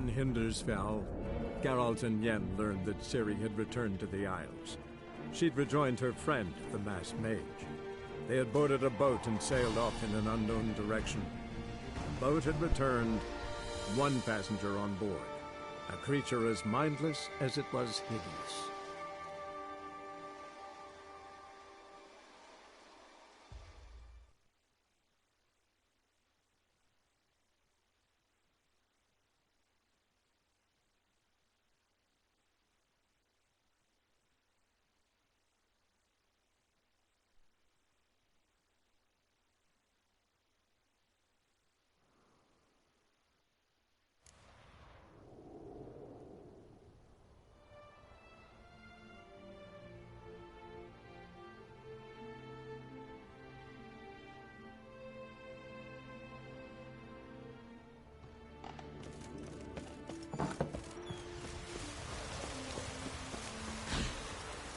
On Hindersfell, Geralt and Yen learned that Ciri had returned to the Isles. She'd rejoined her friend, the masked mage. They had boarded a boat and sailed off in an unknown direction. The boat had returned, one passenger on board, a creature as mindless as it was hideous.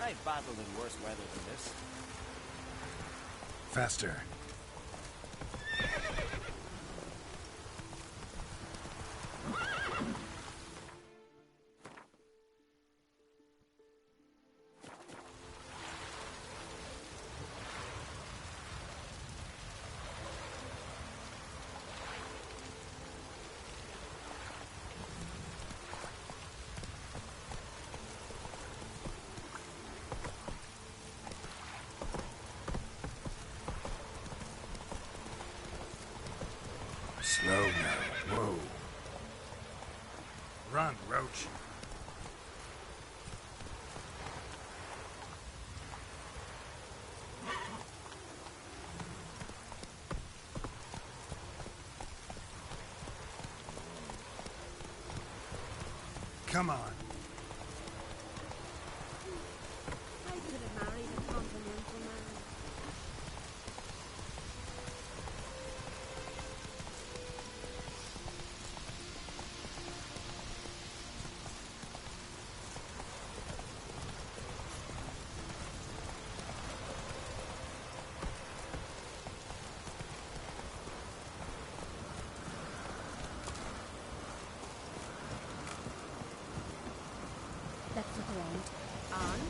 I've battled in worse weather than this. Faster. Slow now. Whoa. Run, Roach. Come on. I could have married a continental man. Let's look around. And?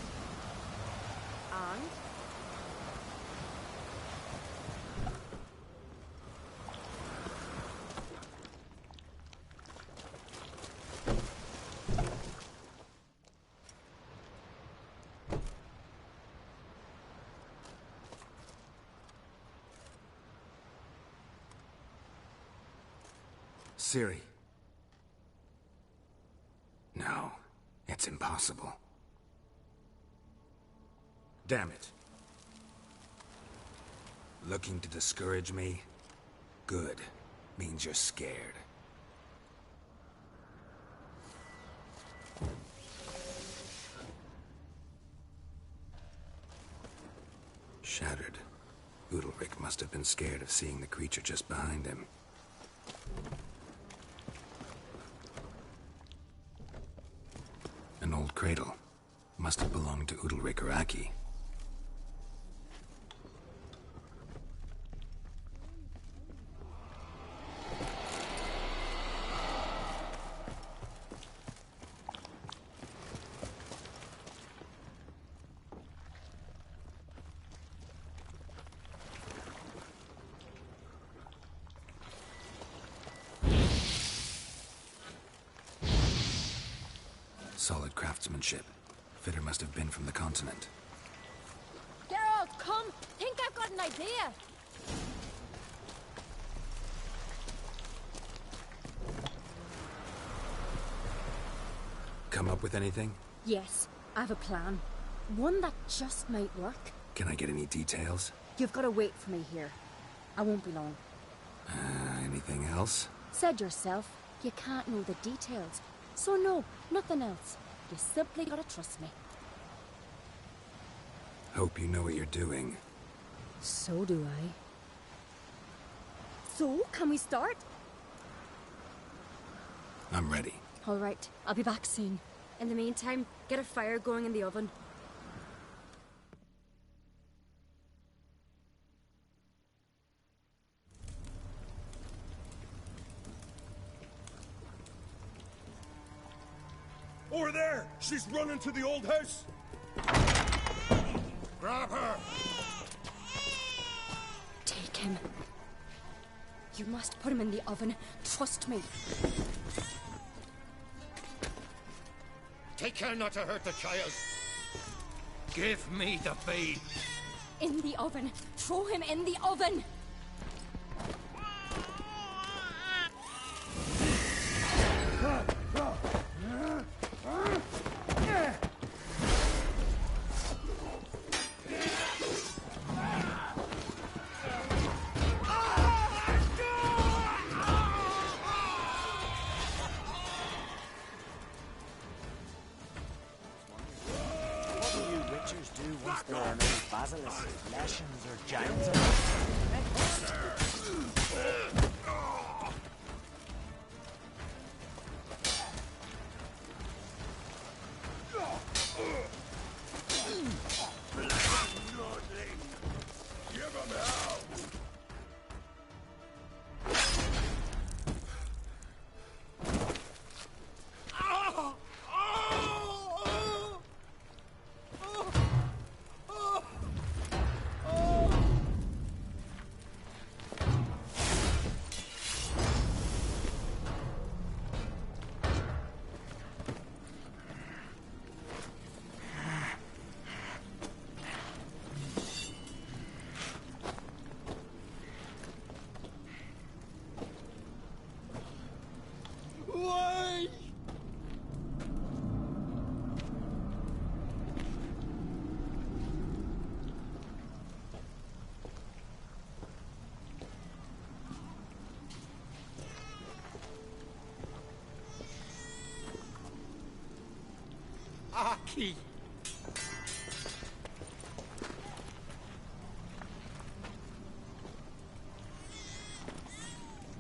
Ciri. No, it's impossible. Damn it. Looking to discourage me? Good. Means you're scared. Shattered. Udalric must have been scared of seeing the creature just behind him. An old cradle. Must have belonged to Udalric or Aki. Solid craftsmanship. Fitter must have been from the continent. Geralt, come! Think I've got an idea! Come up with anything? Yes, I have a plan. One that just might work. Can I get any details? You've got to wait for me here. I won't be long. Anything else? Said yourself, you can't know the details. So no, nothing else. You simply gotta trust me. Hope you know what you're doing. So do I. So, can we start? I'm ready. All right, I'll be back soon. In the meantime, get a fire going in the oven. Over there! She's running to the old house! Grab her! Take him. You must put him in the oven. Trust me. Take care not to hurt the child. Give me the babe. In the oven. Throw him in the oven. There are no basilisks, lashings, or giants around. Aki!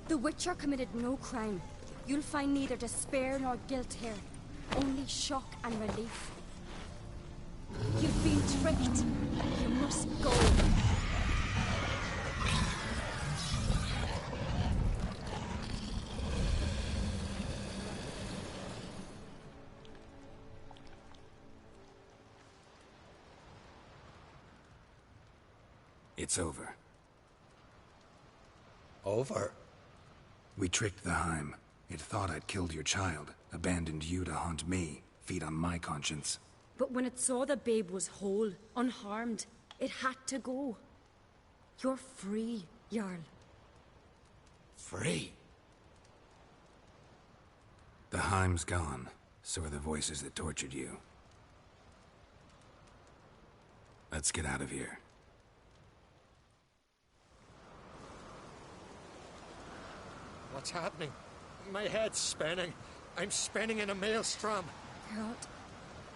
The Witcher committed no crime. You'll find neither despair nor guilt here. Only shock and relief. You've been tricked. You must go. It's over. Over? We tricked the Heim. It thought I'd killed your child, abandoned you to haunt me, feed on my conscience. But when it saw the babe was whole, unharmed, it had to go. You're free, Jarl. Free? The Heim's gone, so are the voices that tortured you. Let's get out of here. What's happening? My head's spinning. I'm spinning in a maelstrom. Geralt,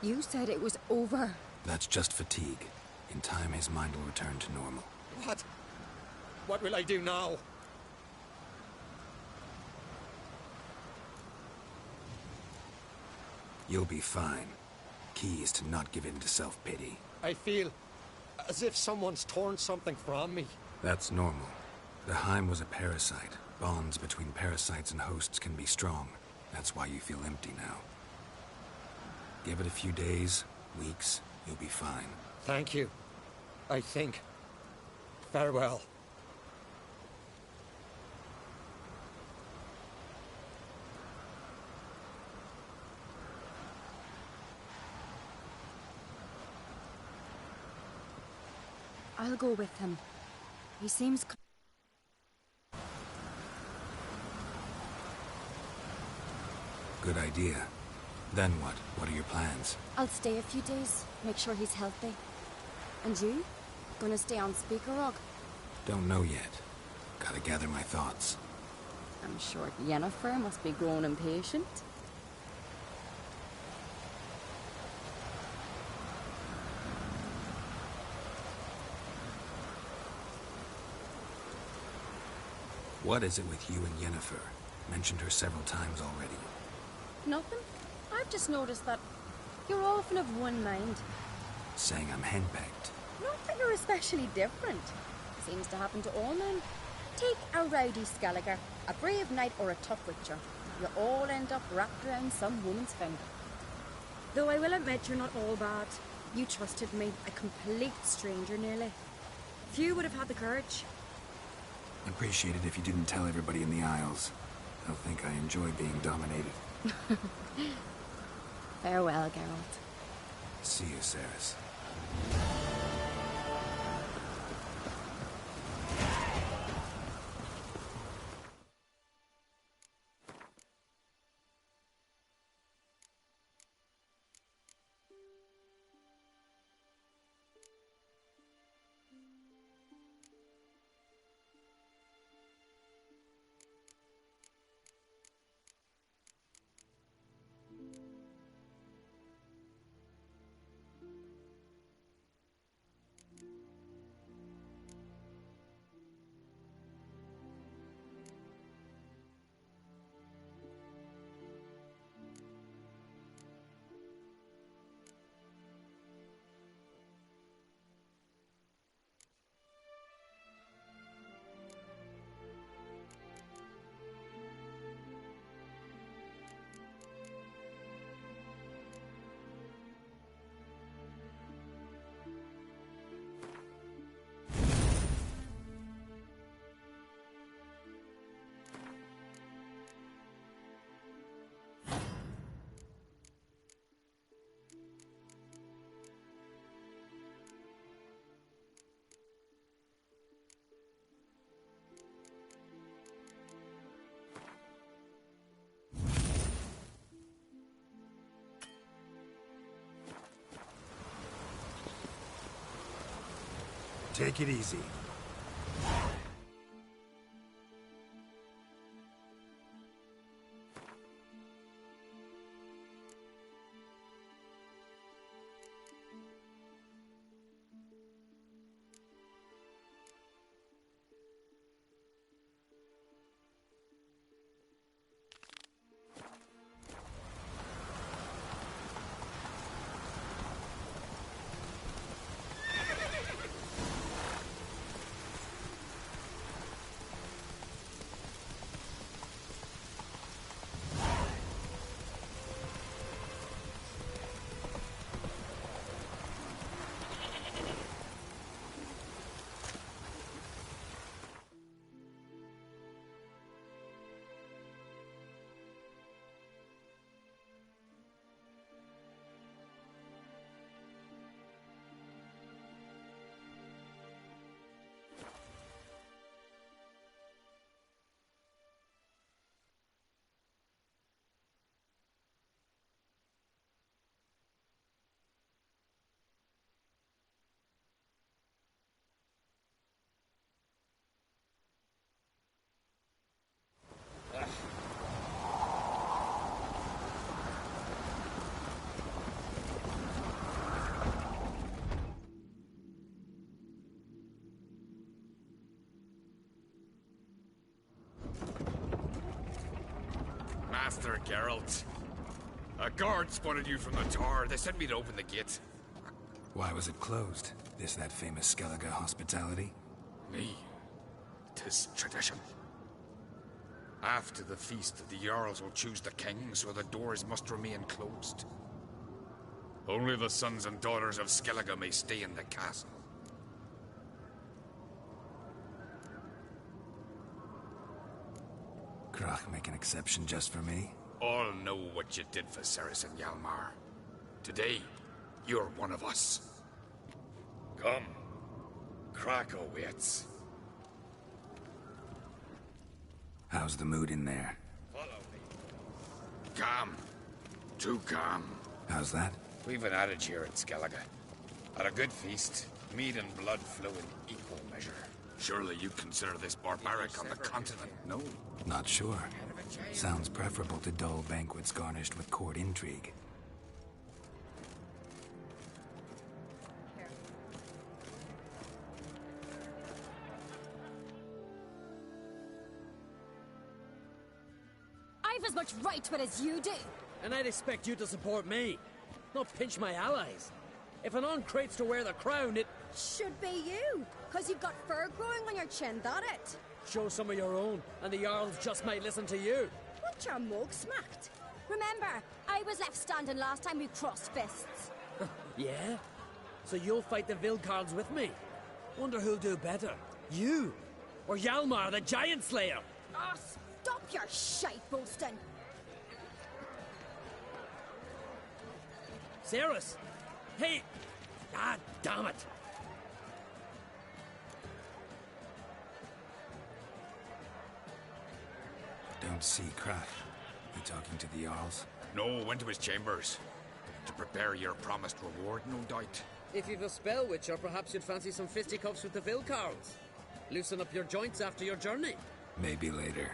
you said it was over. That's just fatigue. In time, his mind will return to normal. What? What will I do now? You'll be fine. Key is to not give in to self-pity. I feel as if someone's torn something from me. That's normal. The Heim was a parasite. Bonds between parasites and hosts can be strong. That's why you feel empty now. Give it a few days, weeks, you'll be fine. Thank you. I think. Farewell. I'll go with him. He seems... Good idea. Then what? What are your plans? I'll stay a few days, make sure he's healthy. And you? Gonna stay on Speaker Rock? Don't know yet. Gotta gather my thoughts. I'm sure Yennefer must be growing impatient. What is it with you and Yennefer? Mentioned her several times already. Nothing. I've just noticed that you're often of one mind. Saying I'm henpecked. Not that you're especially different. Seems to happen to all men. Take a rowdy Skelliger, a brave knight or a tough witcher. You all end up wrapped around some woman's finger. Though I will admit you're not all bad. You trusted me, a complete stranger nearly. Few would have had the courage. I'd appreciate it if you didn't tell everybody in the Isles. They'll think I enjoy being dominated. Farewell, Geralt. See you, Ceres. Take it easy. Master Geralt. A guard spotted you from the tower. They sent me to open the gate. Why was it closed? Is that famous Skellige hospitality? Me? 'Tis tradition. After the feast, the Jarls will choose the king, so the doors must remain closed. Only the sons and daughters of Skellige may stay in the castle. Krach make an exception just for me? All know what you did for Ceres and Hjalmar. Today, you're one of us. Come. Krakow waits. How's the mood in there? Follow me. Calm. Too calm. How's that? We've an adage here at Skellige. At a good feast, meat and blood flow in equal measure. Surely you consider this barbaric on the continent, no? Not sure. Sounds preferable to dull banquets garnished with court intrigue. I've as much right to it as you do. And I'd expect you to support me, not pinch my allies. If an uncrate's to wear the crown, it Should be you, because you've got fur growing on your chin, that it? shows some of your own, and the Jarls just might listen to you. Want your mug smacked? Remember, I was left standing last time we crossed fists. Yeah? So you'll fight the Vilcarls with me? Wonder who'll do better, you or Hjalmar the Giant Slayer? Oh, stop your shite boasting. Cerys! Hey! Ah, damn it! Don't see Kraft. You talking to the Jarls? No, went to his chambers. To prepare your promised reward, no doubt. If you've a spell witcher, perhaps you'd fancy some fisticuffs with the Vilcarls. Loosen up your joints after your journey. Maybe later.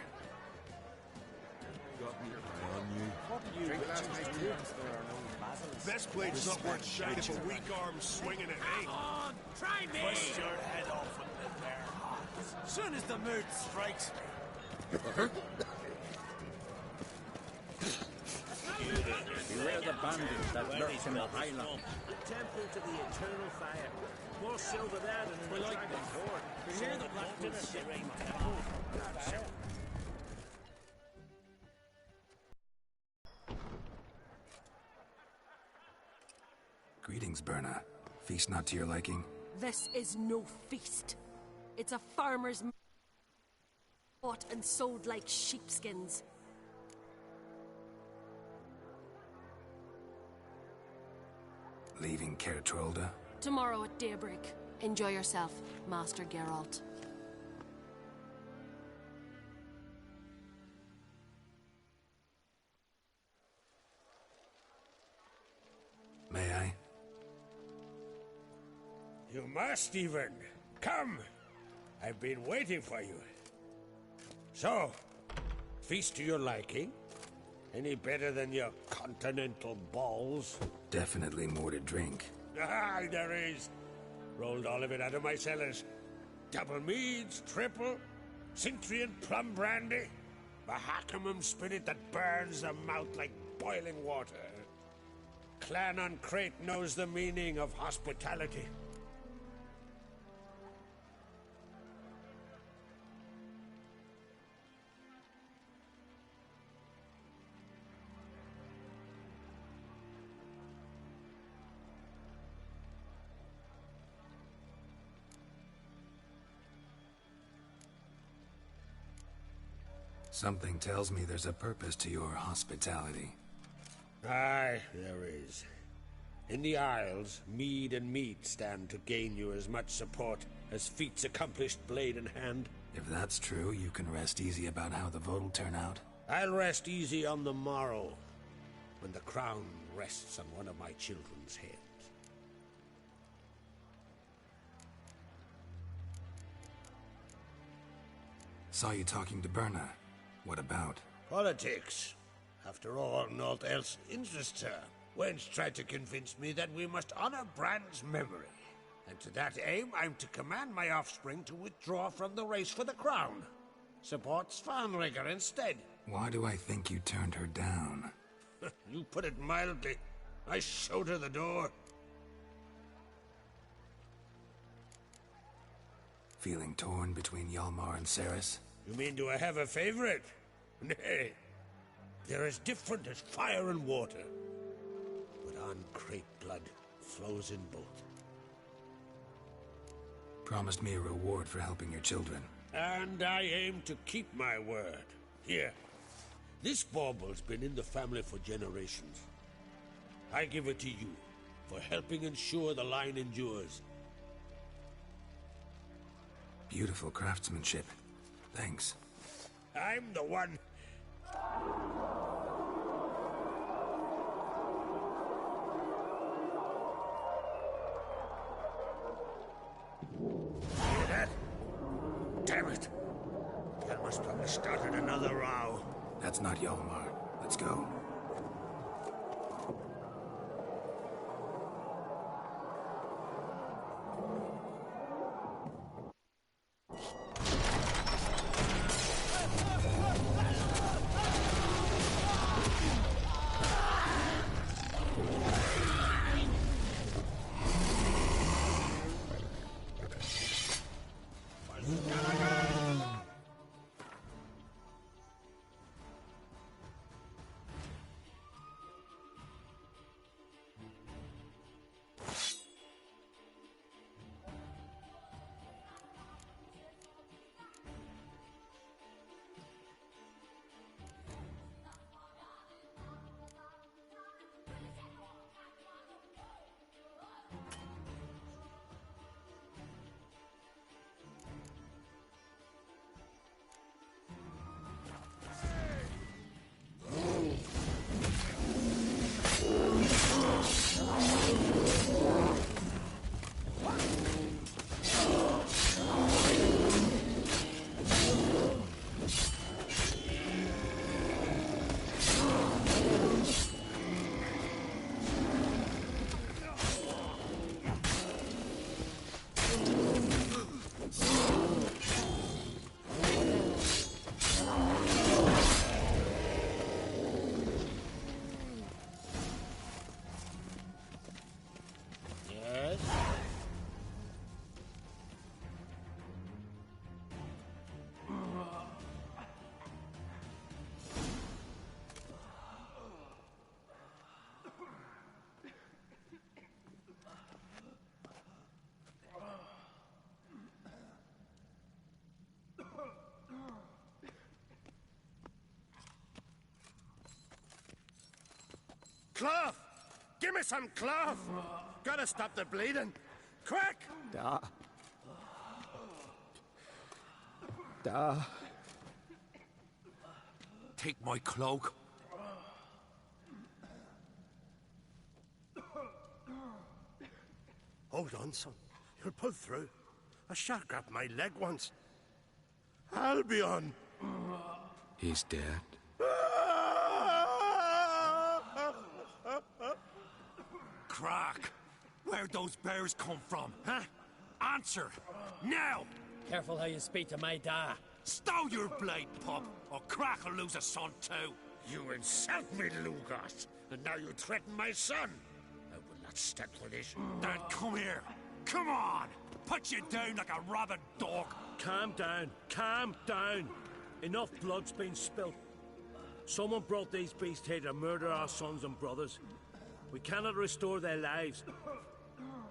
Best blade's not worth shite if a weak arm's swinging it ain't. On, try me! Twist your head off with the bare hands. Soon as the mood strikes me. Beware the bandits that lurk in the highland. Temple to the eternal fire. More silver there than in the dragon's hoard. We hear the Black Dynasty reign temple. Greetings, Berna. Feast not to your liking? This is no feast. It's a farmer's bought and sold like sheepskins. Leaving Caer Trolda? Tomorrow at daybreak. Enjoy yourself, Master Geralt. May I? You must even. Come! I've been waiting for you. So, feast to your liking? Any better than your continental balls? Definitely more to drink. Ah, there is. Rolled all of it out of my cellars. Double meads, triple, Cintrian plum brandy, Mahakimum spirit that burns the mouth like boiling water. Clan on Crate knows the meaning of hospitality. Something tells me there's a purpose to your hospitality. Aye, there is. In the Isles, mead and meat stand to gain you as much support as feats accomplished blade in hand. If that's true, you can rest easy about how the vote'll turn out. I'll rest easy on the morrow, when the crown rests on one of my children's heads. Saw you talking to Berna. What about? Politics. After all, naught else interests her. Wench tried to convince me that we must honor Bran's memory. And to that aim, I'm to command my offspring to withdraw from the race for the crown. Support Svanrigger instead. Why do I think you turned her down? You put it mildly. I showed her the door. Feeling torn between Hjalmar and Cerys? You mean do I have a favorite? Nay. They're as different as fire and water. But on Crate blood flows in both. Promised me a reward for helping your children. And I aim to keep my word. Here. This bauble's been in the family for generations. I give it to you for helping ensure the line endures. Beautiful craftsmanship. Thanks. I'm the one. Hear that? Damn it. That must probably started another row. That's not Hjalmar. Let's go. cloth! Give me some cloth! Gotta stop the bleeding. Quick! Take my cloak. Hold on, son. You'll pull through. A shark grabbed my leg once. Albion! He's dead. Crack! Where'd those bears come from, huh? Answer! Now! Careful how you speak to my da. Stow your blade, pup, or Crack will lose a son too. You insult me, Lugot, and now you threaten my son. I will not stand for this. Then come here. Come on! Put you down like a rabid dog. Calm down. Calm down. Enough blood's been spilt. Someone brought these beasts here to murder our sons and brothers. We cannot restore their lives.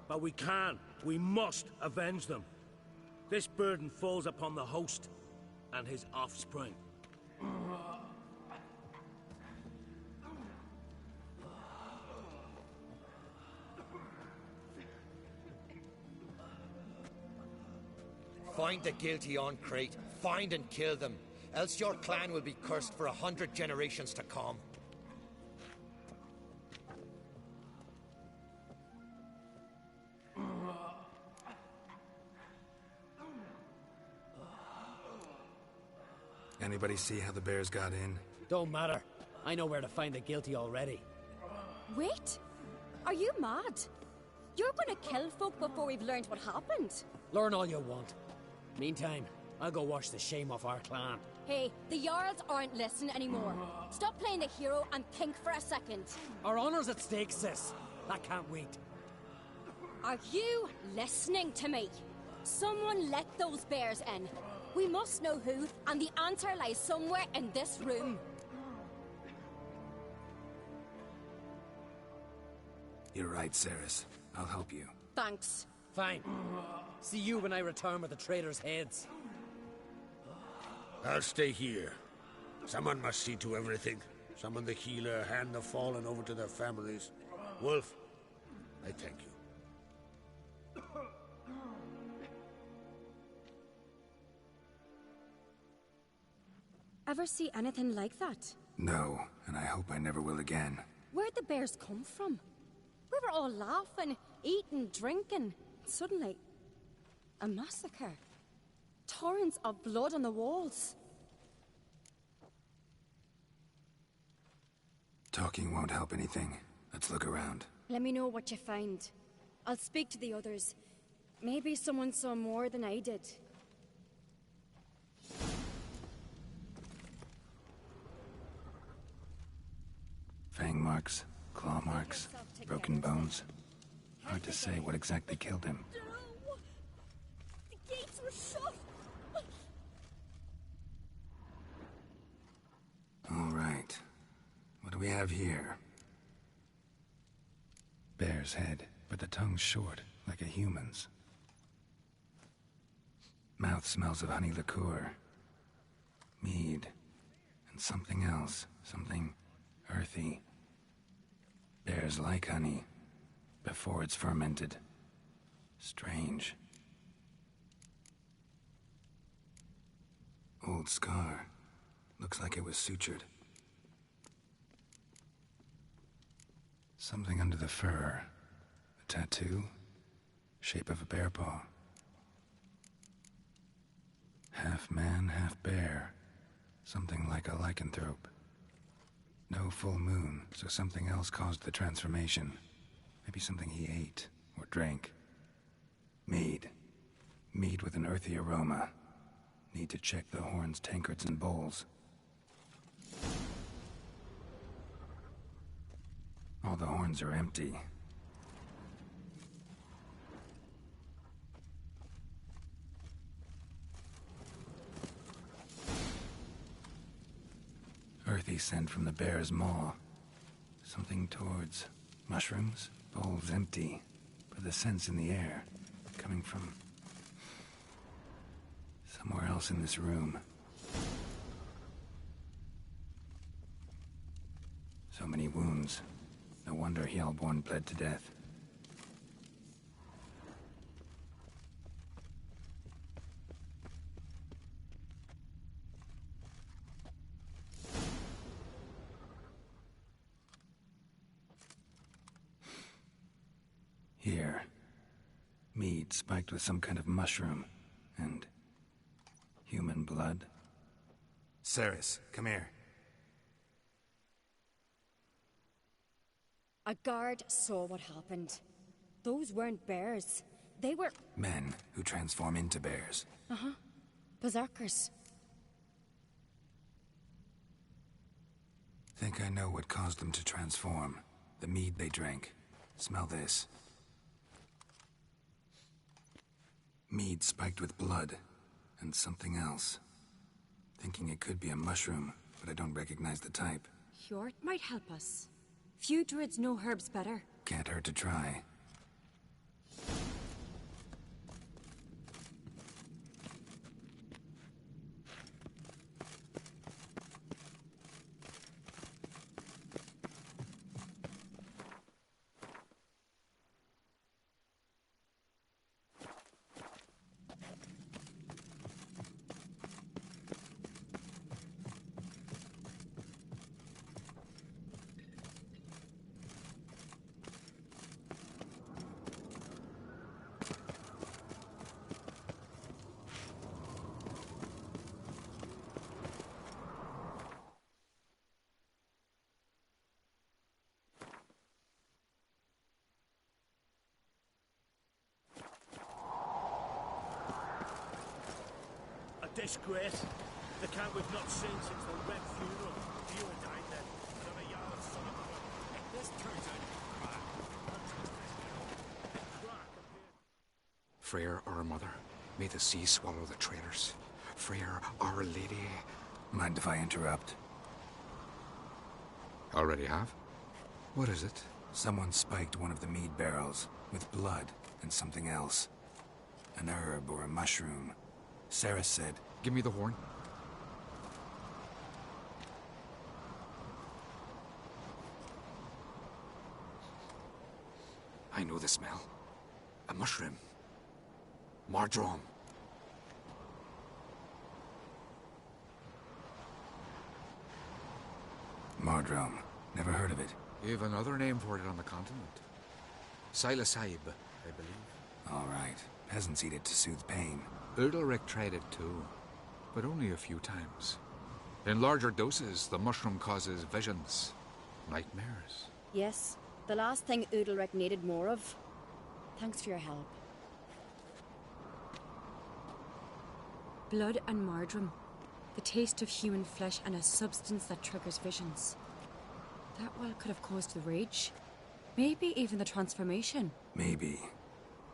But we can. We must avenge them. This burden falls upon the host and his offspring. Find the guilty on Crete. Find and kill them. Else your clan will be cursed for 100 generations to come. Anybody see how the bears got in? Don't matter. I know where to find the guilty already. Wait! Are you mad? You're gonna kill folk before we've learned what happened. Learn all you want. Meantime, I'll go wash the shame off our clan. Hey, the Jarls aren't listening anymore. Stop playing the hero and think for a second. Our honor's at stake, sis. That can't wait. Are you listening to me? Someone let those bears in. We must know who, and the answer lies somewhere in this room. You're right, Ceres. I'll help you. Thanks. Fine. See you when I return with the traitors' heads. I'll stay here. Someone must see to everything. Summon the healer, hand the fallen over to their families. Wolf, I thank you. Ever see anything like that? No, and I hope I never will again. Where'd the bears come from? We were all laughing, eating, drinking. Suddenly, a massacre. Torrents of blood on the walls. Talking won't help anything. Let's look around. Let me know what you find. I'll speak to the others. Maybe someone saw more than I did. Fang marks, claw marks, broken bones. Hard to say what exactly killed him. No! The gates were shut! All right. What do we have here? Bear's head, but the tongue's short, like a human's. Mouth smells of honey liqueur. Mead. And something else. Something earthy. Bears like honey. Before it's fermented. Strange. Old scar. Looks like it was sutured. Something under the fur. A tattoo? Shape of a bear paw. Half man, half bear. Something like a lycanthrope. No full moon, so something else caused the transformation. Maybe something he ate or drank. Mead. Mead with an earthy aroma. Need to check the horns, tankards, and bowls. All the horns are empty. Earthy scent from the bear's maw. Something towards mushrooms. Bowls empty, but the scent's in the air. Coming from somewhere else in this room. So many wounds. No wonder Hellborn bled to death. Here. Mead spiked with some kind of mushroom. And... human blood. Triss, come here. A guard saw what happened. Those weren't bears. They were... Men who transform into bears. Uh-huh. Berserkers. Think I know what caused them to transform. The mead they drank. Smell this. Mead spiked with blood. And something else. Thinking it could be a mushroom, but I don't recognize the type. Hjort might help us. Few druids know herbs better. Can't hurt to try. Disgrace. The camp we've not seen since the Red funeral. You and I then. And I'm a yard son of a... This turns out to be a crack. Freyr, our mother, may the sea swallow the traitors. Freyr, our lady. Mind if I interrupt? Already have? What is it? Someone spiked one of the mead barrels with blood and something else. An herb or a mushroom. Triss said... Give me the horn. I know the smell. A mushroom. Mardrome. Mardrome. Never heard of it. You've another name for it on the continent. Psilocybe, I believe. All right. Peasants eat it to soothe pain. Udalric tried it too, but only a few times. In larger doses, the mushroom causes visions, nightmares. Yes, the last thing Udalric needed more of. Thanks for your help. Blood and Mardrome. The taste of human flesh and a substance that triggers visions. That well could have caused the rage. Maybe even the transformation. Maybe.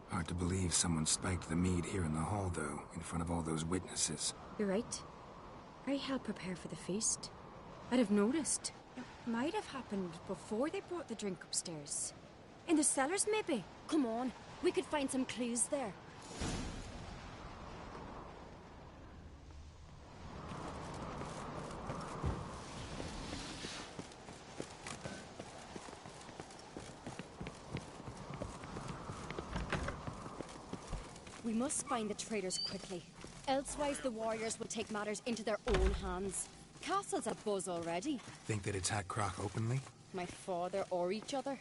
Hard to believe someone spiked the mead here in the hall, though, in front of all those witnesses. You're right. I helped prepare for the feast. I'd have noticed. It might have happened before they brought the drink upstairs. In the cellars, maybe? Come on, we could find some clues there. We must find the traitors quickly. Elsewise, the warriors will take matters into their own hands. Castle's abuzz already. Think they'd attack Croc openly? My father or each other.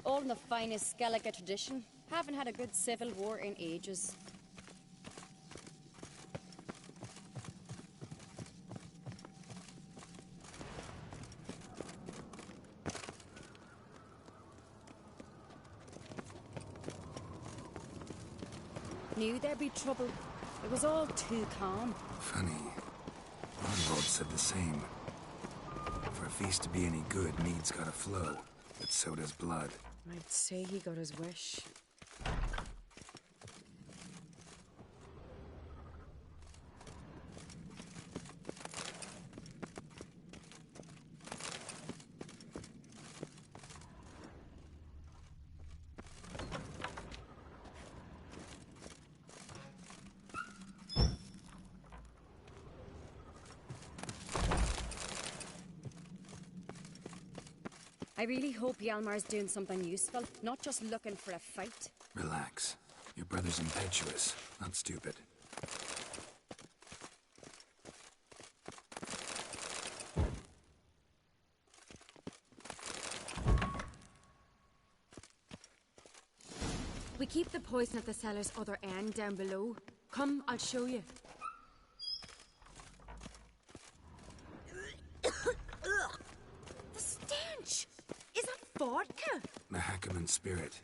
All in the finest Skellige tradition. Haven't had a good civil war in ages. Knew there'd be trouble. It was all too calm. Funny. Arnold said the same. For a feast to be any good, mead's gotta flow. But so does blood. I'd say he got his wish. I really hope Hjalmar's doing something useful, not just looking for a fight. Relax. Your brother's impetuous, not stupid. We keep the poison at the cellar's other end down below. Come, I'll show you. The stench! Is that vodka? Mahakaman spirit.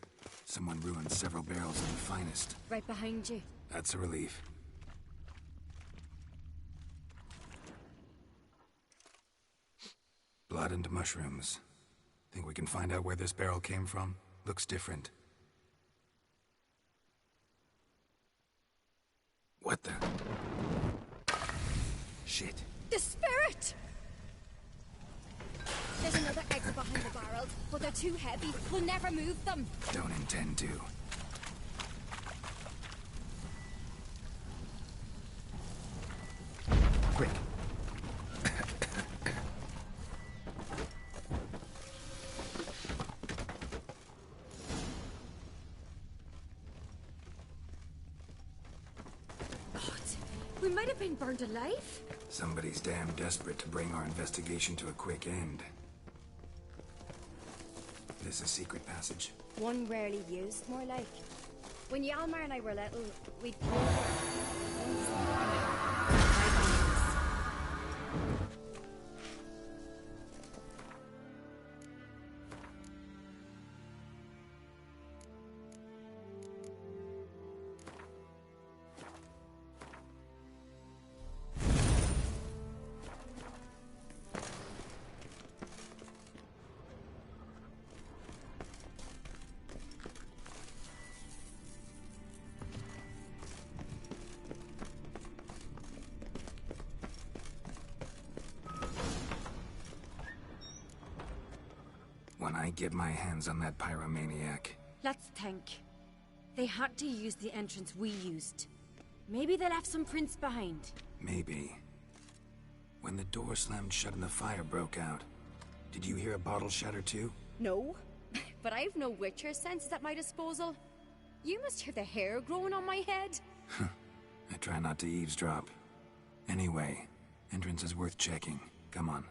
Someone ruined several barrels of the finest. Right behind you. That's a relief. Blood and mushrooms. Think we can find out where this barrel came from? Looks different. What the? Shit. The spirit! There's another exit behind the barrels, but they're too heavy. We'll never move them. Don't intend to. Quick. God, we might have been burned alive. Somebody's damn desperate to bring our investigation to a quick end. This a secret passage? One rarely used, more like. When Hjalmar and I were little, we'd... When I get my hands on that pyromaniac... Let's think. They had to use the entrance we used. Maybe they left some prints behind. Maybe. When the door slammed shut and the fire broke out, did you hear a bottle shatter too? No, but I've no Witcher senses at my disposal. You must hear the hair growing on my head. I try not to eavesdrop. Anyway, entrance is worth checking. Come on.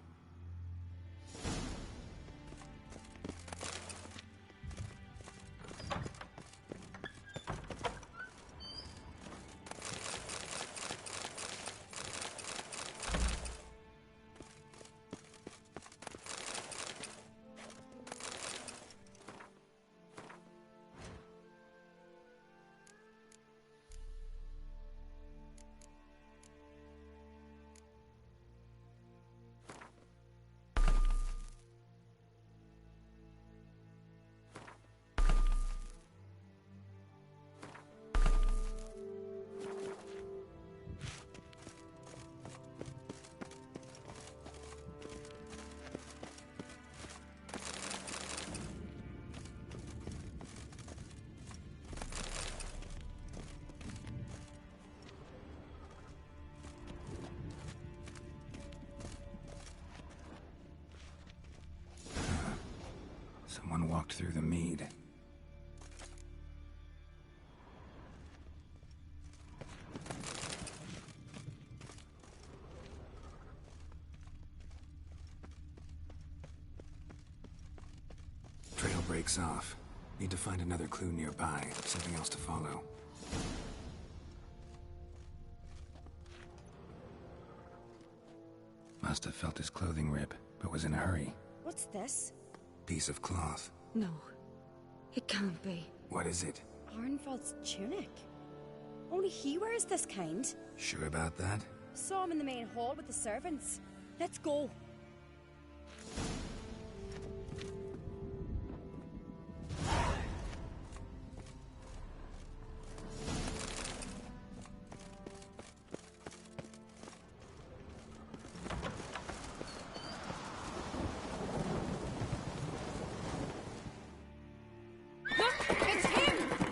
Someone walked through the mead. Trail breaks off. Need to find another clue nearby, something else to follow. Must have felt his clothing rip, but was in a hurry. What's this? Piece of cloth. No, it can't be. What is it? Arnvald's tunic. Only he wears this kind. Sure about that? Saw him in the main hall with the servants. Let's go.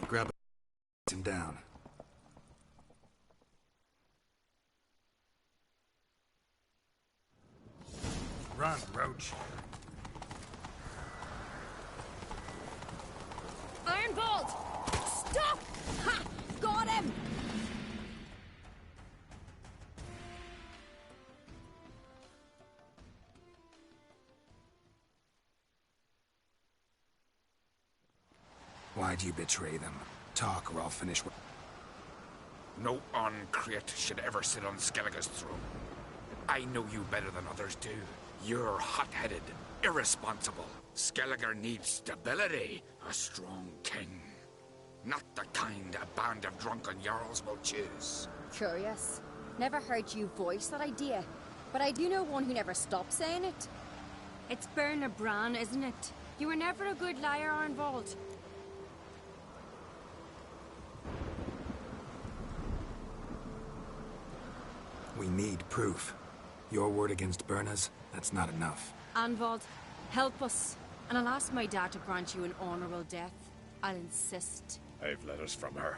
Grab him down. Run, Roach. Why'd you betray them? Talk or I'll finish with... No on-crate should ever sit on Skellige's throne. I know you better than others do. You're hot-headed, irresponsible. Skellige needs stability, a strong king. Not the kind a band of drunken jarls will choose. Curious. Never heard you voice that idea, but I do know one who never stops saying it. It's Bernard Bran, isn't it? You were never a good liar, Arnvald. We need proof. Your word against Berna's, that's not enough. Arnvald, help us, and I'll ask my dad to grant you an honorable death. I'll insist. I've letters from her.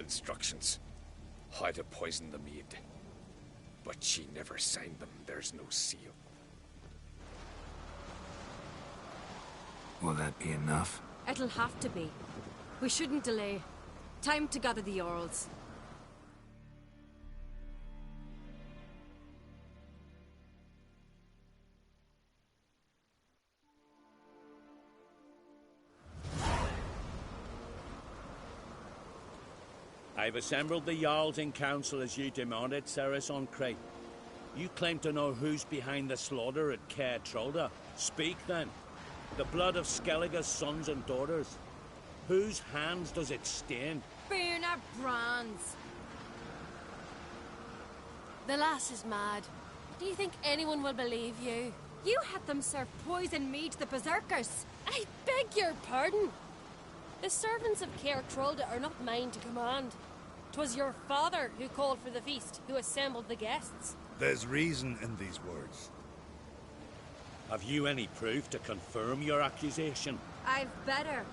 Instructions. How to poison the mead. But she never signed them. There's no seal. Will that be enough? It'll have to be. We shouldn't delay. Time to gather the Jarls. I've assembled the Jarls in council as you demanded, Ceres on Crate. You claim to know who's behind the slaughter at Caer Trolda. Speak then. The blood of Skellige's sons and daughters. Whose hands does it stain? Bernard Bran's. The lass is mad. Do you think anyone will believe you? You had them serve poison mead to the berserkers. I beg your pardon. The servants of Caer Trolda are not mine to command. 'Twas your father who called for the feast, who assembled the guests. There's reason in these words. Have you any proof to confirm your accusation? I've better.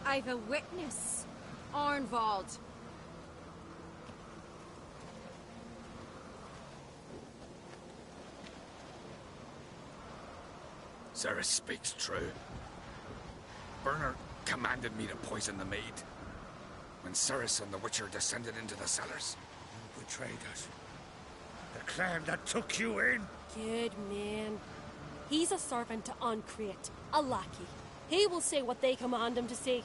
I've a witness. Arnvald. Ceres speaks true. Bernard commanded me to poison the maid. When Ceres and the Witcher descended into the cellars. You betrayed us. The clan that took you in. Good man. He's a servant to Ancrate, a lackey. He will say what they command him to say.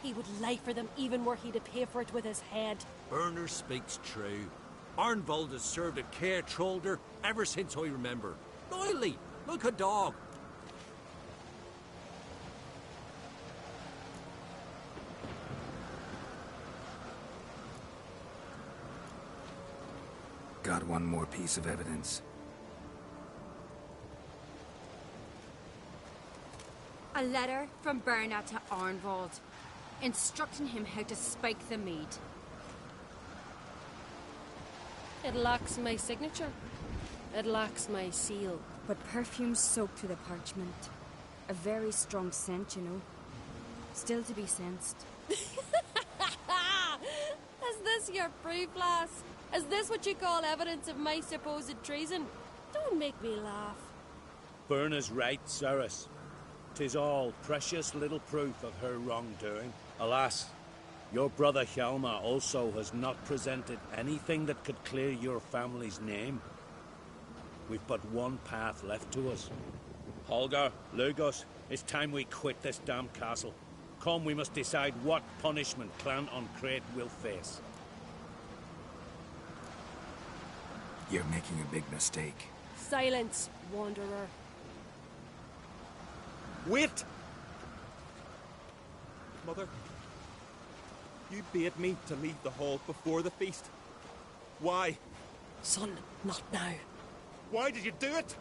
He would lie for them even were he to pay for it with his head. Bernard speaks true. Arnvald has served at Caer Trolder ever since I remember. Loyally, like a dog. Got one more piece of evidence. A letter from Bernard to Arnvald, instructing him how to spike the mead. It lacks my signature. It lacks my seal. But perfume soaked through the parchment. A very strong scent, you know. Still to be sensed. Is this your proof, lass? Is this what you call evidence of my supposed treason? Don't make me laugh. Berna's right, Ceres. 'Tis all precious little proof of her wrongdoing. Alas, your brother Hjalmar also has not presented anything that could clear your family's name. We've but one path left to us. Holger, Lugos, it's time we quit this damn castle. Come, we must decide what punishment Clan Ancrate will face. You're making a big mistake. Silence, wanderer. Wait! Mother, you bade me to leave the hall before the feast. Why? Son, not now. Why did you do it?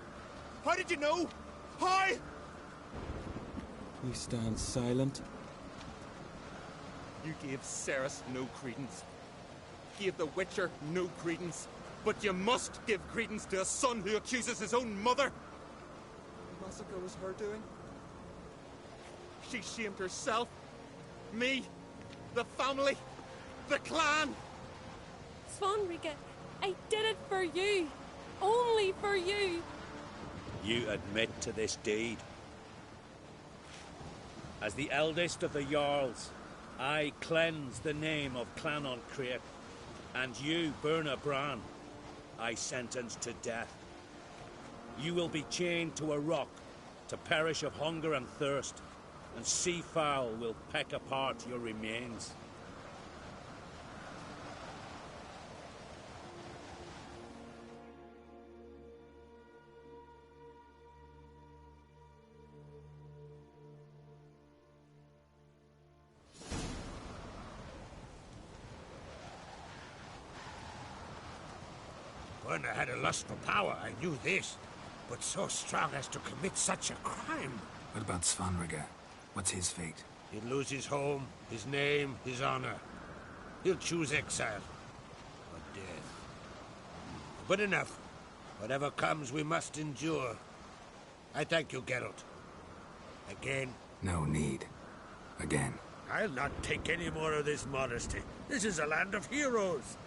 How did you know? How? You stand silent. You gave Ceres no credence. Gave the Witcher no credence. But you must give credence to a son who accuses his own mother. The massacre was her doing. She shamed herself, me, the family, the clan. Svanrika, I did it for you. Only for you. You admit to this deed. As the eldest of the Jarls, I cleanse the name of Clan Ancrate, and you, Berna Bran, I sentence to death. You will be chained to a rock to perish of hunger and thirst, and seafowl will peck apart your remains. When I had a lust for power, I knew this. But so strong as to commit such a crime. What about Svanrige? What's his fate? He'll lose his home, his name, his honor. He'll choose exile. Or death. But enough. Whatever comes, we must endure. I thank you, Geralt. Again. No need. Again. I'll not take any more of this modesty. This is a land of heroes.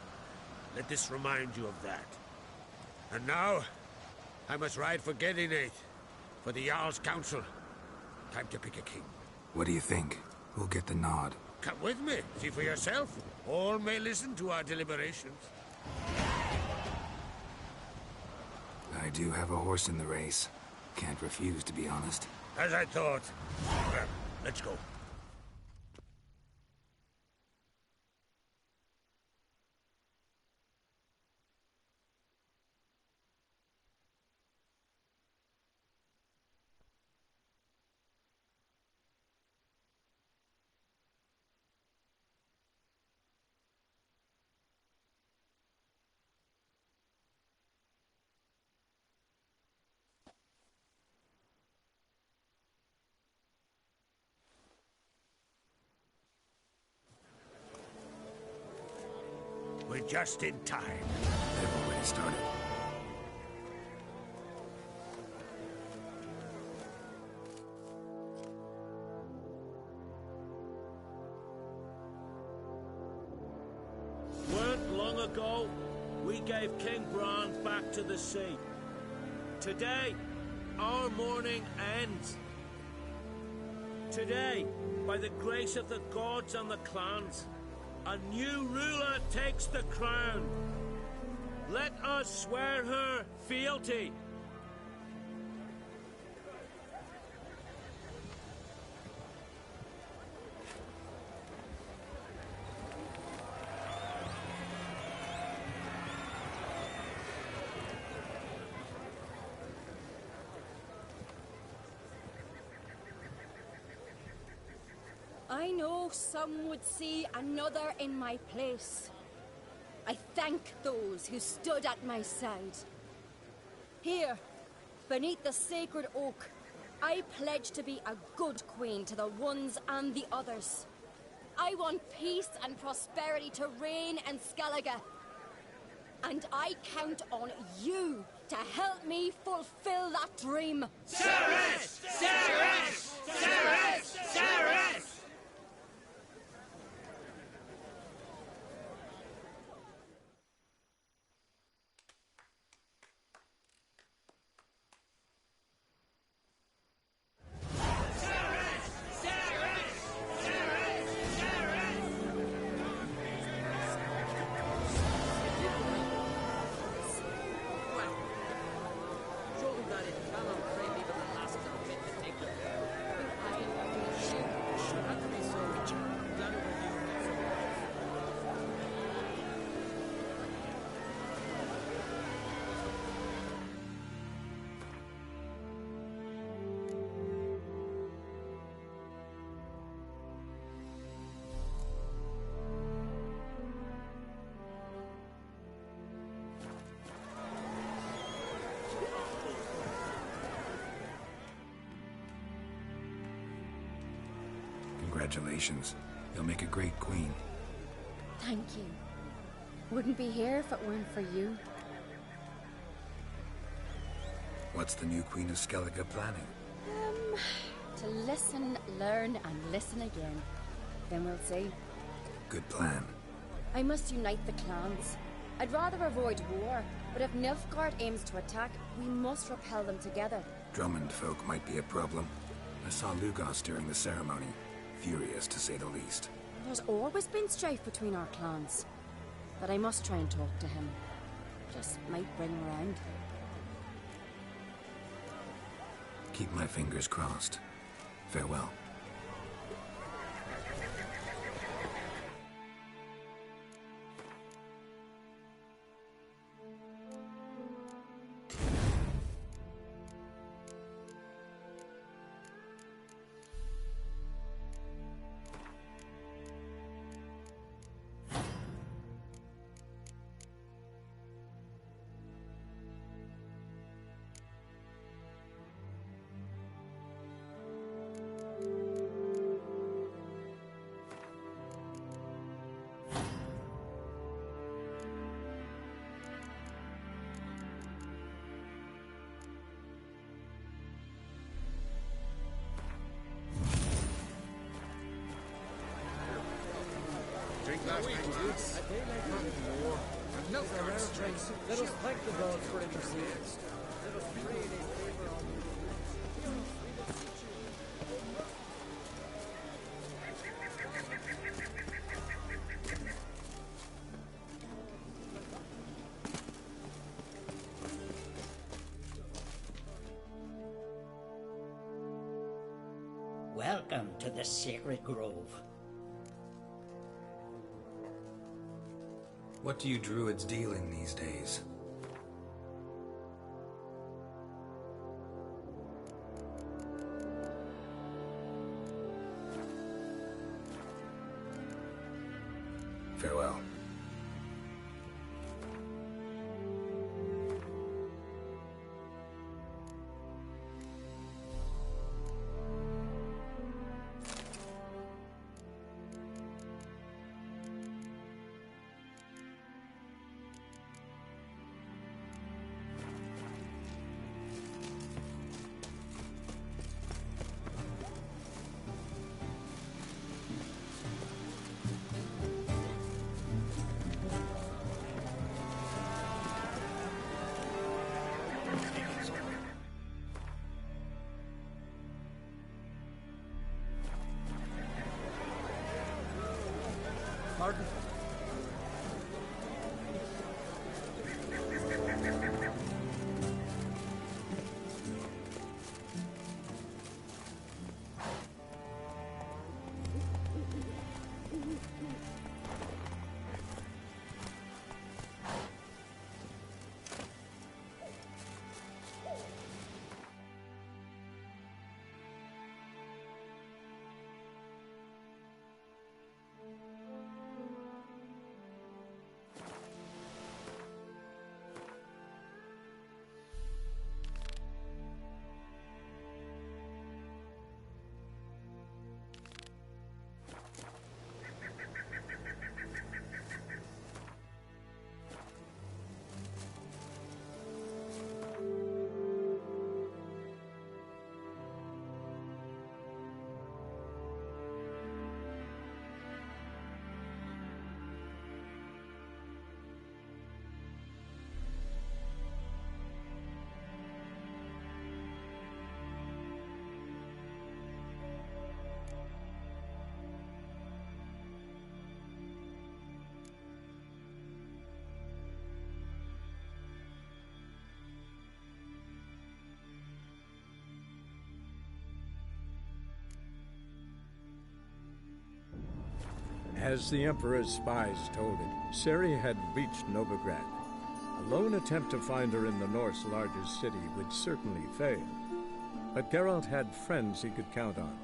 Let this remind you of that. And now, I must ride for Gedinate, for the Jarl's Council. Time to pick a king. What do you think? Who'll get the nod? Come with me, see for yourself. All may listen to our deliberations. I do have a horse in the race. Can't refuse, to be honest. As I thought. Well, let's go. We're just in time. They've already started. Weren't long ago, we gave King Bran back to the sea. Today, our mourning ends. Today, by the grace of the gods and the clans, a new ruler takes the crown. Let us swear her fealty. I know some would see another in my place. I thank those who stood at my side. Here, beneath the sacred oak, I pledge to be a good queen to the ones and the others. I want peace and prosperity to reign in Skellige. And I count on you to help me fulfill that dream. Ceres! Ceres! Ceres! Ceres! Congratulations. You'll make a great queen. Thank you. Wouldn't be here if it weren't for you. What's the new Queen of Skellige planning? To listen, learn, and listen again. Then we'll see. Good plan. I must unite the clans. I'd rather avoid war, but if Nilfgaard aims to attack, we must repel them together. Drummond folk might be a problem. I saw Lugos during the ceremony. Furious, to say the least. There's always been strife between our clans. But I must try and talk to him. Just might bring him around. Keep my fingers crossed. Farewell. Let us thank the gods for interceding. Let us pray they favor on Welcome to the Sacred Grove. What do you druids deal in these days? Farewell. Pardon? As the Emperor's spies told it, Ciri had reached Novigrad. A lone attempt to find her in the North's largest city would certainly fail. But Geralt had friends he could count on.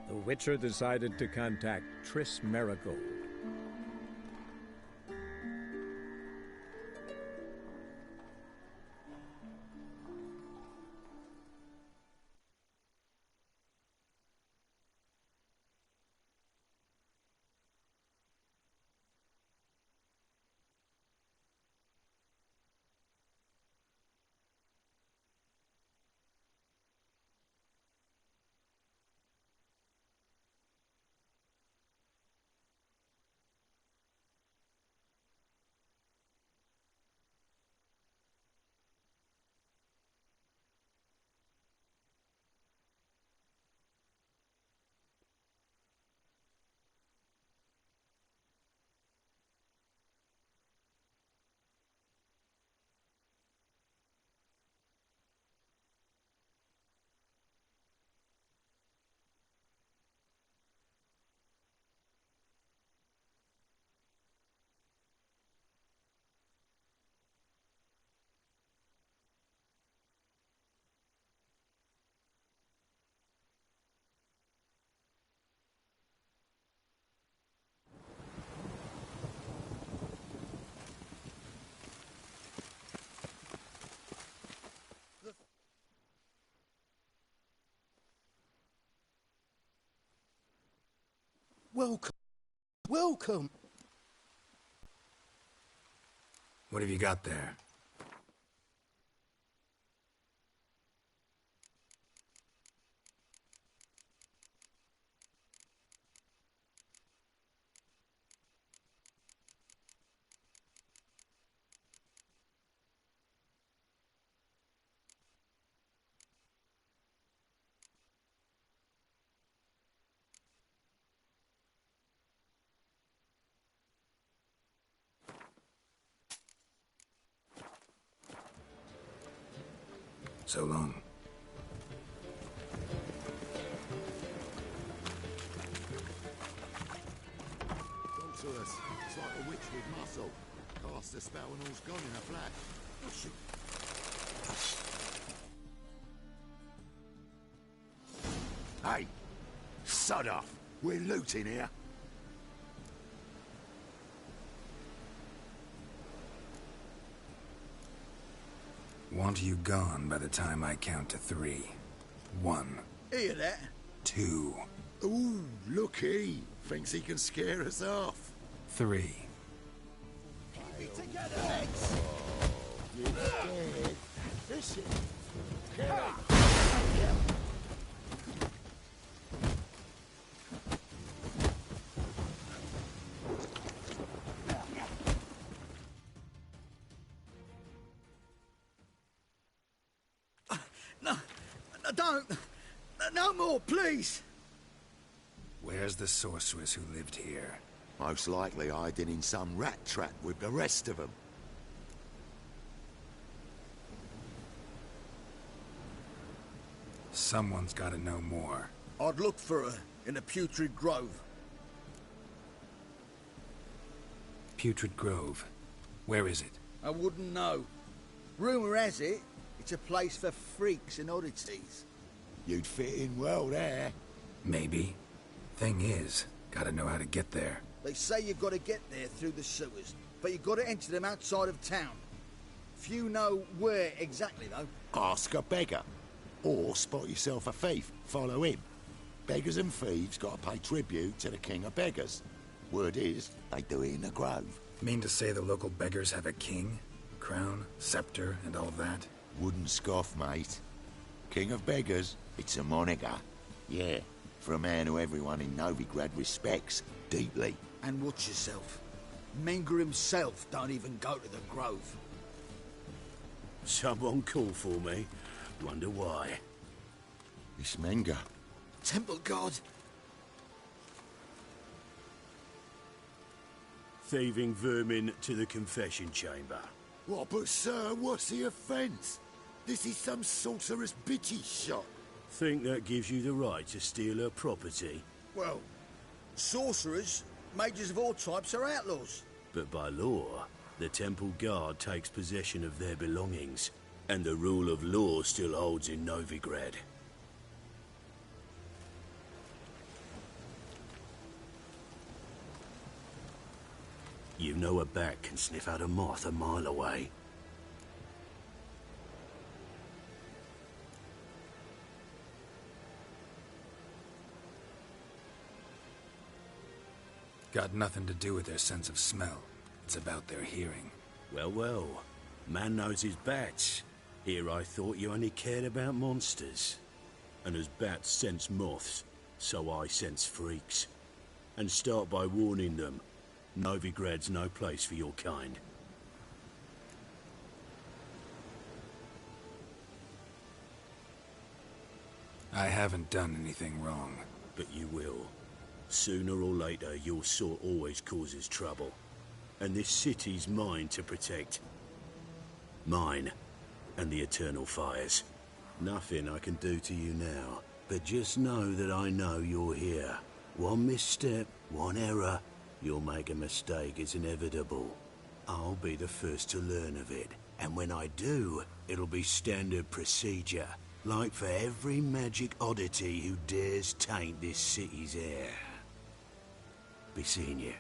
The Witcher decided to contact Triss Marigold. Welcome. Welcome. What have you got there? So long. Sorceress. It's like a witch with muscle. Cast a spell and all's gone in a flash. Oh, shoot. Hey! Sod off! We're looting here. Want you gone by the time I count to 3. 1. Hear that? 2. Ooh, looky! Thinks he can scare us off. 3. Keep it together, Legs! You're scared. Listen. Don't! No more, please! Where's the sorceress who lived here? Most likely hiding in some rat trap with the rest of them. Someone's got to know more. I'd look for her in the Putrid Grove. Putrid Grove. Where is it? I wouldn't know. Rumour has it, it's a place for freaks and oddities. You'd fit in well there. Maybe. Thing is, gotta know how to get there. They say you've got to get there through the sewers, but you've got to enter them outside of town. Few know where exactly, though. Ask a beggar. Or spot yourself a thief. Follow him. Beggars and thieves got to pay tribute to the king of beggars. Word is, they do it in the grove. Mean to say the local beggars have a king? Crown, scepter, and all that? Wouldn't scoff, mate. King of beggars, it's a moniker. Yeah, for a man who everyone in Novigrad respects deeply. And watch yourself. Menger himself don't even go to the grove. Someone called for me. Wonder why. It's Menger. Temple God. Thieving vermin to the confession chamber. What, but sir, what's the offence? This is some sorceress bitchy shop. Think that gives you the right to steal her property? Well, sorcerers, mages of all types are outlaws. But by law, the temple guard takes possession of their belongings, and the rule of law still holds in Novigrad. You know a bat can sniff out a moth a mile away. Got nothing to do with their sense of smell. It's about their hearing. Well, well. Man knows his bats. Here I thought you only cared about monsters. And as bats sense moths, so I sense freaks. And start by warning them. Novigrad's no place for your kind. I haven't done anything wrong. But you will. Sooner or later, your sort always causes trouble. And this city's mine to protect. Mine. And the eternal fires. Nothing I can do to you now. But just know that I know you're here. One misstep, one error. You'll make a mistake, it's inevitable. I'll be the first to learn of it. And when I do, it'll be standard procedure. Like for every magic oddity who dares taint this city's air. Be seeing you.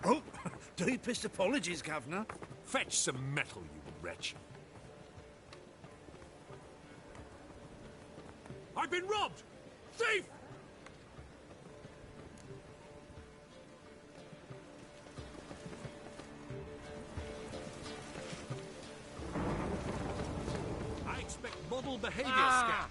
Oh, deepest apologies, Governor. Fetch some metal, you wretch. I've been robbed! Thief! I expect model behavior, Scout.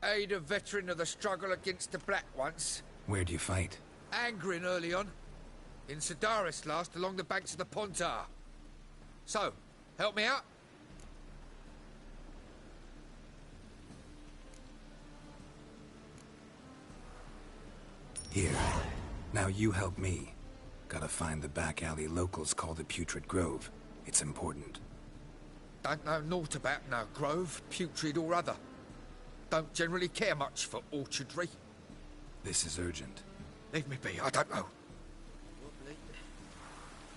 Aid a veteran of the struggle against the Black once. Where'd you fight? Angrin early on. In Sedaris last, along the banks of the Pontar. So, help me out? Here. Now you help me. Gotta find the back alley locals call the Putrid Grove. It's important. Don't know naught about no grove, putrid or other. Don't generally care much for orchardry. This is urgent. Leave me be, I don't know. Wobbly.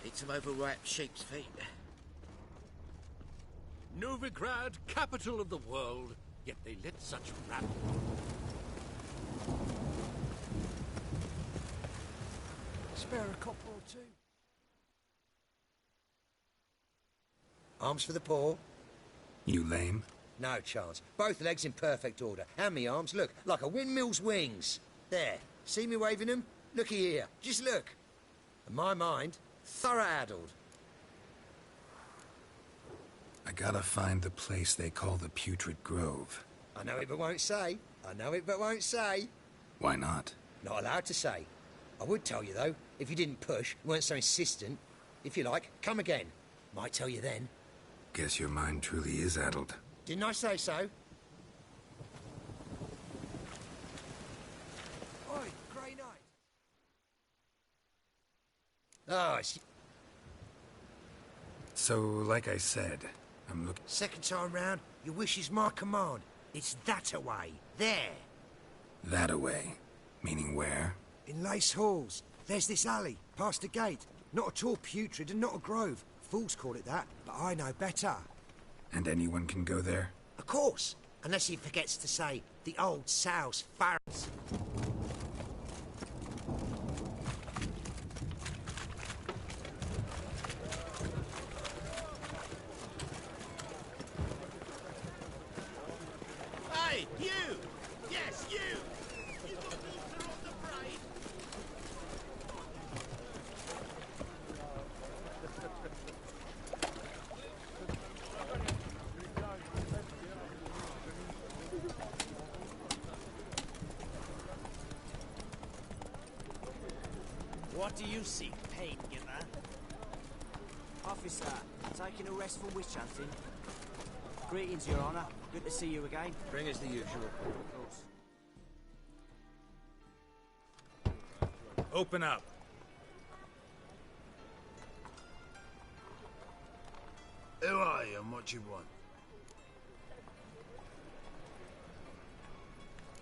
Need some overripe sheep's feet. Novigrad, capital of the world, yet they let such rabble. Spare a copper or two. Arms for the poor? You lame? No chance. Both legs in perfect order. And me arms, look, like a windmill's wings. There. See me waving them? Looky here. Just look. And my mind, thorough addled. I gotta find the place they call the Putrid Grove. I know it but won't say. I know it but won't say. Why not? Not allowed to say. I would tell you, though, if you didn't push, weren't so insistent. If you like, come again. Might tell you then. Guess your mind truly is addled. Didn't I say so? Oi, Grey Knight. Oh, it's... So, like I said, I'm looking... Second time round, your wish is my command. It's that away. There. That away? Meaning where? In Lace Halls. There's this alley, past the gate. Not at all putrid and not a grove. Fools call it that, but I know better. And anyone can go there? Of course, unless he forgets to say the old sow's farts. Hey, you! Yes, you! You got water on the brain! What do you seek, pain giver? Officer, taking a rest from witch hunting. Greetings, Your Honor. Good to see you again. Bring us the usual. Of course. Open up. Who are you and what you want?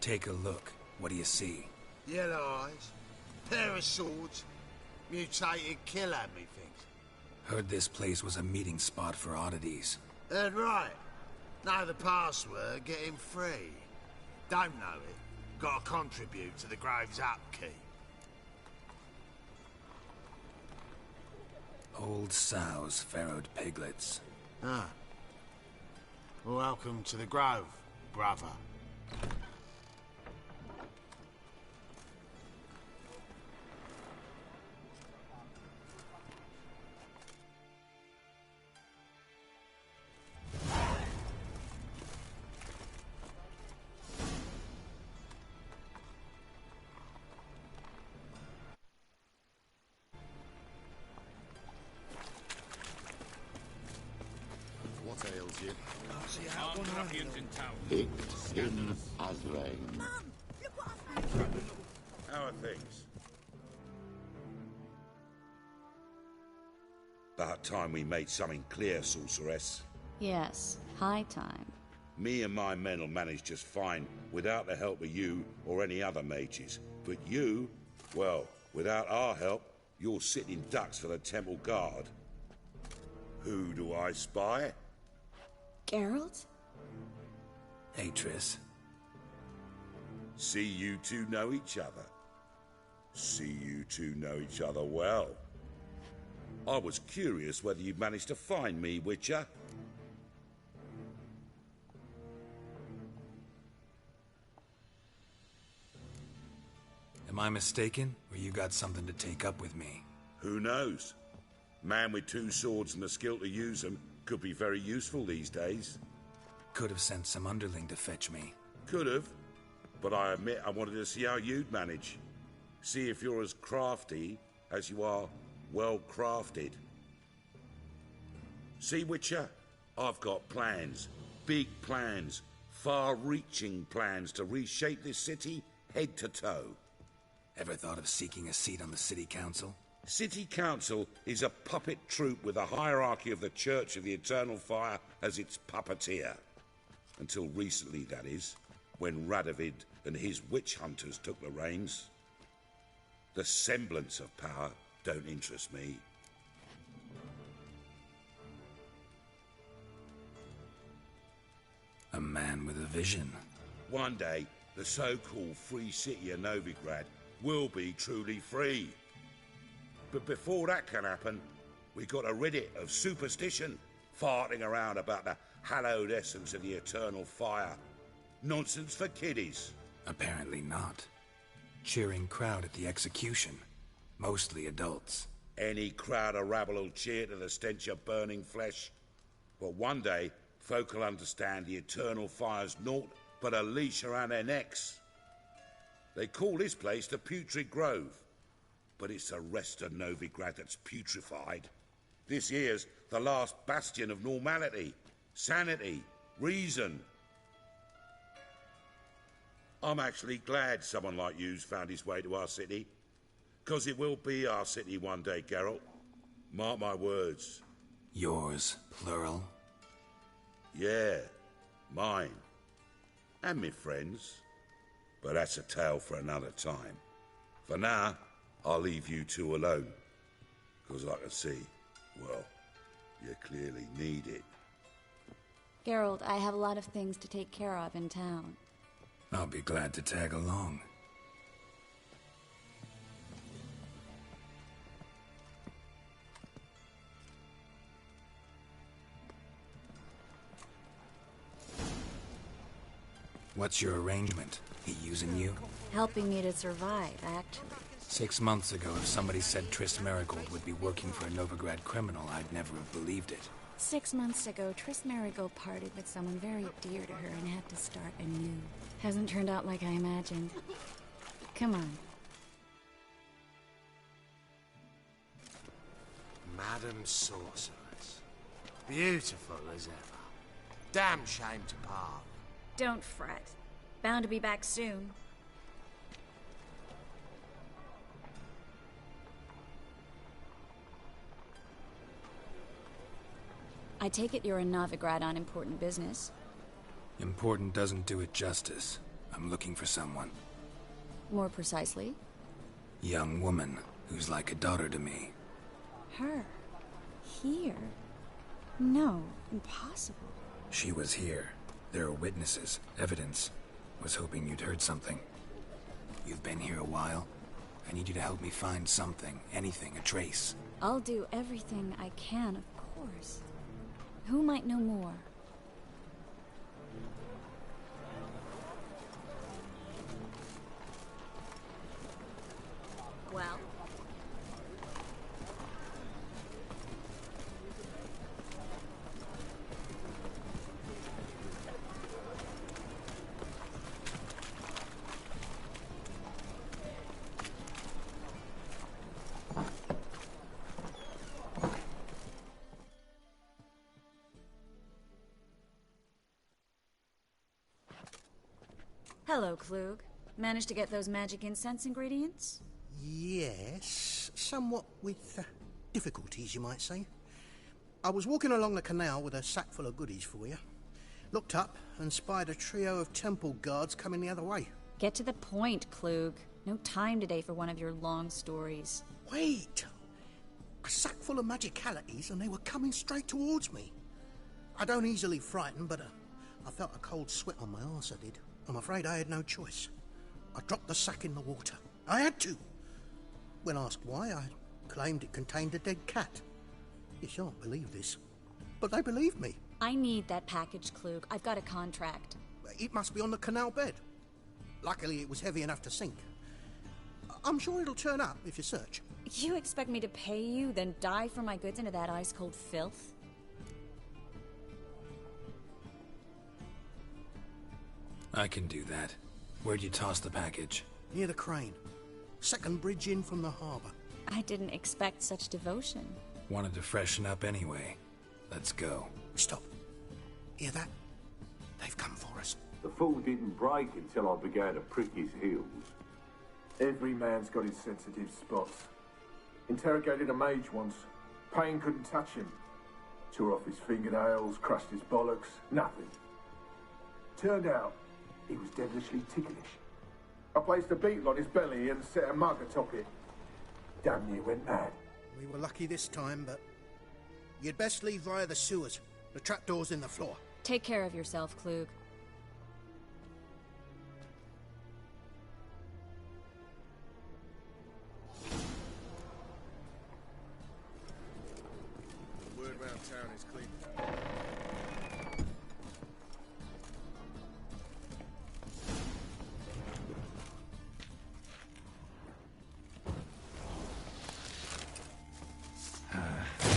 Take a look. What do you see? Yellow eyes, pair of swords, mutated killer, methinks. Heard this place was a meeting spot for oddities. Heard right. Know the password, get him free. Don't know it, gotta contribute to the Grove's upkeep. Old sows, farrowed piglets. Ah. Welcome to the Grove, brother. ship. Armed ruffians in town. Picked in as rain. How are things? About time we made something clear, sorceress. Yes, high time. Me and my men will manage just fine without the help of you or any other mages. But you, well, without our help, you're sitting ducks for the temple guard. Who do I spy? Geralt? Hey, Triss. See you two know each other. See you two know each other well. I was curious whether you'd managed to find me, Witcher. Am I mistaken, or you got something to take up with me? Who knows? Man with two swords and the skill to use them could be very useful these days. Could have sent some underling to fetch me. Could have, but I admit I wanted to see how you'd manage. See if you're as crafty as you are well crafted. See, Witcher, I've got plans. Big plans. Far-reaching plans to reshape this city head to toe. Ever thought of seeking a seat on the city council? City council is a puppet troupe with a hierarchy of the Church of the Eternal Fire as its puppeteer. Until recently, that is, when Radovid and his witch hunters took the reins. The semblance of power don't interest me. A man with a vision. One day, the so-called free city of Novigrad will be truly free. But before that can happen, we got to rid it of superstition, farting around about the hallowed essence of the eternal fire. Nonsense for kiddies. Apparently not. Cheering crowd at the execution. Mostly adults. Any crowd of rabble will cheer to the stench of burning flesh. But one day, folk will understand the eternal fire's naught but a leash around their necks. They call this place the Putrid Grove, but it's the rest of Novigrad that's putrefied. This here's the last bastion of normality, sanity, reason. I'm actually glad someone like you's found his way to our city, 'cause it will be our city one day, Geralt. Mark my words. Yours, plural? Yeah, mine. And me friends. But that's a tale for another time. For now, I'll leave you two alone. 'Cause I can see, well, you clearly need it. Geralt, I have a lot of things to take care of in town. I'll be glad to tag along. What's your arrangement? He using you? Helping me to survive, actually. 6 months ago, if somebody said Triss Marigold would be working for a Novigrad criminal, I'd never have believed it. 6 months ago, Triss Marigold parted with someone very dear to her and had to start anew. Hasn't turned out like I imagined. Come on. Madam Sorceress. Beautiful as ever. Damn shame to part. Don't fret. Bound to be back soon. I take it you're in Novigrad on important business. Important doesn't do it justice. I'm looking for someone. More precisely? Young woman who's like a daughter to me. Her? Here? No, impossible. She was here. There are witnesses, evidence. Was hoping you'd heard something. You've been here a while. I need you to help me find something, anything, a trace. I'll do everything I can, of course. Who might know more? Well? Hello, Klug. Managed to get those magic incense ingredients? Yes, somewhat with difficulties, you might say. I was walking along the canal with a sack full of goodies for you. Looked up and spied a trio of temple guards coming the other way. Get to the point, Klug. No time today for one of your long stories. Wait! A sack full of magicalities and they were coming straight towards me. I don't easily frighten, but I felt a cold sweat on my arse, I did. I'm afraid I had no choice. I dropped the sack in the water. I had to. When asked why, I claimed it contained a dead cat. You shan't believe this, but they believed me. I need that package, Klug. I've got a contract. It must be on the canal bed. Luckily, it was heavy enough to sink. I'm sure it'll turn up if you search. You expect me to pay you, then dive for my goods into that ice-cold filth? I can do that. Where'd you toss the package? Near the crane. Second bridge in from the harbour. I didn't expect such devotion. Wanted to freshen up anyway. Let's go. Stop. Hear that? They've come for us. The fool didn't break until I began to prick his heels. Every man's got his sensitive spots. Interrogated a mage once. Pain couldn't touch him. Tore off his fingernails, crushed his bollocks, nothing. Turned out, he was devilishly ticklish. I placed a beetle on his belly and set a mug atop it. Damn near went mad. We were lucky this time, but you'd best leave via the sewers. The trapdoor's in the floor. Take care of yourself, Klug. The word around town is clean.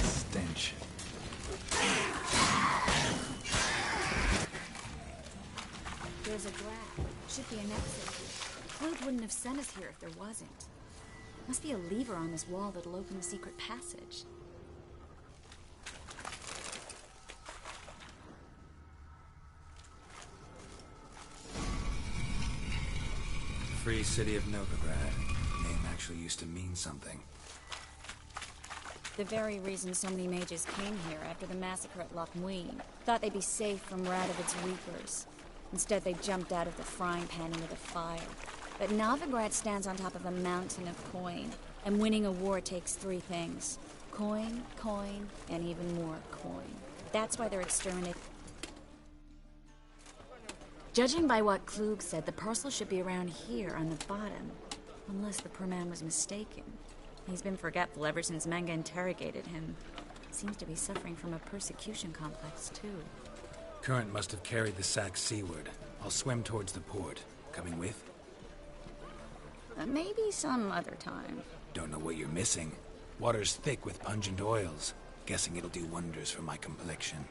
Stench. There's a grab. Should be an exit here. Klug wouldn't have sent us here if there wasn't. Must be a lever on this wall that'll open the secret passage. Free city of Novigrad. Name actually used to mean something. The very reason so many mages came here after the massacre at Loch Muin. Thought they'd be safe from Radovid's reapers. Instead, they jumped out of the frying pan into the fire. But Novigrad stands on top of a mountain of coin. And winning a war takes three things. Coin, coin, and even more coin. That's why they're exterminating. Judging by what Klug said, the parcel should be around here on the bottom. Unless the poor man was mistaken. He's been forgetful ever since Manga interrogated him. Seems to be suffering from a persecution complex, too. Current must have carried the sack seaward. I'll swim towards the port. Coming with? Maybe some other time. Don't know what you're missing. Water's thick with pungent oils. Guessing it'll do wonders for my complexion.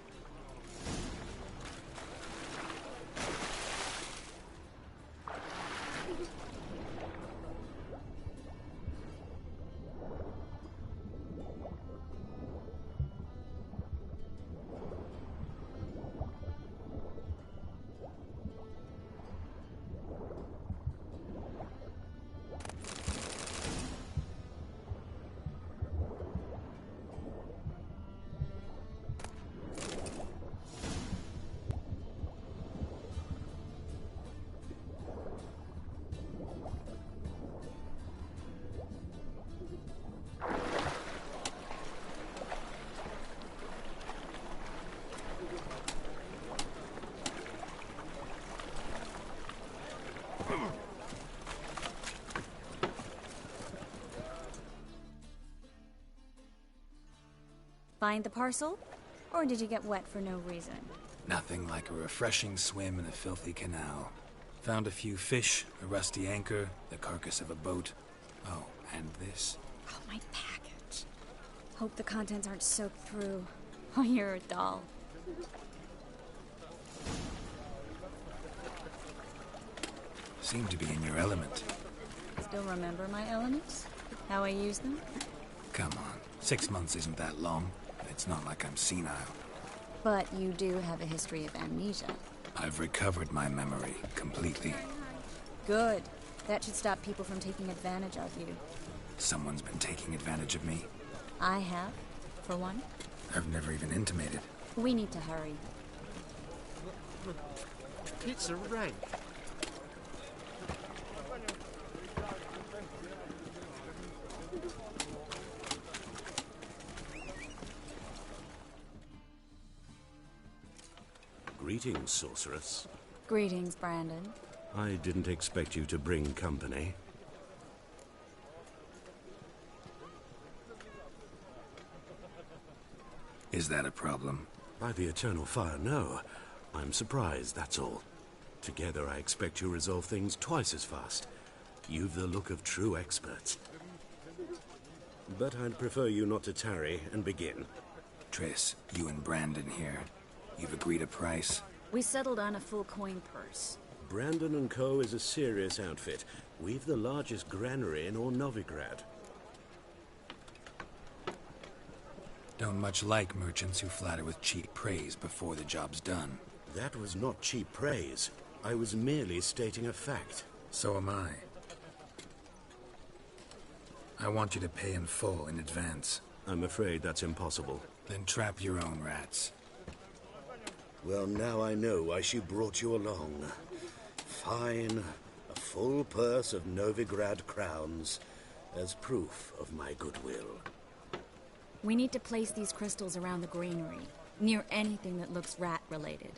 Find the parcel? Or did you get wet for no reason? Nothing like a refreshing swim in a filthy canal. Found a few fish, a rusty anchor, the carcass of a boat. Oh, and this. Oh, my package. Hope the contents aren't soaked through. Oh, you're a doll. Seem to be in your element. Still remember my elements? How I use them? Come on, 6 months isn't that long. It's not like I'm senile. But you do have a history of amnesia. I've recovered my memory completely. Good. That should stop people from taking advantage of you. Someone's been taking advantage of me. I have, for one. I've never even intimated. We need to hurry. It's a rank. Greetings, sorceress. Greetings, Brandon. I didn't expect you to bring company. Is that a problem? By the eternal fire, no. I'm surprised, that's all. Together, I expect you resolve things twice as fast. You've the look of true experts. But I'd prefer you not to tarry and begin. Triss, you and Brandon here. You've agreed a price? We settled on a full coin purse. Brandon & Co. is a serious outfit. We've the largest granary in all Novigrad. Don't much like merchants who flatter with cheap praise before the job's done. That was not cheap praise. I was merely stating a fact. So am I. I want you to pay in full in advance. I'm afraid that's impossible. Then trap your own rats. Well, now I know why she brought you along. Fine. A full purse of Novigrad crowns as proof of my goodwill. We need to place these crystals around the granary, near anything that looks rat-related.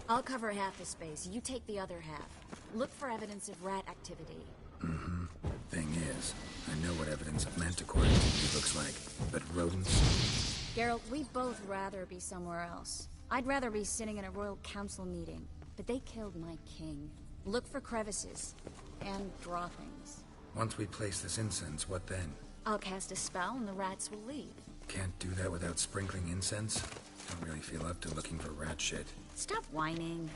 I'll cover half the space. You take the other half. Look for evidence of rat activity. Mm-hmm. Thing is, I know what evidence of manticore activity looks like, but rodents? Geralt, we'd both rather be somewhere else. I'd rather be sitting in a royal council meeting, but they killed my king. Look for crevices and droppings. Once we place this incense, what then? I'll cast a spell and the rats will leave. Can't do that without sprinkling incense? Don't really feel up to looking for rat shit. Stop whining.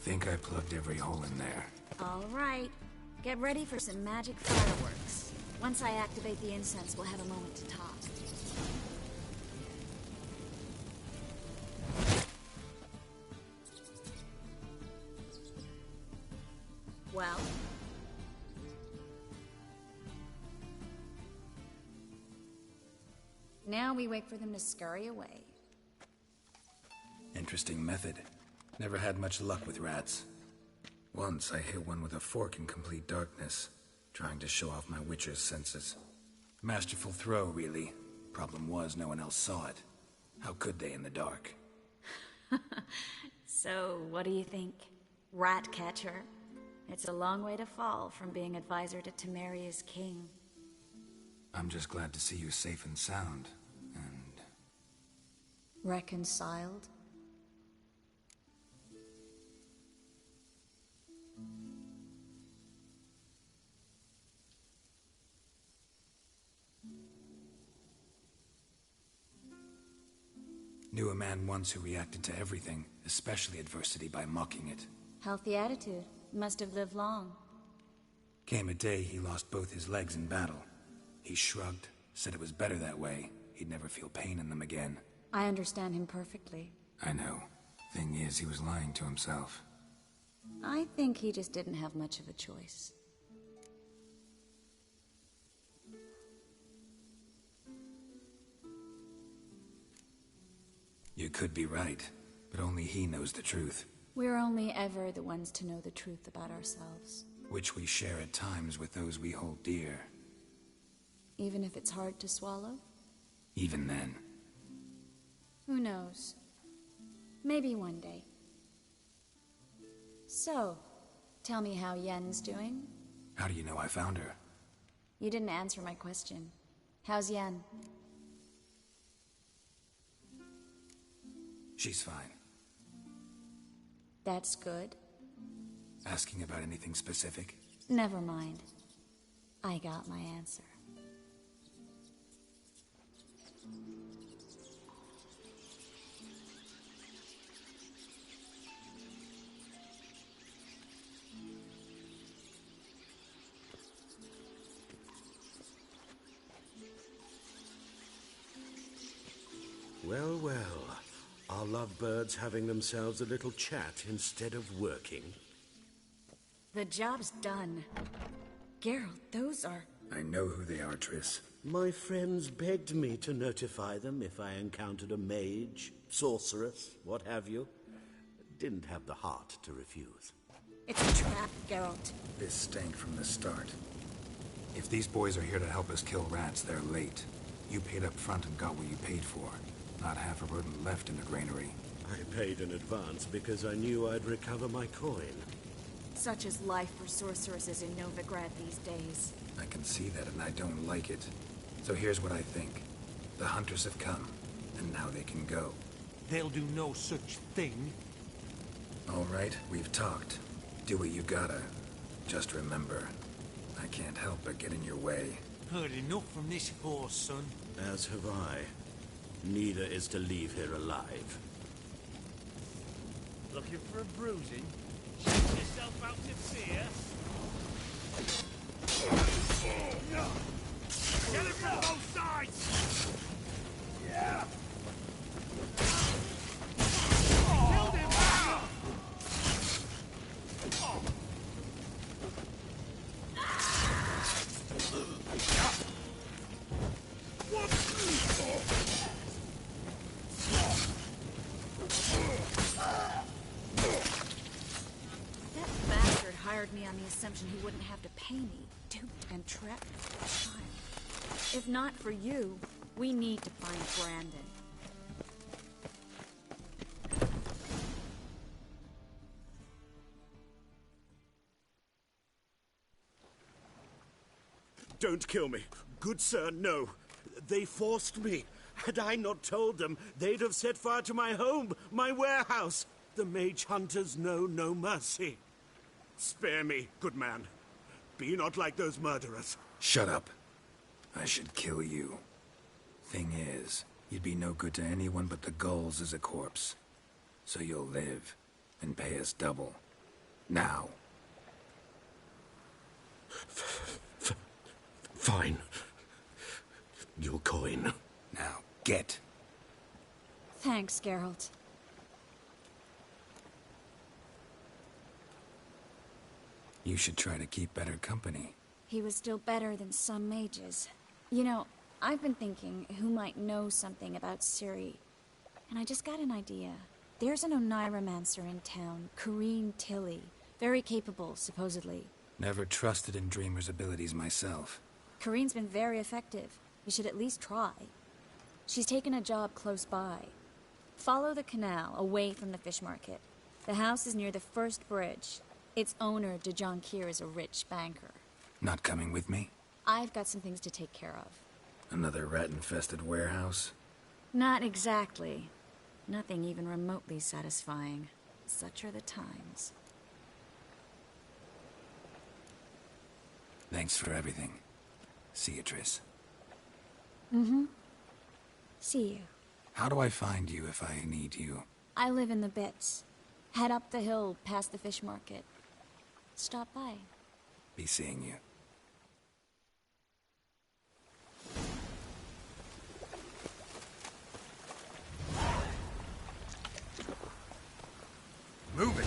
Think I plugged every hole in there. All right. Get ready for some magic fireworks. Once I activate the incense, we'll have a moment to talk. Well? Now we wait for them to scurry away. Interesting method. Never had much luck with rats. Once I hit one with a fork in complete darkness, trying to show off my witcher's senses. Masterful throw, really. Problem was, no one else saw it. How could they in the dark? So, what do you think? Rat catcher? It's a long way to fall from being advisor to Temeria's king. I'm just glad to see you safe and sound, and... Reconciled? Knew a man once who reacted to everything, especially adversity, by mocking it. Healthy attitude. Must have lived long. Came a day he lost both his legs in battle. He shrugged, said it was better that way. He'd never feel pain in them again. I understand him perfectly. I know. Thing is, he was lying to himself. I think he just didn't have much of a choice. You could be right, but only he knows the truth. We're only ever the ones to know the truth about ourselves. Which we share at times with those we hold dear. Even if it's hard to swallow? Even then. Who knows? Maybe one day. So, tell me how Yen's doing? How do you know I found her? You didn't answer my question. How's Yen? She's fine. That's good. Asking about anything specific? Never mind. I got my answer. Well, well. Our lovebirds having themselves a little chat instead of working. The job's done. Geralt, those are... I know who they are, Triss. My friends begged me to notify them if I encountered a mage, sorceress, what have you. Didn't have the heart to refuse. It's a trap, Geralt. This stank from the start. If these boys are here to help us kill rats, they're late. You paid up front and got what you paid for. Not half a rodent left in the granary. I paid in advance because I knew I'd recover my coin. Such is life for sorceresses in Novigrad these days. I can see that, and I don't like it. So here's what I think. The hunters have come, and now they can go. They'll do no such thing. All right, we've talked. Do what you gotta. Just remember, I can't help but get in your way. Heard enough from this horse, son. As have I. Neither is to leave here alive. Looking for a bruising? Shake yourself out to fear. Get it from both sides! Yeah! Killed him! That bastard hired me on the assumption he wouldn't have to pay me. Duped and trapped for time. If not for you, we need to find Brandon. Don't kill me. Good sir, no. They forced me. Had I not told them, they'd have set fire to my home, my warehouse. The mage hunters know no mercy. Spare me, good man. Be not like those murderers. Shut up. I should kill you. Thing is, you'd be no good to anyone but the gulls as a corpse. So you'll live, and pay us double. Now. Fine. Your coin. Now, get. Thanks, Geralt. You should try to keep better company. He was still better than some mages. You know, I've been thinking who might know something about Ciri. And I just got an idea. There's an Oneiromancer in town, Corrine Tilly. Very capable, supposedly. Never trusted in Dreamer's abilities myself. Corrine's been very effective. You should at least try. She's taken a job close by. Follow the canal, away from the fish market. The house is near the first bridge. Its owner, de Jonquier, is a rich banker. Not coming with me? I've got some things to take care of. Another rat-infested warehouse? Not exactly. Nothing even remotely satisfying. Such are the times. Thanks for everything. See you, Triss. Mm-hmm. See you. How do I find you if I need you? I live in the Bits. Head up the hill past the fish market. Stop by. Be seeing you. Move it!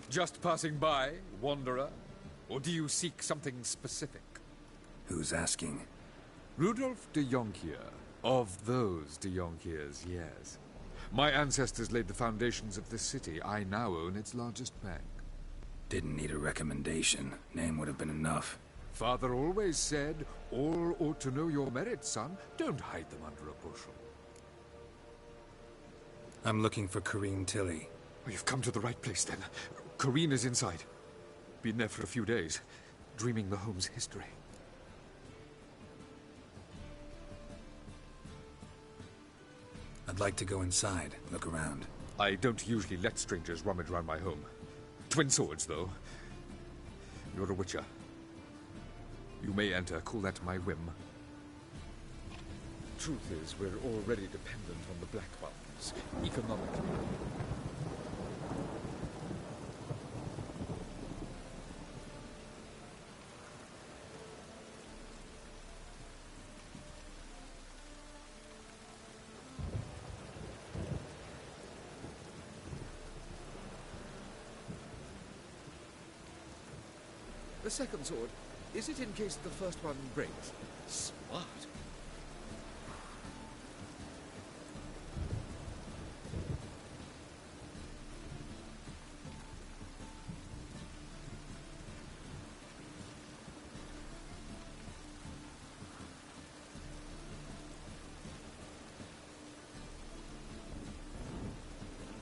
Just passing by, wanderer? Or do you seek something specific? Who's asking? Rudolf de Jonquier. Of those de Jonquiers, yes. My ancestors laid the foundations of this city. I now own its largest bank. Didn't need a recommendation. Name would have been enough. Father always said, all ought to know your merits, son. Don't hide them under a bushel. I'm looking for Corrine Tilly. Oh, you've come to the right place, then. Corrine is inside. Been there for a few days, dreaming the home's history. I'd like to go inside, look around. I don't usually let strangers rummage around my home. Twin swords, though. You're a witcher. You may enter, call that my whim. Truth is, we're already dependent on the Black Ones, economically. The second sword, is it in case the first one breaks? Smart.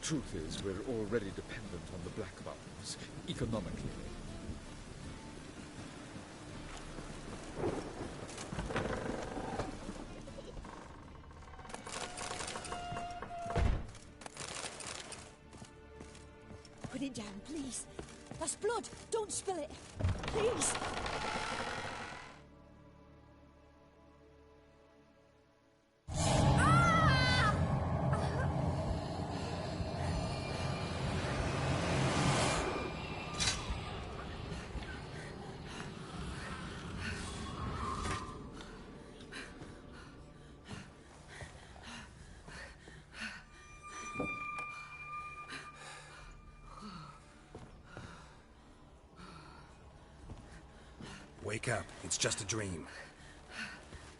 Truth is, we're already dependent on the Black Ones, economically. Put it down, please. That's blood. Don't spill it. Please. Wake up. It's just a dream.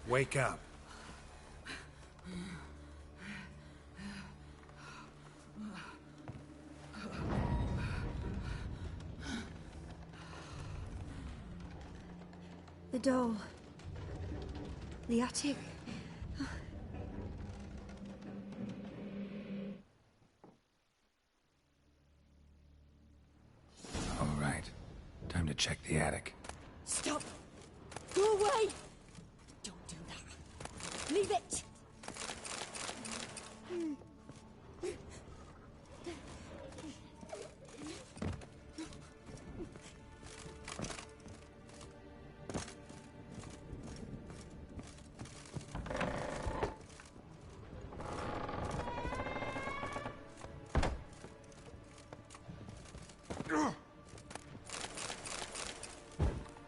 Wake up. The doll. The attic. All right. Time to check the attic. Stop! Go away! Don't do that. Leave it!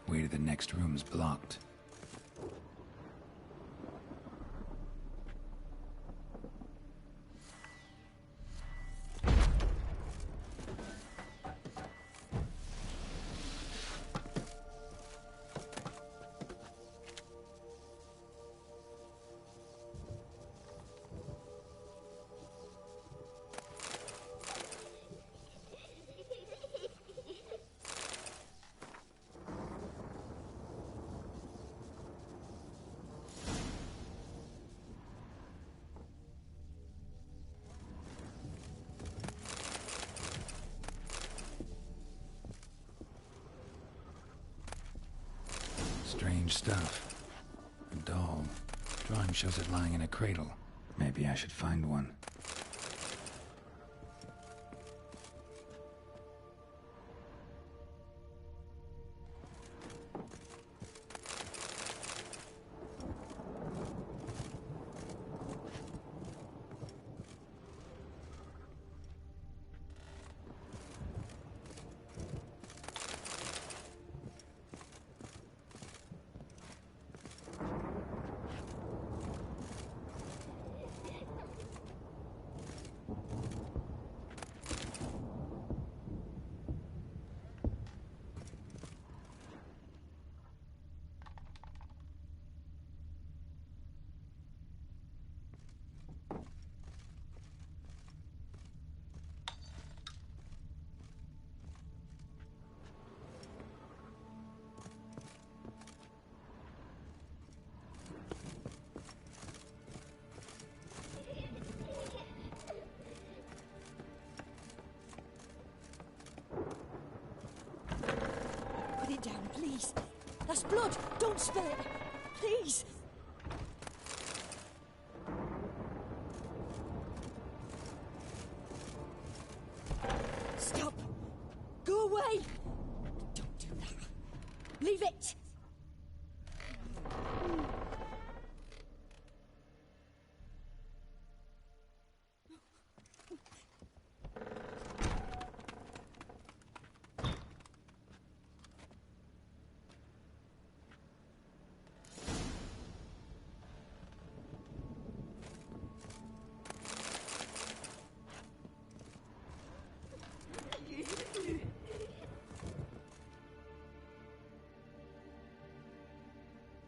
Way to the next room's blocked. Strange stuff. A doll. Drawing shows it lying in a cradle. Maybe I should find one. down, please. That's blood. Don't spill it. Please. Stop. Go away. Don't do that. Leave it.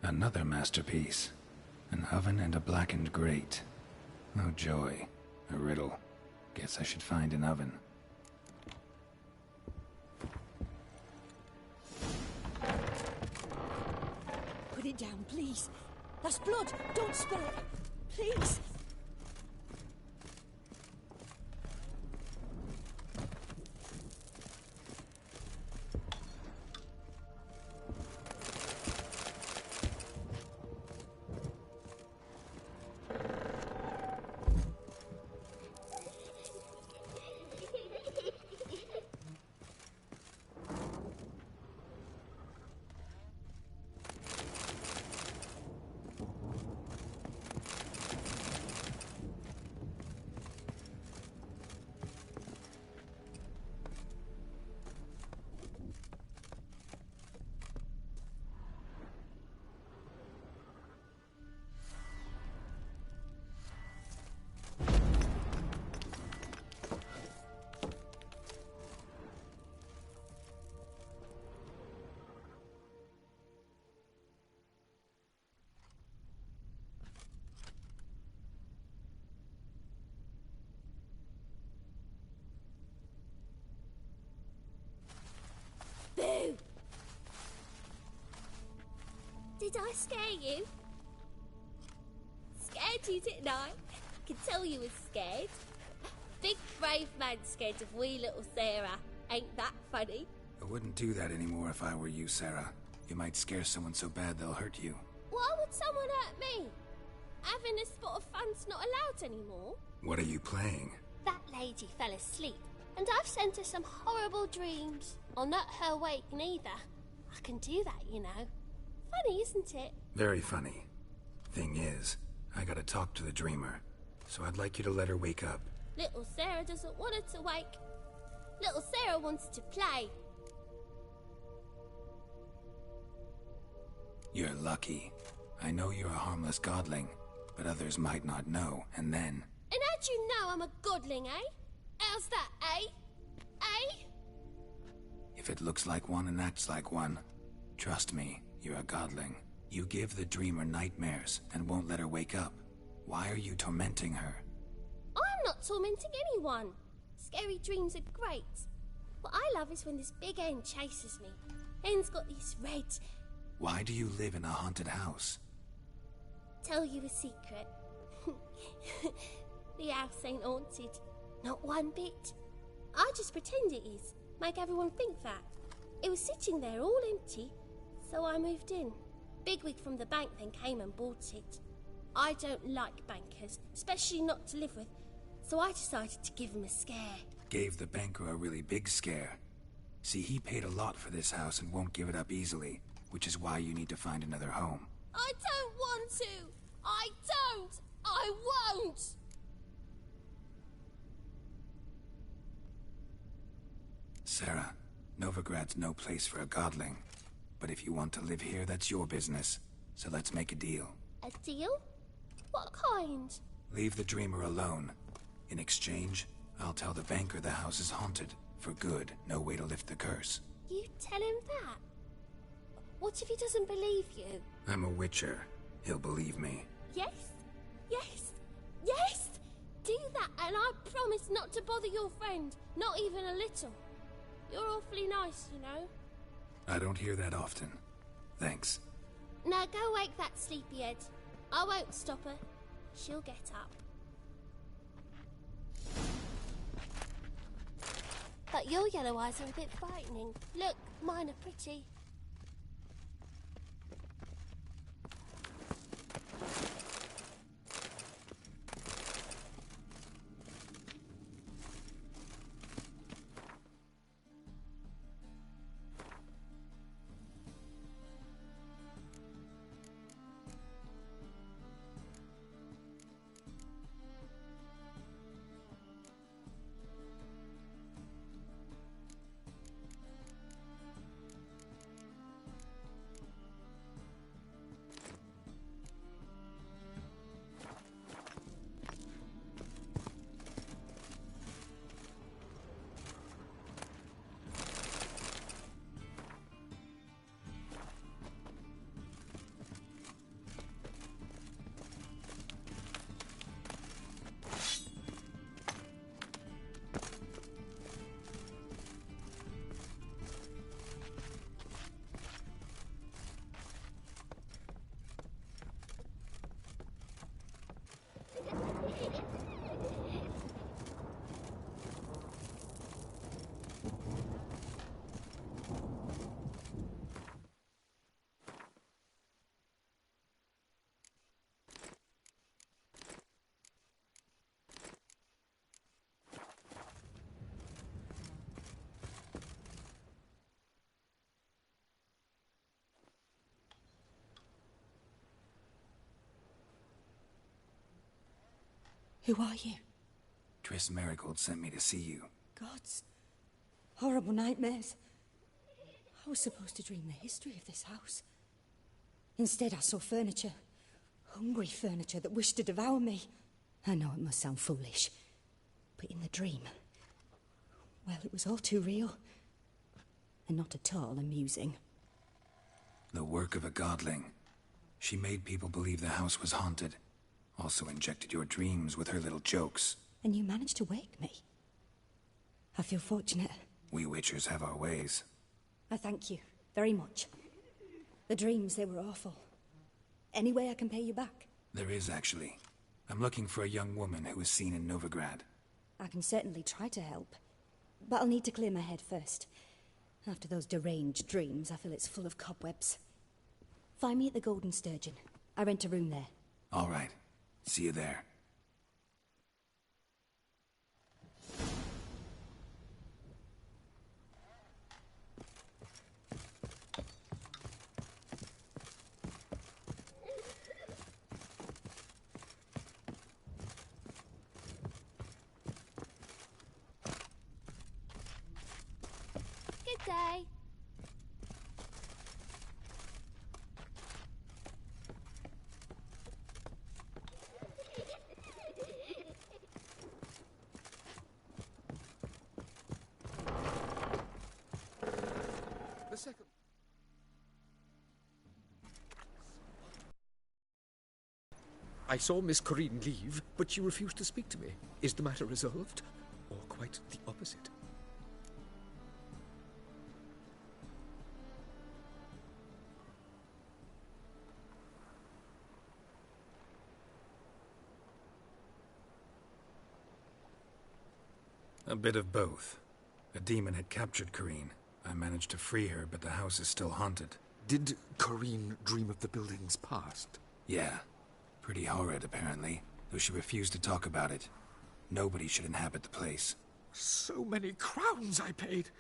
Another masterpiece. An oven and a blackened grate. Oh joy. A riddle. Guess I should find an oven. Put it down, please. That's blood. Don't spill it. Please. Boo! Did I scare you? Scared you, didn't I? Could tell you was scared. Big brave man scared of wee little Sarah. Ain't that funny? I wouldn't do that anymore if I were you, Sarah. You might scare someone so bad they'll hurt you. Why would someone hurt me? Having a spot of fun's not allowed anymore. What are you playing? That lady fell asleep, and I've sent her some horrible dreams. I'll not her wake neither. I can do that, you know. Funny, isn't it? Very funny. Thing is, I gotta talk to the dreamer, so I'd like you to let her wake up. Little Sarah doesn't want her to wake. Little Sarah wants to play. You're lucky. I know you're a harmless godling, but others might not know, and then... And how'd you know I'm a godling, eh? How's that, eh? Eh? If it looks like one and acts like one, trust me, you're a godling. You give the dreamer nightmares and won't let her wake up. Why are you tormenting her? I'm not tormenting anyone. Scary dreams are great. What I love is when this big hen chases me. Hen's got these red... Why do you live in a haunted house? Tell you a secret. The house ain't haunted. Not one bit. I just pretend it is. Make everyone think that. It was sitting there all empty, so I moved in. Bigwig from the bank then came and bought it. I don't like bankers, especially not to live with, so I decided to give him a scare. Gave the banker a really big scare. See, he paid a lot for this house and won't give it up easily, which is why you need to find another home. I don't want to! I don't! I won't! Sarah, Novigrad's no place for a godling. But if you want to live here, that's your business. So let's make a deal. A deal? What kind? Leave the dreamer alone. In exchange, I'll tell the banker the house is haunted. For good, no way to lift the curse. You tell him that? What if he doesn't believe you? I'm a witcher. He'll believe me. Yes? Yes? Yes! Do that, and I promise not to bother your friend. Not even a little. You're awfully nice, you know. I don't hear that often. Thanks. Now go wake that sleepyhead. I won't stop her. She'll get up. But your yellow eyes are a bit frightening. Look, mine are pretty. Who are you? Triss Marigold sent me to see you. Gods. Horrible nightmares. I was supposed to dream the history of this house. Instead, I saw furniture. Hungry furniture that wished to devour me. I know it must sound foolish, but in the dream, well, it was all too real. And not at all amusing. The work of a godling. She made people believe the house was haunted. Also injected your dreams with her little jokes. And you managed to wake me. I feel fortunate. We Witchers have our ways. I thank you very much. The dreams, they were awful. Any way I can pay you back? There is, actually. I'm looking for a young woman who was seen in Novigrad. I can certainly try to help. But I'll need to clear my head first. After those deranged dreams, I feel it's full of cobwebs. Find me at the Golden Sturgeon. I rent a room there. All right. See you there. Good day. The second... I saw Miss Corinne leave, but she refused to speak to me. Is the matter resolved? Or quite the opposite? A bit of both. A demon had captured Corinne. I managed to free her, but the house is still haunted. Did Corinne dream of the building's past? Yeah. Pretty horrid, apparently, though she refused to talk about it. Nobody should inhabit the place. So many crowns I paid!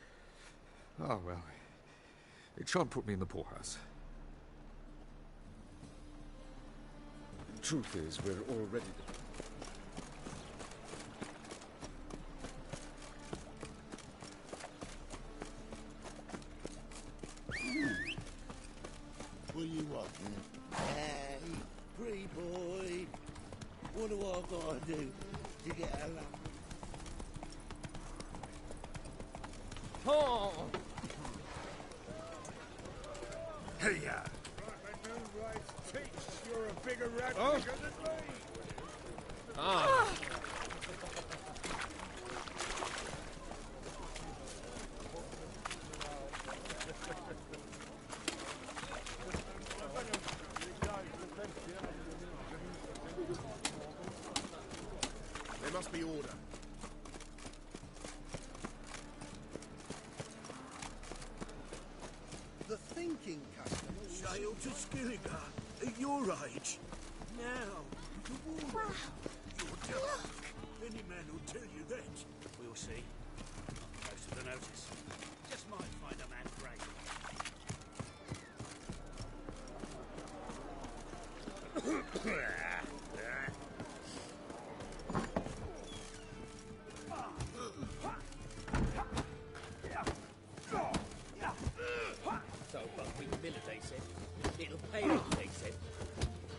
Oh, well. It shan't put me in the poorhouse. Truth is, we're already... What do you want? Hey, pretty boy. What do I gotta do to get along? Oh! Hey, ya! You're a bigger rat Oh. than me! Ah. There must be order. The thinking customers. Sail to Skilligar at your age. Now, the war. You're done. Any man will tell you that. We'll see. Not close to the notice. Just might find a man brave. So, but we mill it, they said. It'll pay off, they said.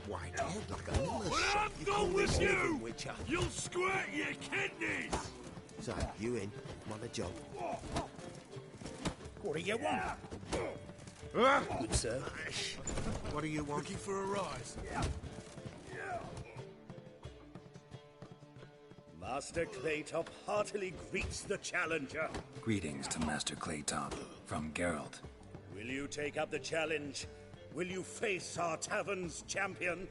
White head like a miller's When shop. I'm You call done with this living, you, Witcher? you'll squirt your kidneys! So, you in? Want a job? What do you want? Good sir. What do you want? Looking for a rise. Master Claytop heartily greets the challenger. Greetings to Master Claytop, from Geralt. Will you take up the challenge? Will you face our tavern's champion?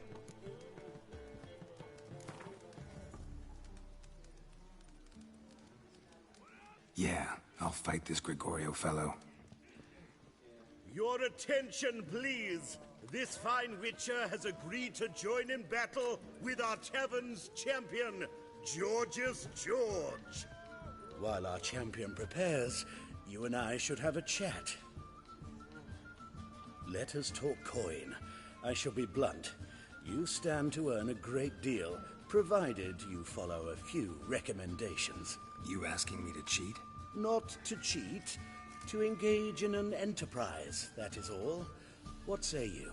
Yeah, I'll fight this Gregorio fellow. Your attention, please. This fine witcher has agreed to join in battle with our tavern's champion, George's George. While our champion prepares, you and I should have a chat. Let us talk coin. I shall be blunt. You stand to earn a great deal, provided you follow a few recommendations. You asking me to cheat? Not to cheat, to engage in an enterprise, that is all. What say you?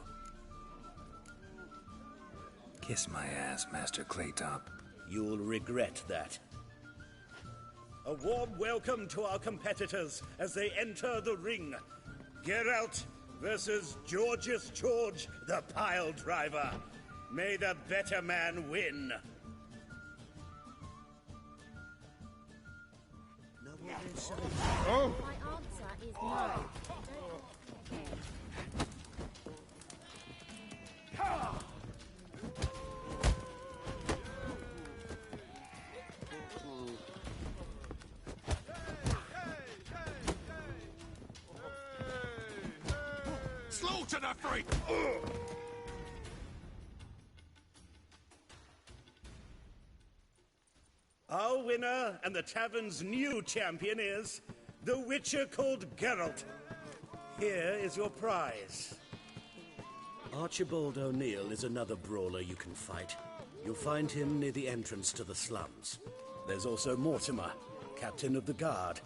Kiss my ass, Master Claytop. You'll regret that. A warm welcome to our competitors as they enter the ring. Geralt versus Georgius George, the pile driver. May the better man win. Oh. My answer is no. Slaughter the freak! Our winner and the tavern's new champion is the Witcher called Geralt. Here is your prize. Archibald O'Neill is another brawler you can fight. You'll find him near the entrance to the slums. There's also Mortimer, captain of the guard.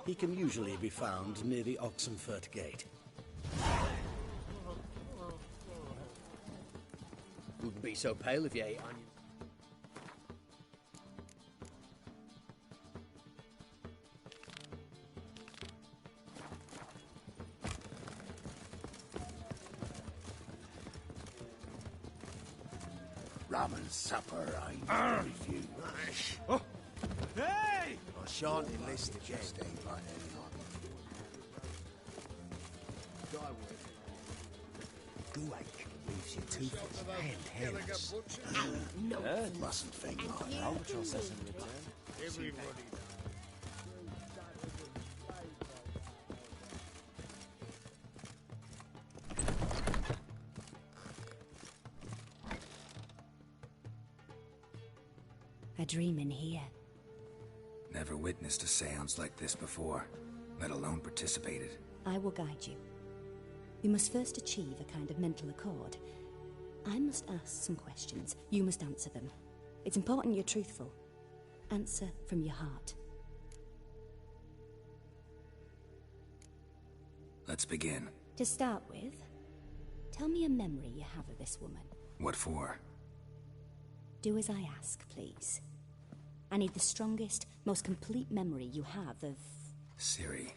He can usually be found near the Oxenfurt Gate. Wouldn't be so pale if you ate onions. Rum and supper, I refuse. Hey! I shan't enlist again. Like Guake leaves you toothless and hairless. No. Mustn't think like that. I'll process in return. Everybody. A dream in here. Never witnessed a seance like this before, let alone participated. I will guide you. You must first achieve a kind of mental accord. I must ask some questions. You must answer them. It's important you're truthful. Answer from your heart. Let's begin. To start with, tell me a memory you have of this woman. What for? Do as I ask, please. I need the strongest, most complete memory you have of... Ciri.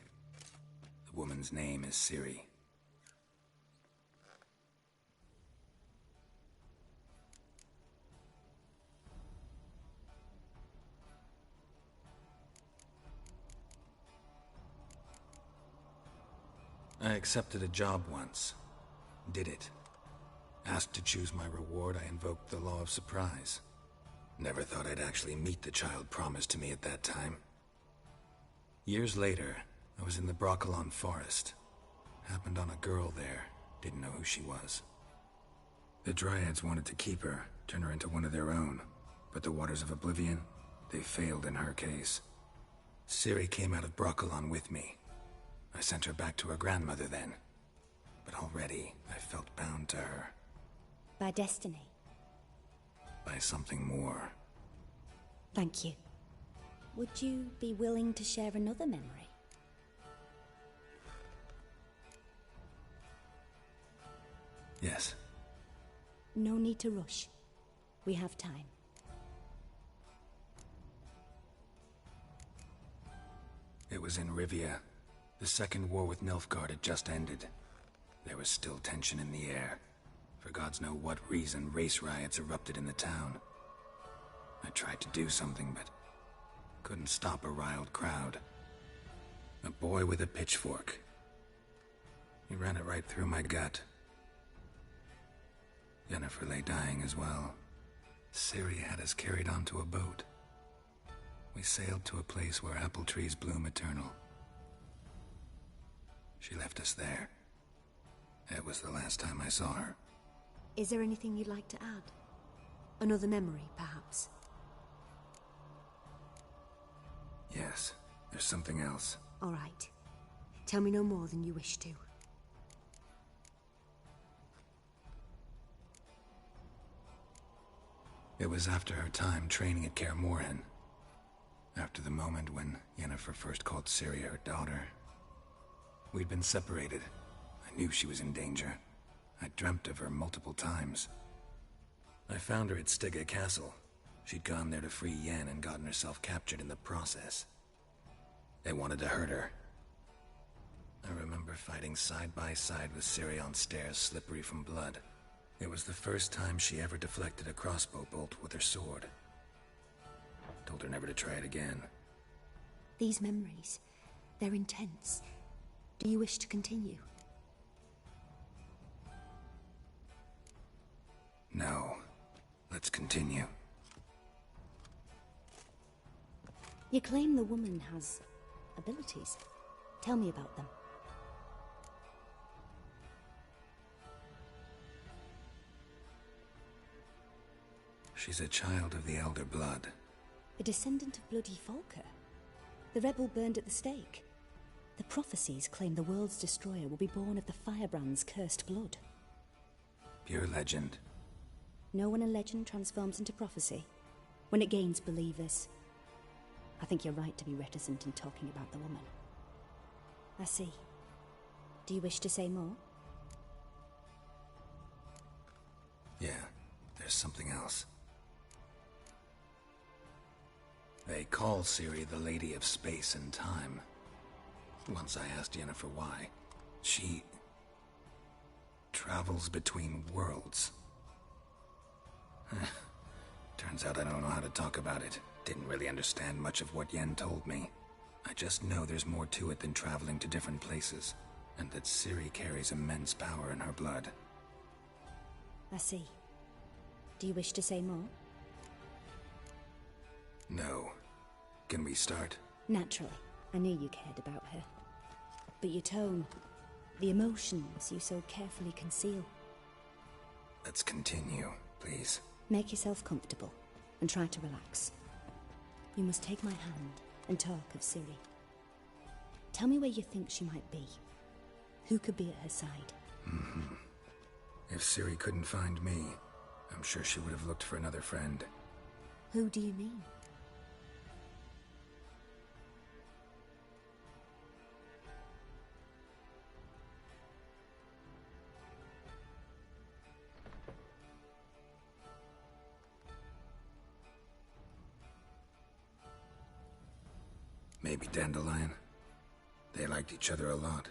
The woman's name is Ciri. I accepted a job once. Did it. Asked to choose my reward, I invoked the law of surprise. Never thought I'd actually meet the child promised to me at that time. Years later, I was in the Broccolon forest. Happened on a girl there. Didn't know who she was. The Dryads wanted to keep her, turn her into one of their own. But the Waters of Oblivion, they failed in her case. Ciri came out of Broccolon with me. I sent her back to her grandmother then. But already, I felt bound to her. By destiny. By something more. Thank you. Would you be willing to share another memory? Yes. No need to rush. We have time. It was in Rivia. The second war with Nilfgaard had just ended. There was still tension in the air. For gods know what reason, race riots erupted in the town. I tried to do something, but couldn't stop a riled crowd. A boy with a pitchfork. He ran it right through my gut. Yennefer lay dying as well. Ciri had us carried onto a boat. We sailed to a place where apple trees bloom eternal. She left us there. It was the last time I saw her. Is there anything you'd like to add? Another memory, perhaps? Yes, there's something else. All right. Tell me no more than you wish to. It was after her time training at Kaer Morhen. After the moment when Yennefer first called Ciri her daughter. We'd been separated. I knew she was in danger. I dreamt of her multiple times. I found her at Stygga Castle. She'd gone there to free Yen and gotten herself captured in the process. They wanted to hurt her. I remember fighting side by side with Ciri on stairs slippery from blood. It was the first time she ever deflected a crossbow bolt with her sword. Told her never to try it again. These memories, they're intense. Do you wish to continue? No. Let's continue. You claim the woman has abilities. Tell me about them. She's a child of the Elder Blood. A descendant of bloody Volker. The rebel burned at the stake. The prophecies claim the world's destroyer will be born of the Firebrand's cursed blood. Pure legend. Know when a legend transforms into prophecy? When it gains believers. I think you're right to be reticent in talking about the woman. I see. Do you wish to say more? Yeah, there's something else. They call Ciri the Lady of Space and Time. Once I asked Yennefer why. She travels between worlds. Turns out I don't know how to talk about it. Didn't really understand much of what Yen told me. I just know there's more to it than traveling to different places, and that Ciri carries immense power in her blood. I see. Do you wish to say more? No. Can we start? Naturally. I knew you cared about her. But your tone, the emotions you so carefully conceal. Let's continue, please. Make yourself comfortable and try to relax. You must take my hand and talk of Ciri. Tell me where you think she might be. Who could be at her side? If Ciri couldn't find me, I'm sure she would have looked for another friend. Who do you mean? Maybe Dandelion. They liked each other a lot.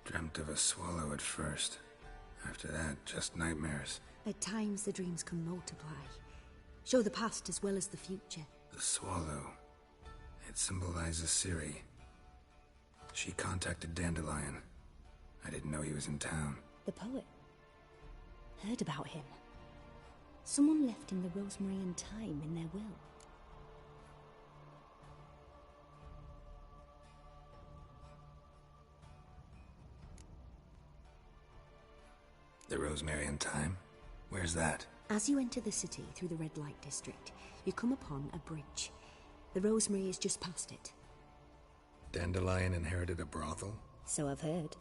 Dreamt of a swallow at first. After that, just nightmares. At times the dreams can multiply. Show the past as well as the future. The swallow. It symbolizes Ciri. She contacted Dandelion. I didn't know he was in town. The poet. Heard about him. Someone left him the rosemary and thyme in their will. The rosemary and thyme? Where's that? As you enter the city through the red light district, you come upon a bridge. The rosemary is just past it. Dandelion inherited a brothel? So I've heard.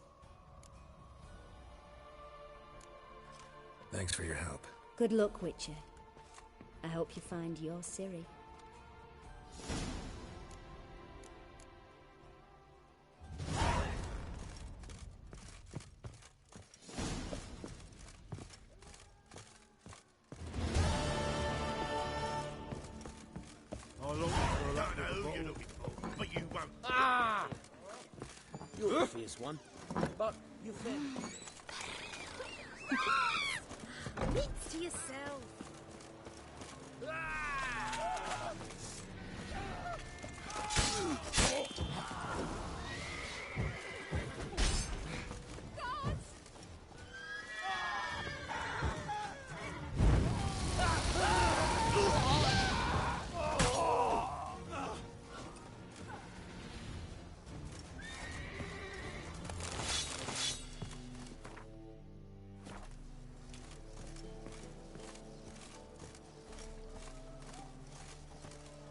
Thanks for your help. Good luck, Witcher. I hope you find your Ciri. But you won't. Ah! You're a fierce one, but you're fair. Neats to yourself.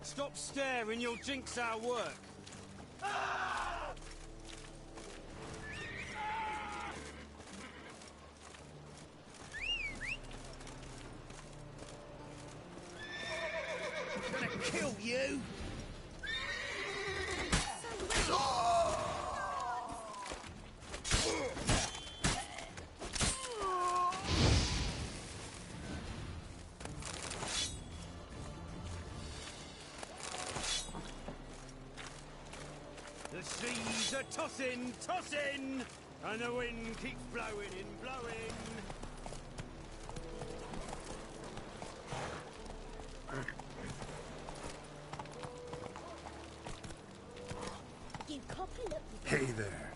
Stop staring, you'll jinx our work. I'm gonna kill you! The seas are tossing, tossing, and the wind keeps blowing and blowing. You cocky little... Hey there.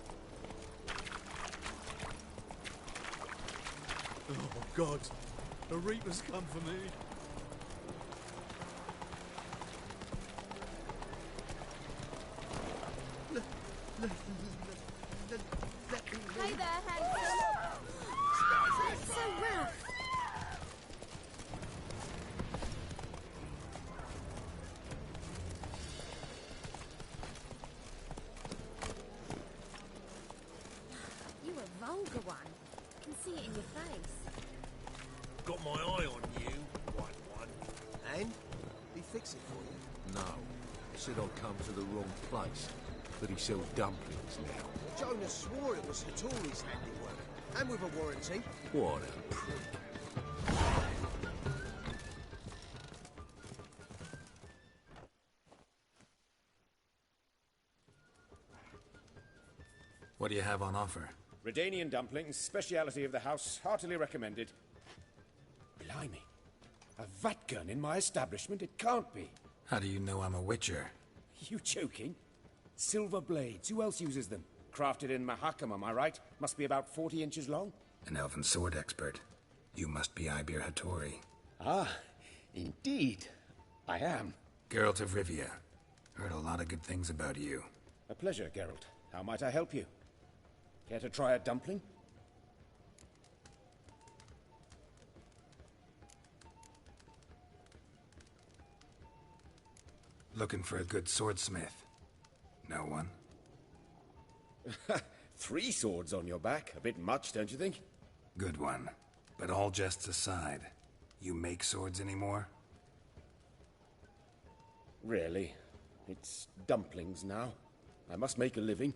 Oh, God. The Reaper's come for me. Hey there, handsome. That's so rough. You a vulgar one. I can see it in your face. Got my eye on you, white one. And? He fix it for you? No. He said I'd come to the wrong place. But he sells dumplings now. Jonas swore it was Hattori's handiwork, and with a warranty. What a prick. What do you have on offer? Redanian dumplings, speciality of the house, heartily recommended. Blimey. A vatgun in my establishment? It can't be. How do you know I'm a Witcher? You joking? Silver blades. Who else uses them? Crafted in Mahakam, am I right? Must be about 40 inches long. An elven sword expert. You must be Ibir Hattori. Ah, indeed. I am. Geralt of Rivia. Heard a lot of good things about you. A pleasure, Geralt. How might I help you? Care to try a dumpling? Looking for a good swordsmith. No one? 3 swords on your back. A bit much, don't you think? Good one. But all jests aside, you make swords anymore? Really? It's dumplings now. I must make a living.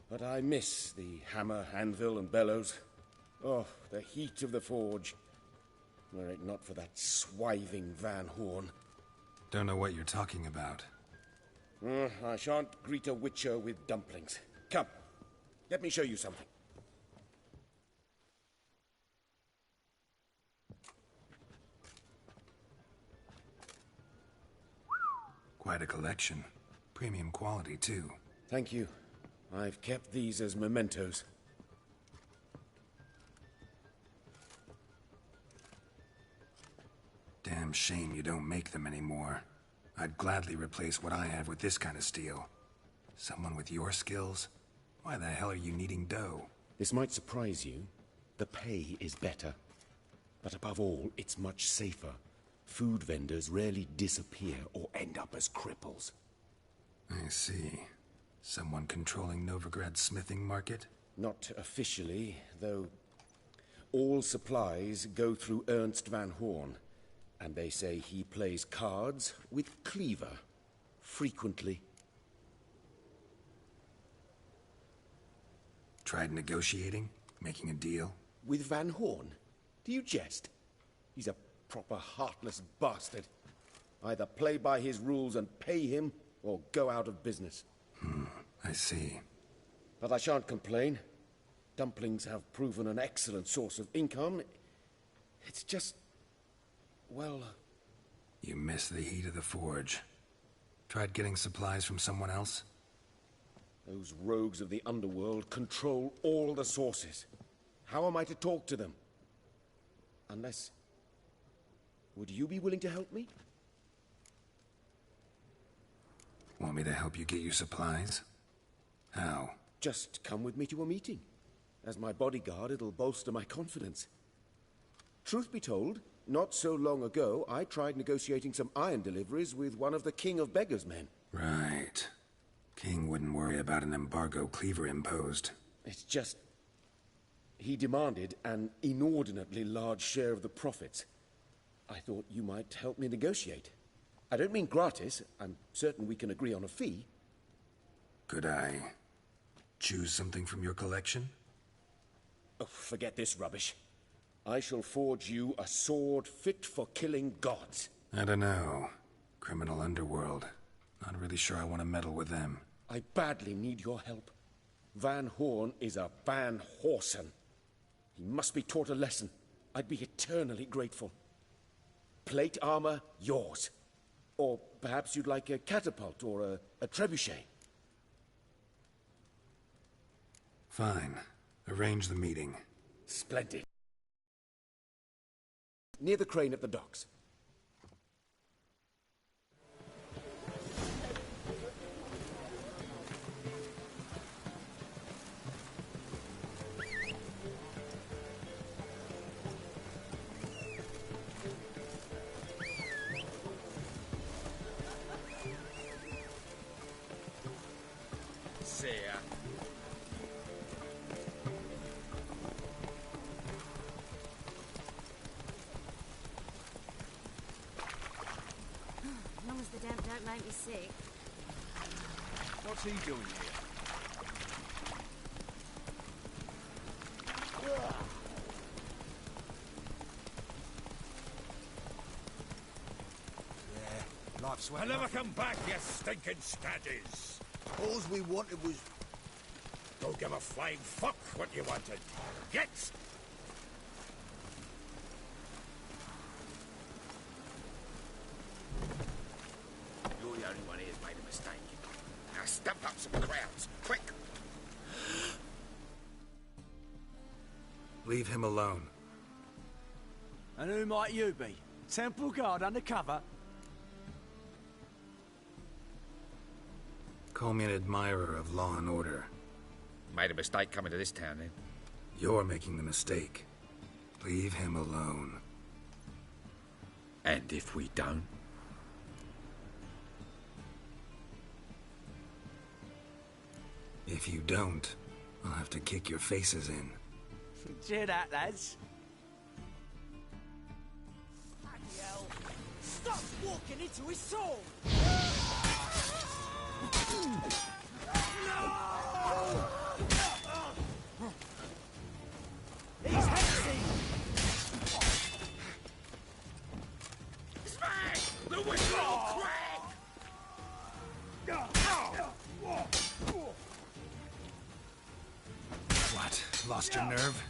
But I miss the hammer, anvil, and bellows. Oh, the heat of the forge. Were it not for that swithing Van Horn. Don't know what you're talking about. I shan't greet a witcher with dumplings. Come, let me show you something. Quite a collection. Premium quality, too. Thank you. I've kept these as mementos. Damn shame you don't make them anymore. I'd gladly replace what I have with this kind of steel. Someone with your skills? Why the hell are you needing dough? This might surprise you. The pay is better. But above all, it's much safer. Food vendors rarely disappear or end up as cripples. I see. Someone controlling Novigrad's smithing market? Not officially, though All supplies go through Ernst van Horn, and they say he plays cards with Cleaver, frequently. Tried negotiating? Making a deal? With Van Horn? Do you jest? He's a proper heartless bastard. Either play by his rules and pay him, or go out of business. I see. But I shan't complain. Dumplings have proven an excellent source of income. It's just... well... You miss the heat of the forge. Tried getting supplies from someone else? Those rogues of the underworld control all the sources. How am I to talk to them? Unless... would you be willing to help me? Want me to help you get your supplies? How? Just come with me to a meeting. As my bodyguard, it'll bolster my confidence. Truth be told, not so long ago, I tried negotiating some iron deliveries with one of the King of Beggars' men. Right. King wouldn't worry about an embargo Cleaver imposed. It's just... he demanded an inordinately large share of the profits. I thought you might help me negotiate. I don't mean gratis. I'm certain we can agree on a fee. Could I choose something from your collection? Oh, forget this rubbish. I shall forge you a sword fit for killing gods. I don't know. Criminal underworld. Not really sure I want to meddle with them. I badly need your help. Van Horn is a Van Horsen. He must be taught a lesson. I'd be eternally grateful. Plate armor, yours. Or perhaps you'd like a catapult or a trebuchet. Fine. Arrange the meeting. Splendid. Near the crane at the docks. Make me sick. What's he doing here? Yeah, life's sweat. I'll never come back, you stinking staddies. All we wanted was... Don't give a flying fuck what you wanted. Get! You're the only one here's made a mistake. Now stump up some crowds, quick! Leave him alone. And who might you be? Temple Guard undercover? Call me an admirer of law and order. Made a mistake coming to this town, then. You're making the mistake. Leave him alone. And if we don't? If you don't, I'll have to kick your faces in. Cheer that, lads. Bloody hell. Stop walking into his soul! No! He's hexing! Smack! The whistle crack! What? Lost your nerve?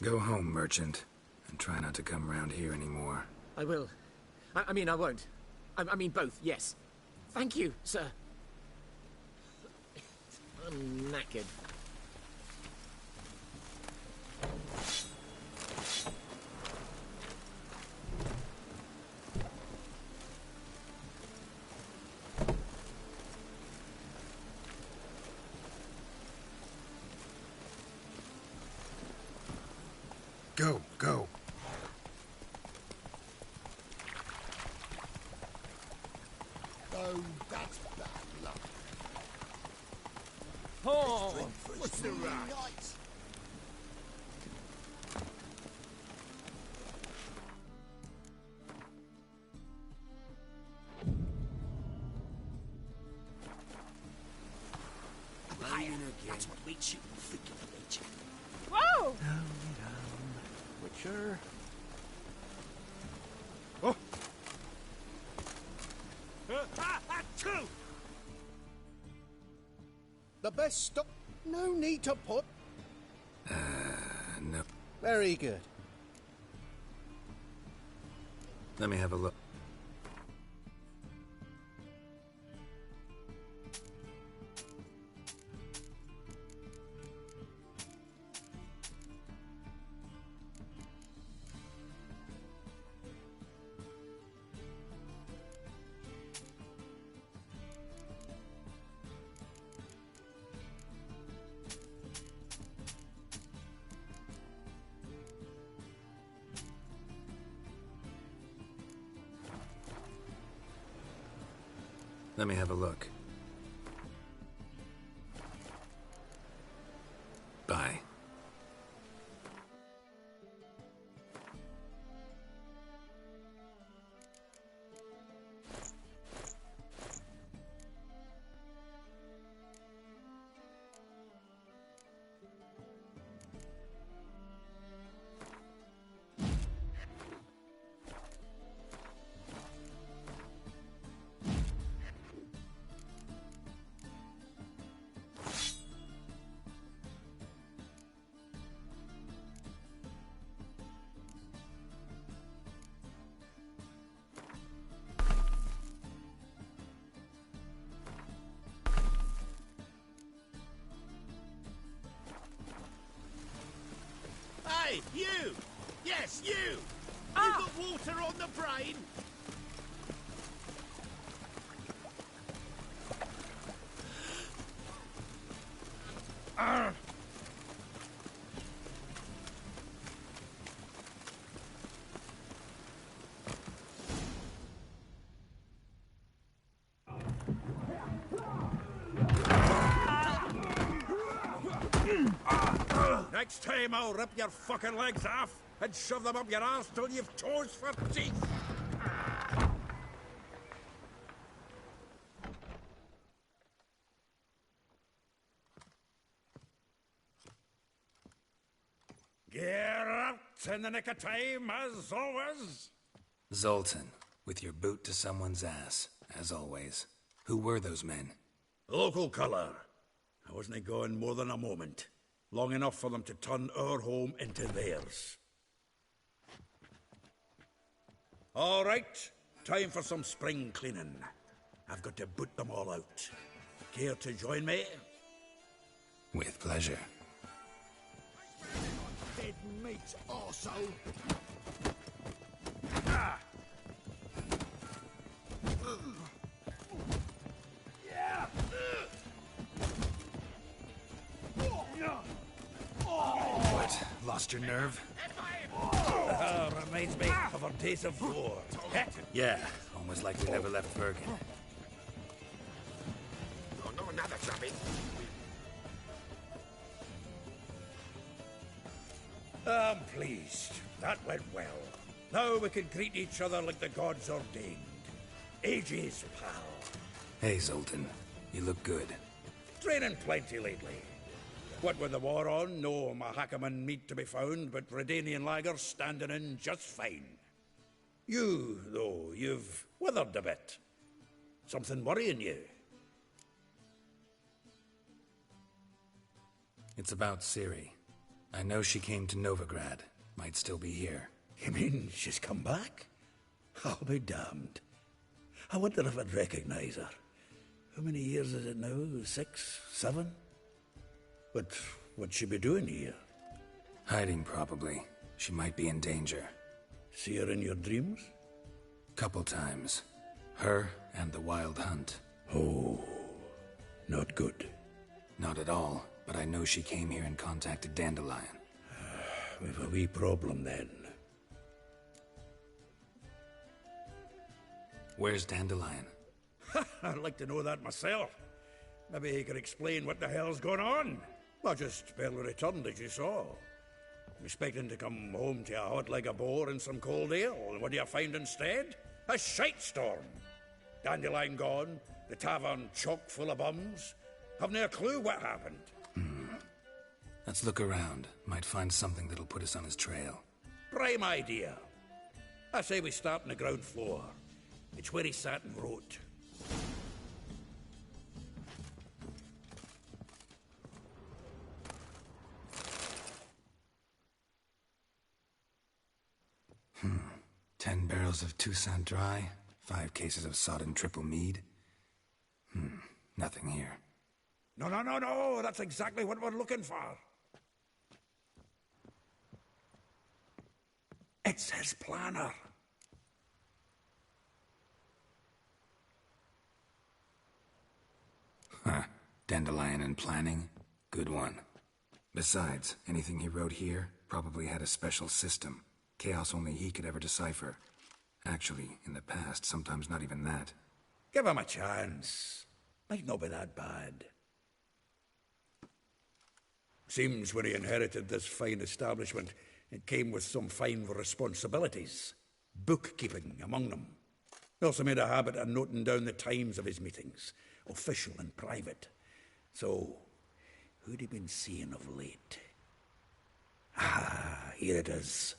Go home, merchant, and try not to come round here anymore. I will. I mean, I won't. I mean both, yes. Thank you, sir. I'm knackered. Go, go. That's bad luck. Oh, what's the rush? That's what makes you think of nature. Whoa! Witcher. Oh! The best stop. No need to put. No. Very good. Let me have a look. Let me have a look. Bye. Hey, you! Yes, you! You got water on the brain? Next time I'll rip your fucking legs off and shove them up your arse till you've toes for teeth. Get out in the nick of time, as always. Zoltan, with your boot to someone's ass, as always. Who were those men? Local colour. I wasn't gone more than a moment. Long enough for them to turn our home into theirs. All right, time for some spring cleaning. I've got to boot them all out. Care to join me? With pleasure. Dead meat, arsehole! What? Lost your nerve? Reminds me of our days of war. Yeah, almost like we never left Bergen. Oh, not another chubby. I'm pleased. That went well. Now we can greet each other like the gods ordained. Ages, pal. Hey, Zoltan. You look good. Training plenty lately. What with the war on, no Mahakaman meat to be found, but Redanian lagers standing in just fine. You, though, you've withered a bit. Something worrying you? It's about Ciri. I know she came to Novigrad. Might still be here. You mean she's come back? I'll be damned. I wonder if I'd recognize her. How many years is it now? 6, 7? But what'd she be doing here? Hiding, probably. She might be in danger. See her in your dreams? Couple times. Her and the Wild Hunt. Oh, not good. Not at all, but I know she came here and contacted Dandelion. We've a wee problem then. Where's Dandelion? I'd like to know that myself. Maybe he could explain what the hell's going on. I just barely returned, as you saw. Expecting to come home to a hot like a boar and some cold ale, and what do you find instead? A shite storm. Dandelion gone, the tavern chock full of bums. Haven't a clue what happened. Let's look around. Might find something that'll put us on his trail. Prime idea. I say we start on the ground floor. It's where he sat and wrote. 10 barrels of Toussaint Dry, 5 cases of sodden triple mead. Nothing here. No, that's exactly what we're looking for. It's his planner. Dandelion and planning? Good one. Besides, anything he wrote here probably had a special system. Chaos only he could ever decipher. Actually, in the past, sometimes not even that. Give him a chance. Might not be that bad. Seems when he inherited this fine establishment, it came with some fine responsibilities. Bookkeeping among them. He also made a habit of noting down the times of his meetings, official and private. So, who'd he been seeing of late? Here it is.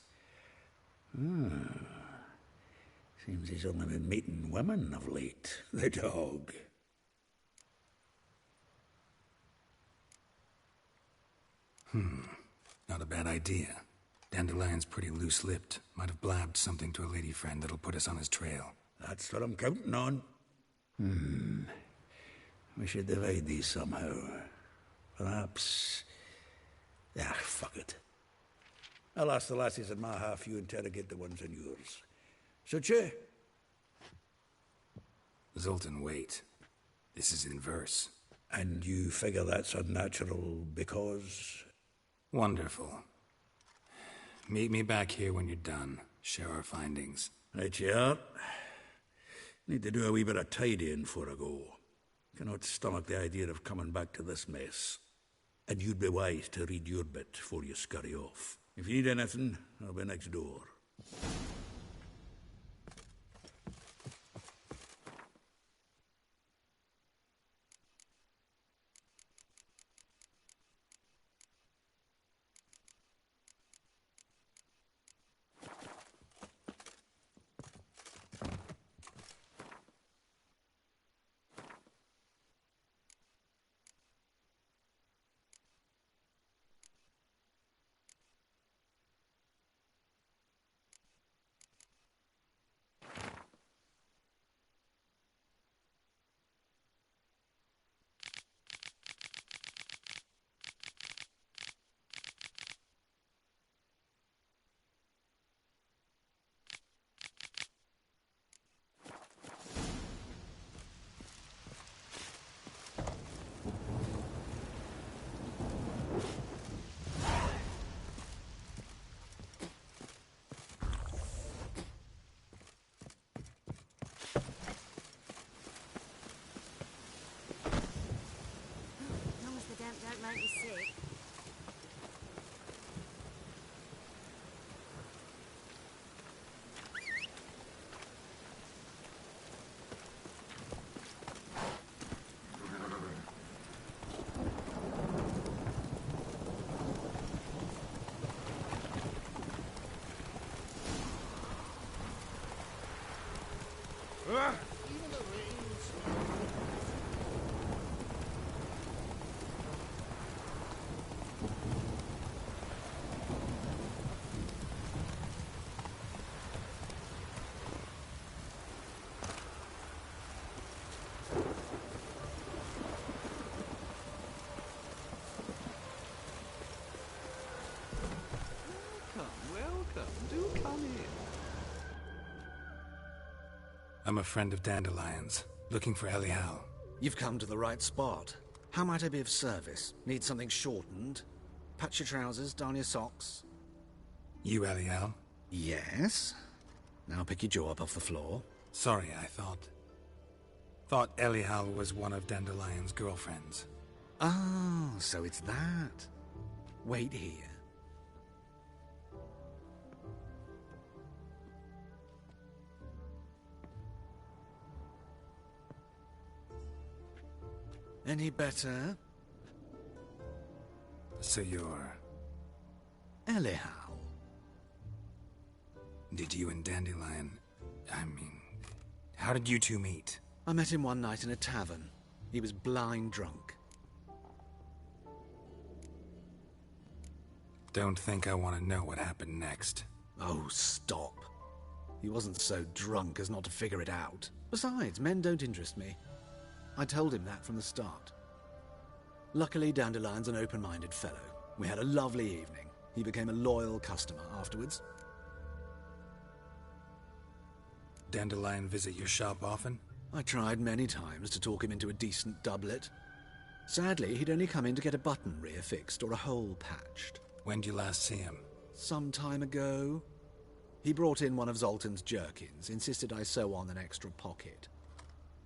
Seems he's only been meeting women of late, the dog. Not a bad idea. Dandelion's pretty loose-lipped. Might have blabbed something to a lady friend that'll put us on his trail. That's what I'm counting on. We should divide these somehow. Perhaps... fuck it. I'll ask the lassies in my half, you interrogate the ones in yours. Such a... Zoltan, wait. This is in verse. And you figure that's unnatural because... Wonderful. Meet me back here when you're done. Share our findings. Right you are. Need to do a wee bit of tidying before I go. Cannot stomach the idea of coming back to this mess. And you'd be wise to read your bit before you scurry off. If you need anything, I'll be next door. Don't make me sick. I'm a friend of Dandelion's, looking for Elial. You've come to the right spot. How might I be of service? Need something shortened? Patch your trousers, darn your socks. You, Elial? Yes. Now pick your jaw up off the floor. Sorry, I thought... Thought Elihal was one of Dandelion's girlfriends. Oh, so it's that. Wait here. Any better? So you're... Elihal. Did you and Dandelion... how did you two meet? I met him one night in a tavern. He was blind drunk. Don't think I want to know what happened next. Oh, stop. He wasn't so drunk as not to figure it out. Besides, men don't interest me. I told him that from the start. Luckily, Dandelion's an open-minded fellow. We had a lovely evening. He became a loyal customer afterwards. Dandelion visit your shop often? I tried many times to talk him into a decent doublet. Sadly, he'd only come in to get a button reaffixed or a hole patched. When did you last see him? Some time ago. He brought in one of Zoltan's jerkins, insisted I sew on an extra pocket.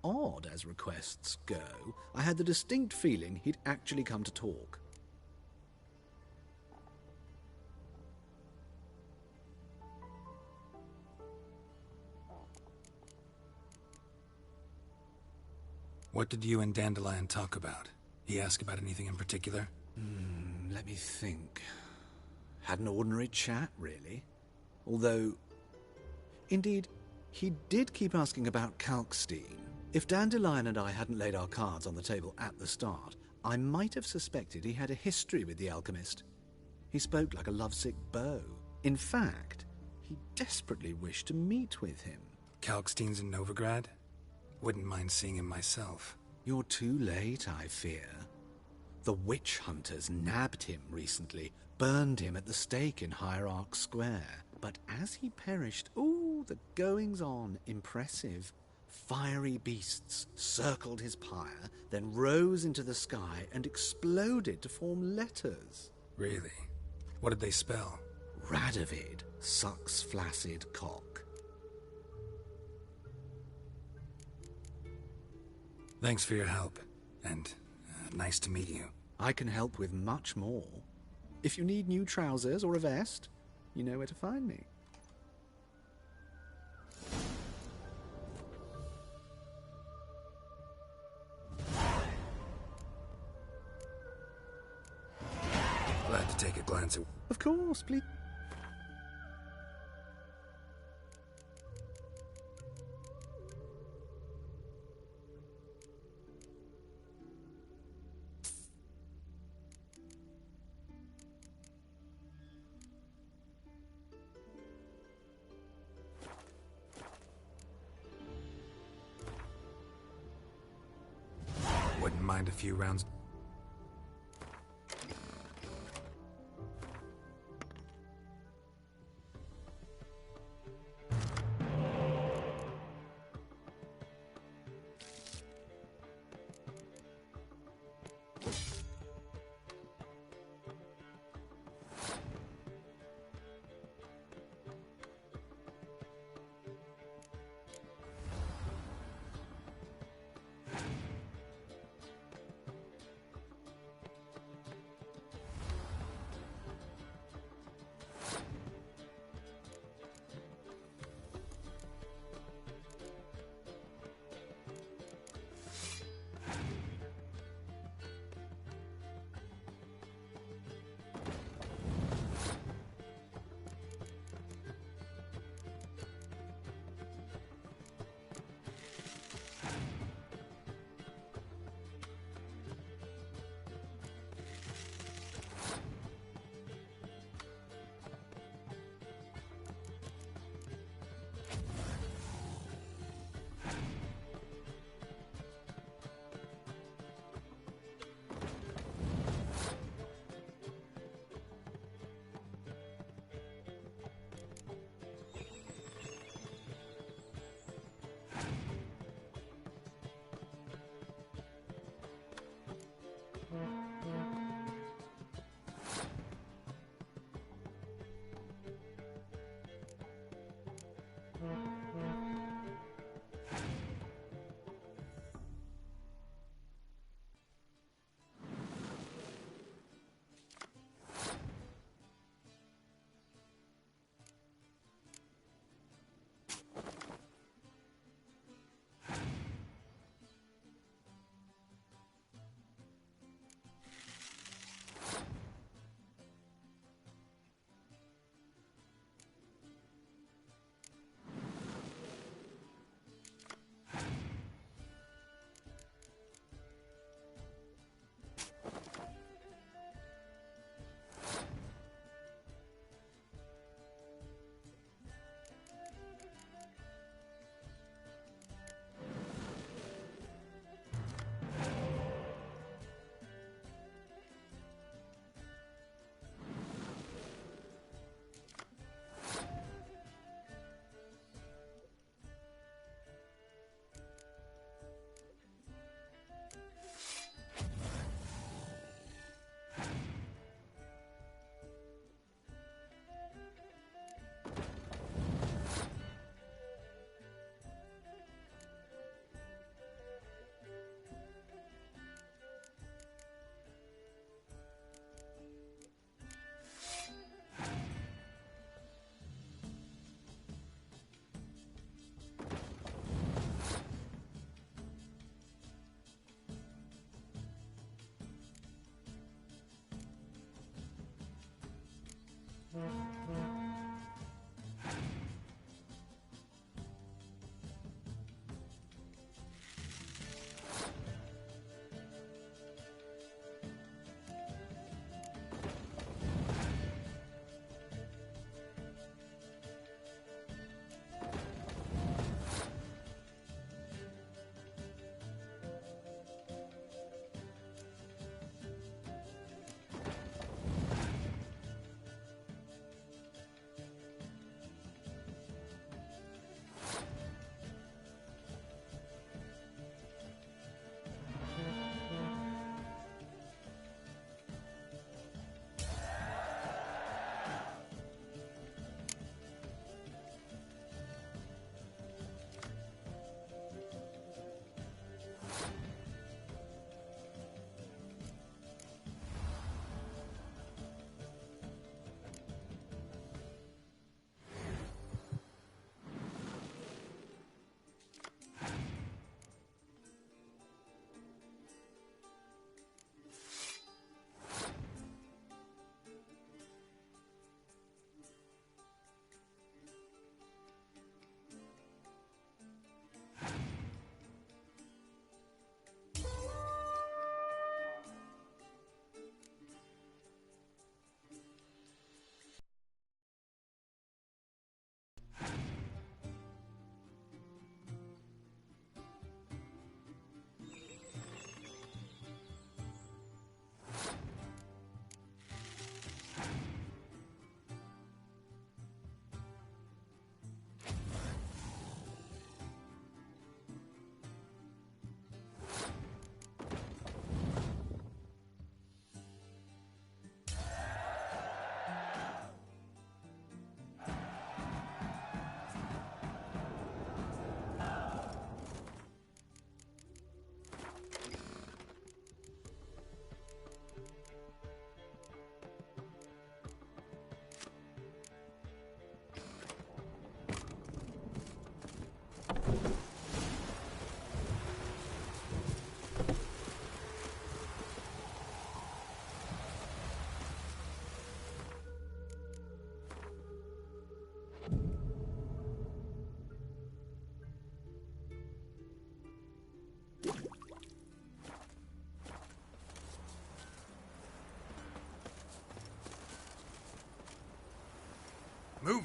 Odd as requests go, I had the distinct feeling he'd actually come to talk. What did you and Dandelion talk about? He asked about anything in particular? Let me think. Had an ordinary chat, really. Although, indeed, he did keep asking about Kalkstein. If Dandelion and I hadn't laid our cards on the table at the start, I might have suspected he had a history with the alchemist. He spoke like a lovesick beau. In fact, he desperately wished to meet with him. Kalkstein's in Novigrad? Wouldn't mind seeing him myself. You're too late, I fear. The witch hunters nabbed him recently, burned him at the stake in Hierarch Square. But as he perished, the goings-on, impressive. Fiery beasts circled his pyre, then rose into the sky and exploded to form letters. Really? What did they spell? Radovid sucks flaccid cock. Thanks for your help, and nice to meet you. I can help with much more. If you need new trousers or a vest, you know where to find me. Glad to take a glance at... Of course, please. Wouldn't mind a few rounds.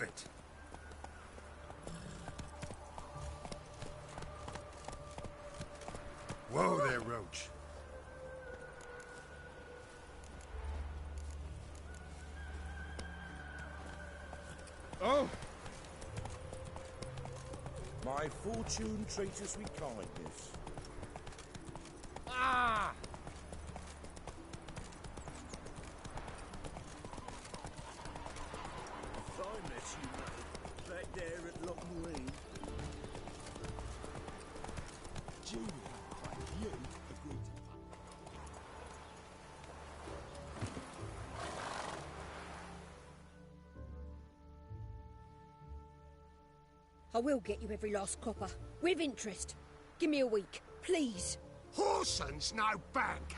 of it. Whoa there, Roach. Oh! My fortune treats us with kindness. Ah! If I met you, mate, back there at Loch Lane. Julie, you agreed to I will get you every last copper, with interest. Give me a week, please. Horson's no banker.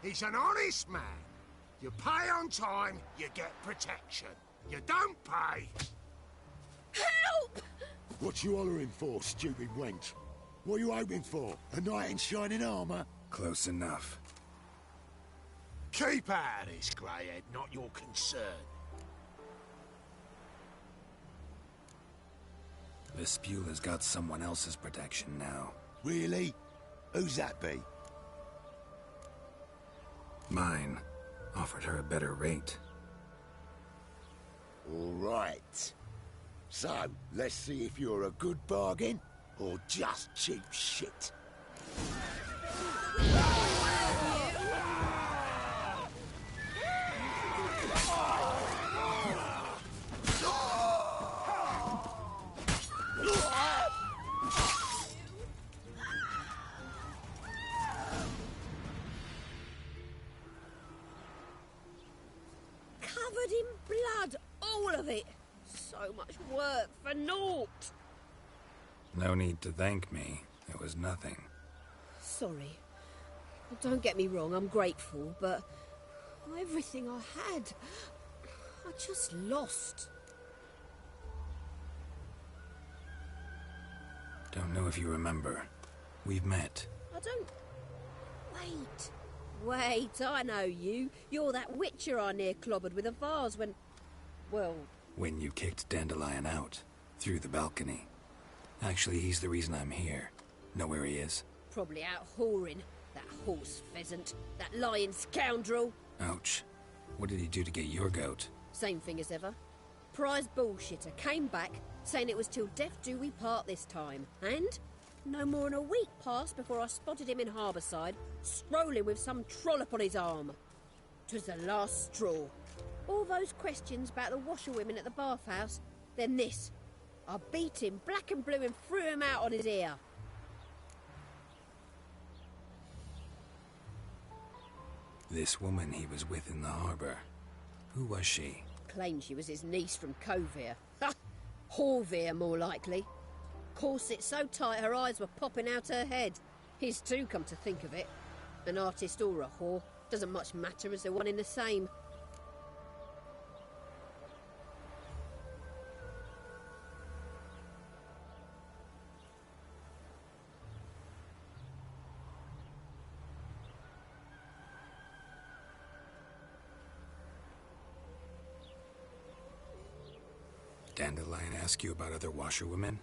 He's an honest man. You pay on time, you get protection. You don't pay. Help! What you hollering for, stupid wench? What are you hoping for? A knight in shining armour? Close enough. Keep out of this, greyhead, not your concern. Vespula's got someone else's protection now. Really? Who's that be? Mine. Offered her a better rate. All right. So, let's see if you're a good bargain or just cheap shit. Covered in blood, all of it. So much work for naught. No need to thank me. It was nothing. Sorry. Don't get me wrong, I'm grateful, but everything I had, I just lost. Don't know if you remember. We've met. I don't... Wait, I know you. You're that witcher I near clobbered with a vase when... Well... When you kicked Dandelion out. Through the balcony. Actually, he's the reason I'm here. Know where he is? Probably out whoring. That horse pheasant. That lying scoundrel. Ouch. What did he do to get your goat? Same thing as ever. Prize bullshitter came back, saying it was till death do we part this time. And... no more than a week passed before I spotted him in Harbourside, strolling with some trollop on his arm. 'Twas the last straw. All those questions about the washerwomen at the bathhouse, then this. I beat him black and blue and threw him out on his ear. This woman he was with in the harbour. Who was she? Claimed she was his niece from Covere. Ha! Horvere, more likely. Corset so tight her eyes were popping out her head. His too, come to think of it. An artist or a whore. Doesn't much matter as they're one in the same. Dandelion ask you about other washerwomen?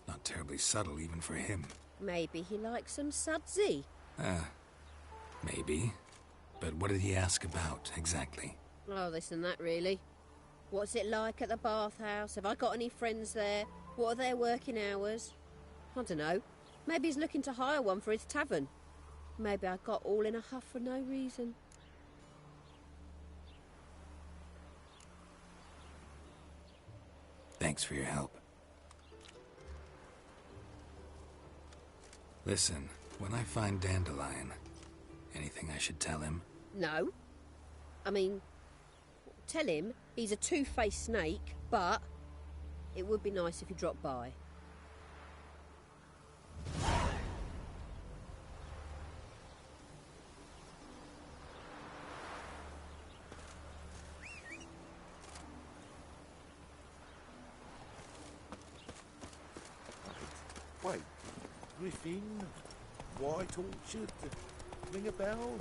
Not terribly subtle even for him. Maybe he likes some sudsy. Maybe. But what did he ask about, exactly? Oh, this and that, really. What's it like at the bathhouse? Have I got any friends there? What are their working hours? I don't know. Maybe he's looking to hire one for his tavern. Maybe I got all in a huff for no reason. Thanks for your help. Listen, when I find Dandelion, anything I should tell him? No. I mean, tell him he's a two-faced snake, but it would be nice if he dropped by. Wait, Griffin, White Orchard, ring a bell?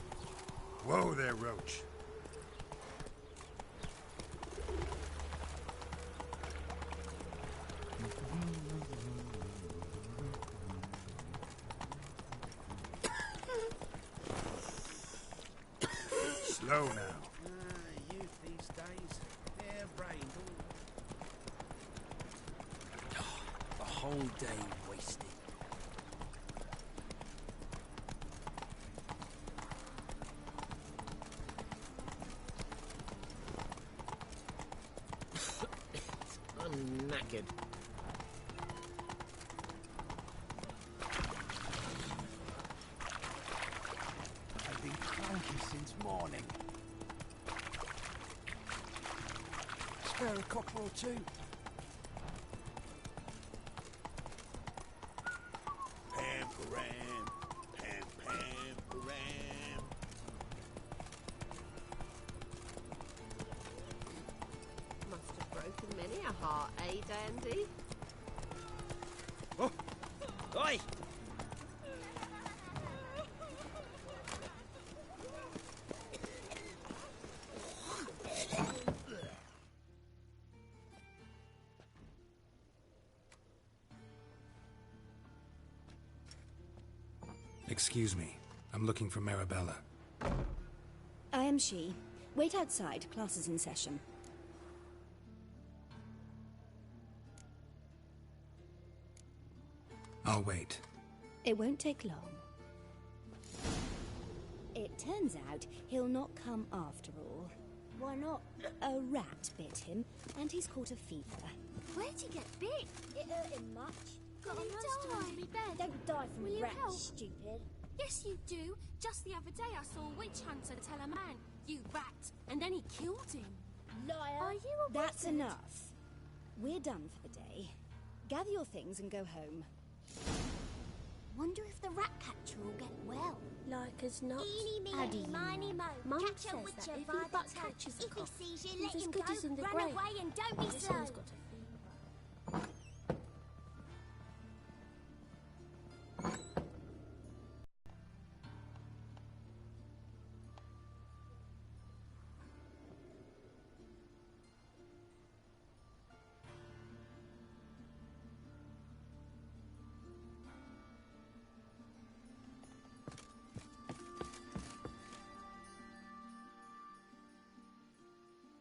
Whoa there, Roach. Go now. Youth these days, hair-brained. The whole day wasted. I'm knackered. I've been cranky since morning. Spare a copper or two. Pam-param, pam-pam-param. Must have broken many a heart, eh, Dandy? Oh! Oi! Excuse me. I'm looking for Marabella. I am she. Wait outside. Class is in session. I'll wait. It won't take long. It turns out he'll not come after all. Why not? A rat bit him, and he's caught a fever. Where'd you get bit? It hurt him much. Got a monster under me bed. Don't die from Will you rats, help? stupid. Yes, you do. Just the other day I saw a witch hunter tell a man, "You rat," and then he killed him. Liar. Are you a That's wizard? enough. We're done for the day. Gather your things and go home. Wonder if the rat catcher will get well. Like as not. Eeny, How do meeny, you miny, know? mo. Mum Catch a says witcher that if by he the but toe. catches a If cough, he sees you, he's let as him good go. as in the Run grave. away and don't be This slow. one's got a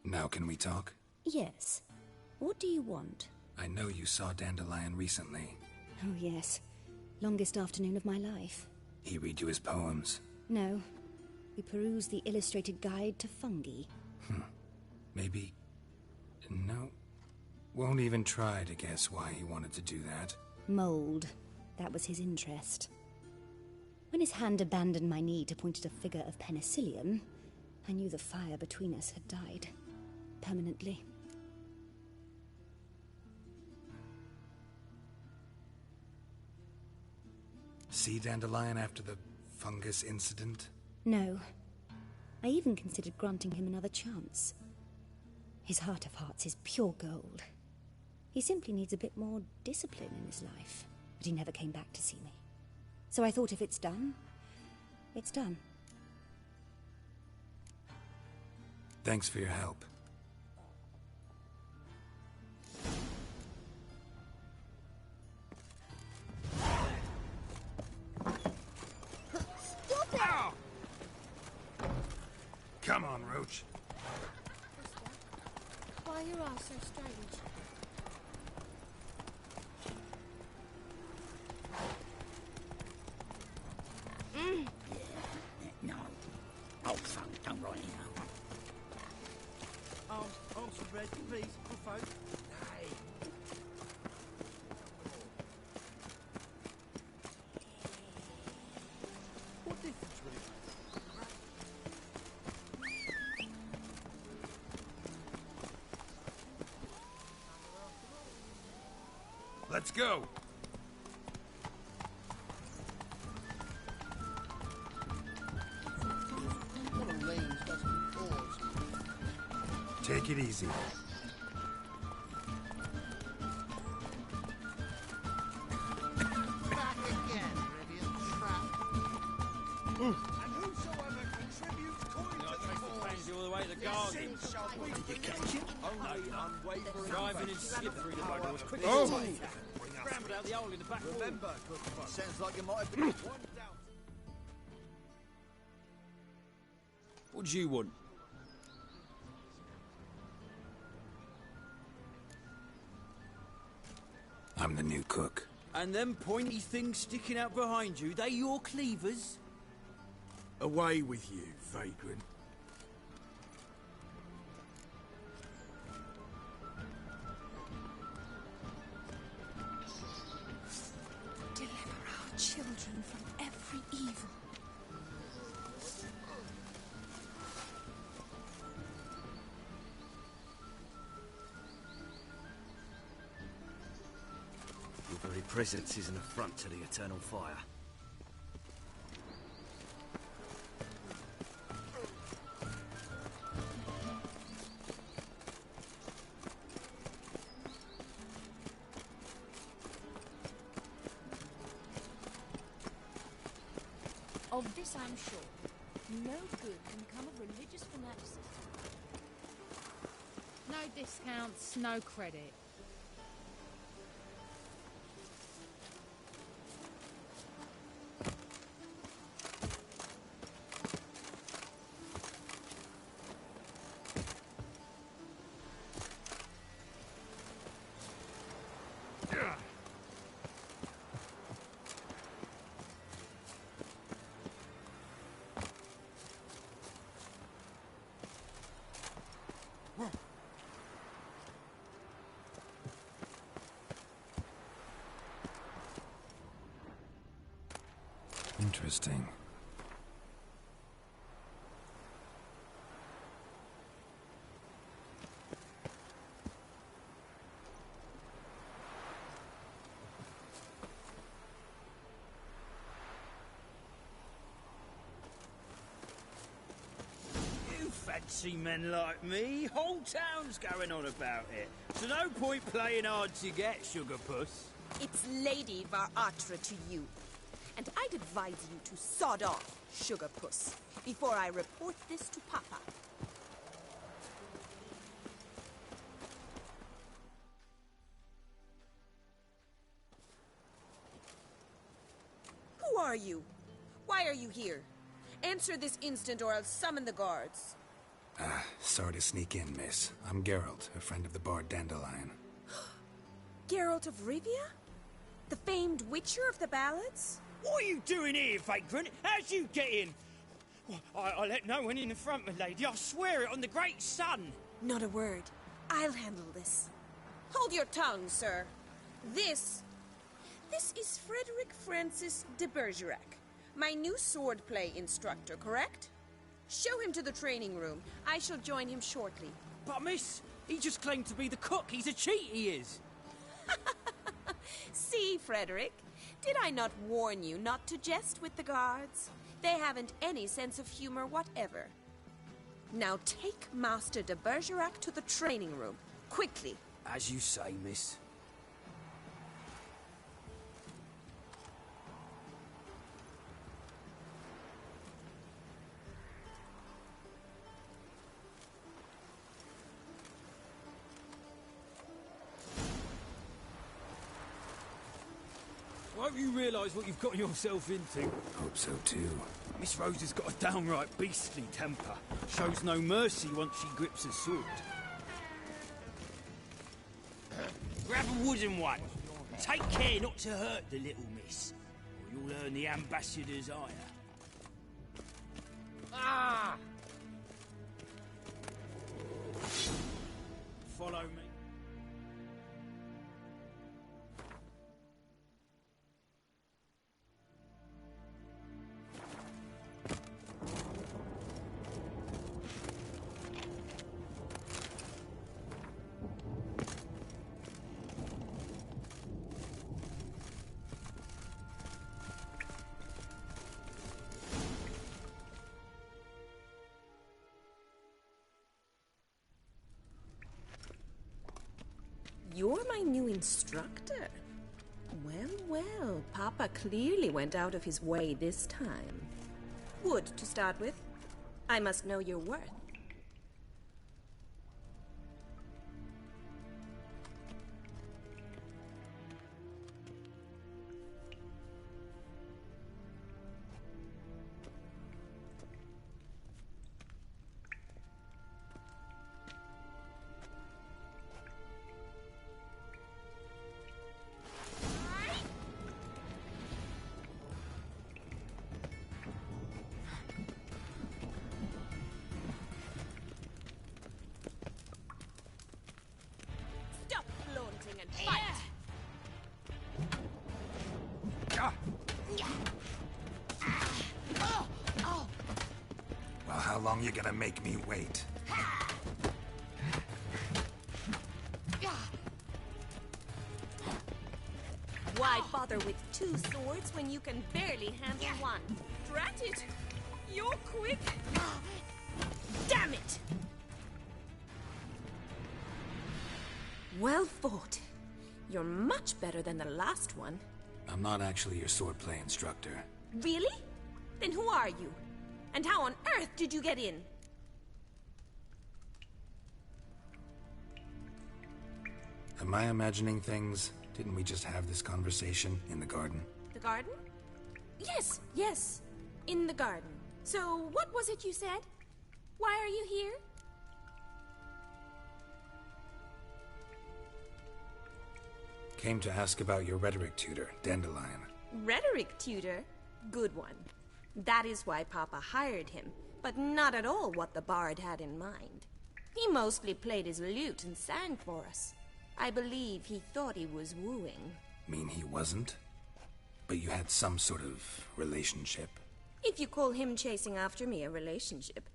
Now can we talk? Yes. What do you want? I know you saw Dandelion recently. Oh, yes. Longest afternoon of my life. He read you his poems. No. We perused the illustrated guide to fungi. Maybe... No. Won't even try to guess why he wanted to do that. Mold. That was his interest. When his hand abandoned my knee to point at a figure of penicillium, I knew the fire between us had died. Permanently. See Dandelion after the fungus incident? No. I even considered granting him another chance. His heart of hearts is pure gold. He simply needs a bit more discipline in his life. But he never came back to see me. So I thought if it's done, it's done. Thanks for your help. Stop it! Come on, Roach. Why are your eyes so strange? No. Oh, fuck, don't write it now. Arms for bread, please, good folk. Hey. What difference will it make? Let's go. Take it easy. Back again, brilliant trap. And whosoever contributes coin to the cause, all the way to the garden. Did you catch it? Only unwavering driving in slippery the bugger was quick Oh. as a scrambled out the hole in the back wall. Remember, sounds like you might have been one down. What do you want? I'm the new cook. And them pointy things sticking out behind you, they your cleavers? Away with you, vagrant. Deliver our children from every evil. Your very presence is an affront to the eternal fire. Of this I'm sure. No good can come of religious fanaticism. No discounts, no credit. Interesting. You fancy men like me? Whole town's going on about it. So no point playing hard to get, sugar puss. It's Lady Varatra to you. And I'd advise you to sod off, sugar puss, before I report this to Papa. Who are you? Why are you here? Answer this instant or I'll summon the guards. Sorry to sneak in, miss. I'm Geralt, a friend of the bard Dandelion. Geralt of Rivia? The famed witcher of the ballads? What are you doing here, vagrant? How'd you get in? Well, I let no one in the front, my lady. I swear it on the great sun. Not a word. I'll handle this. Hold your tongue, sir. This is Frederick Francis de Bergerac, my new swordplay instructor, correct? Show him to the training room. I shall join him shortly. But, miss, he just claimed to be the cook. He's a cheat, he is. See, Frederick, did I not warn you not to jest with the guards? They haven't any sense of humor whatever. Now take Master de Bergerac to the training room, quickly. As you say, miss. I hope you realise what you've got yourself into. Hope so too. Miss Rose has got a downright beastly temper. Shows no mercy once she grips a sword. Grab a wooden one. Take care not to hurt the little miss, or you'll earn the ambassador's ire. Ah! Follow me. You're my new instructor. Well, well, Papa clearly went out of his way this time. Wood, to start with. I must know your worth. How long you gonna make me wait? Why bother with 2 swords when you can barely handle one? Drat it! You're quick! Damn it! Well fought. You're much better than the last one. I'm not actually your swordplay instructor. Really? Then who are you? And how on earth did you get in? Am I imagining things? Didn't we just have this conversation in the garden? The garden? Yes, yes. In the garden. So, what was it you said? Why are you here? Came to ask about your rhetoric tutor, Dandelion. Rhetoric tutor? Good one. That is why Papa hired him, but not at all what the bard had in mind. He mostly played his lute and sang for us. I believe he thought he was wooing. Mean he wasn't? But you had some sort of relationship? If you call him chasing after me a relationship.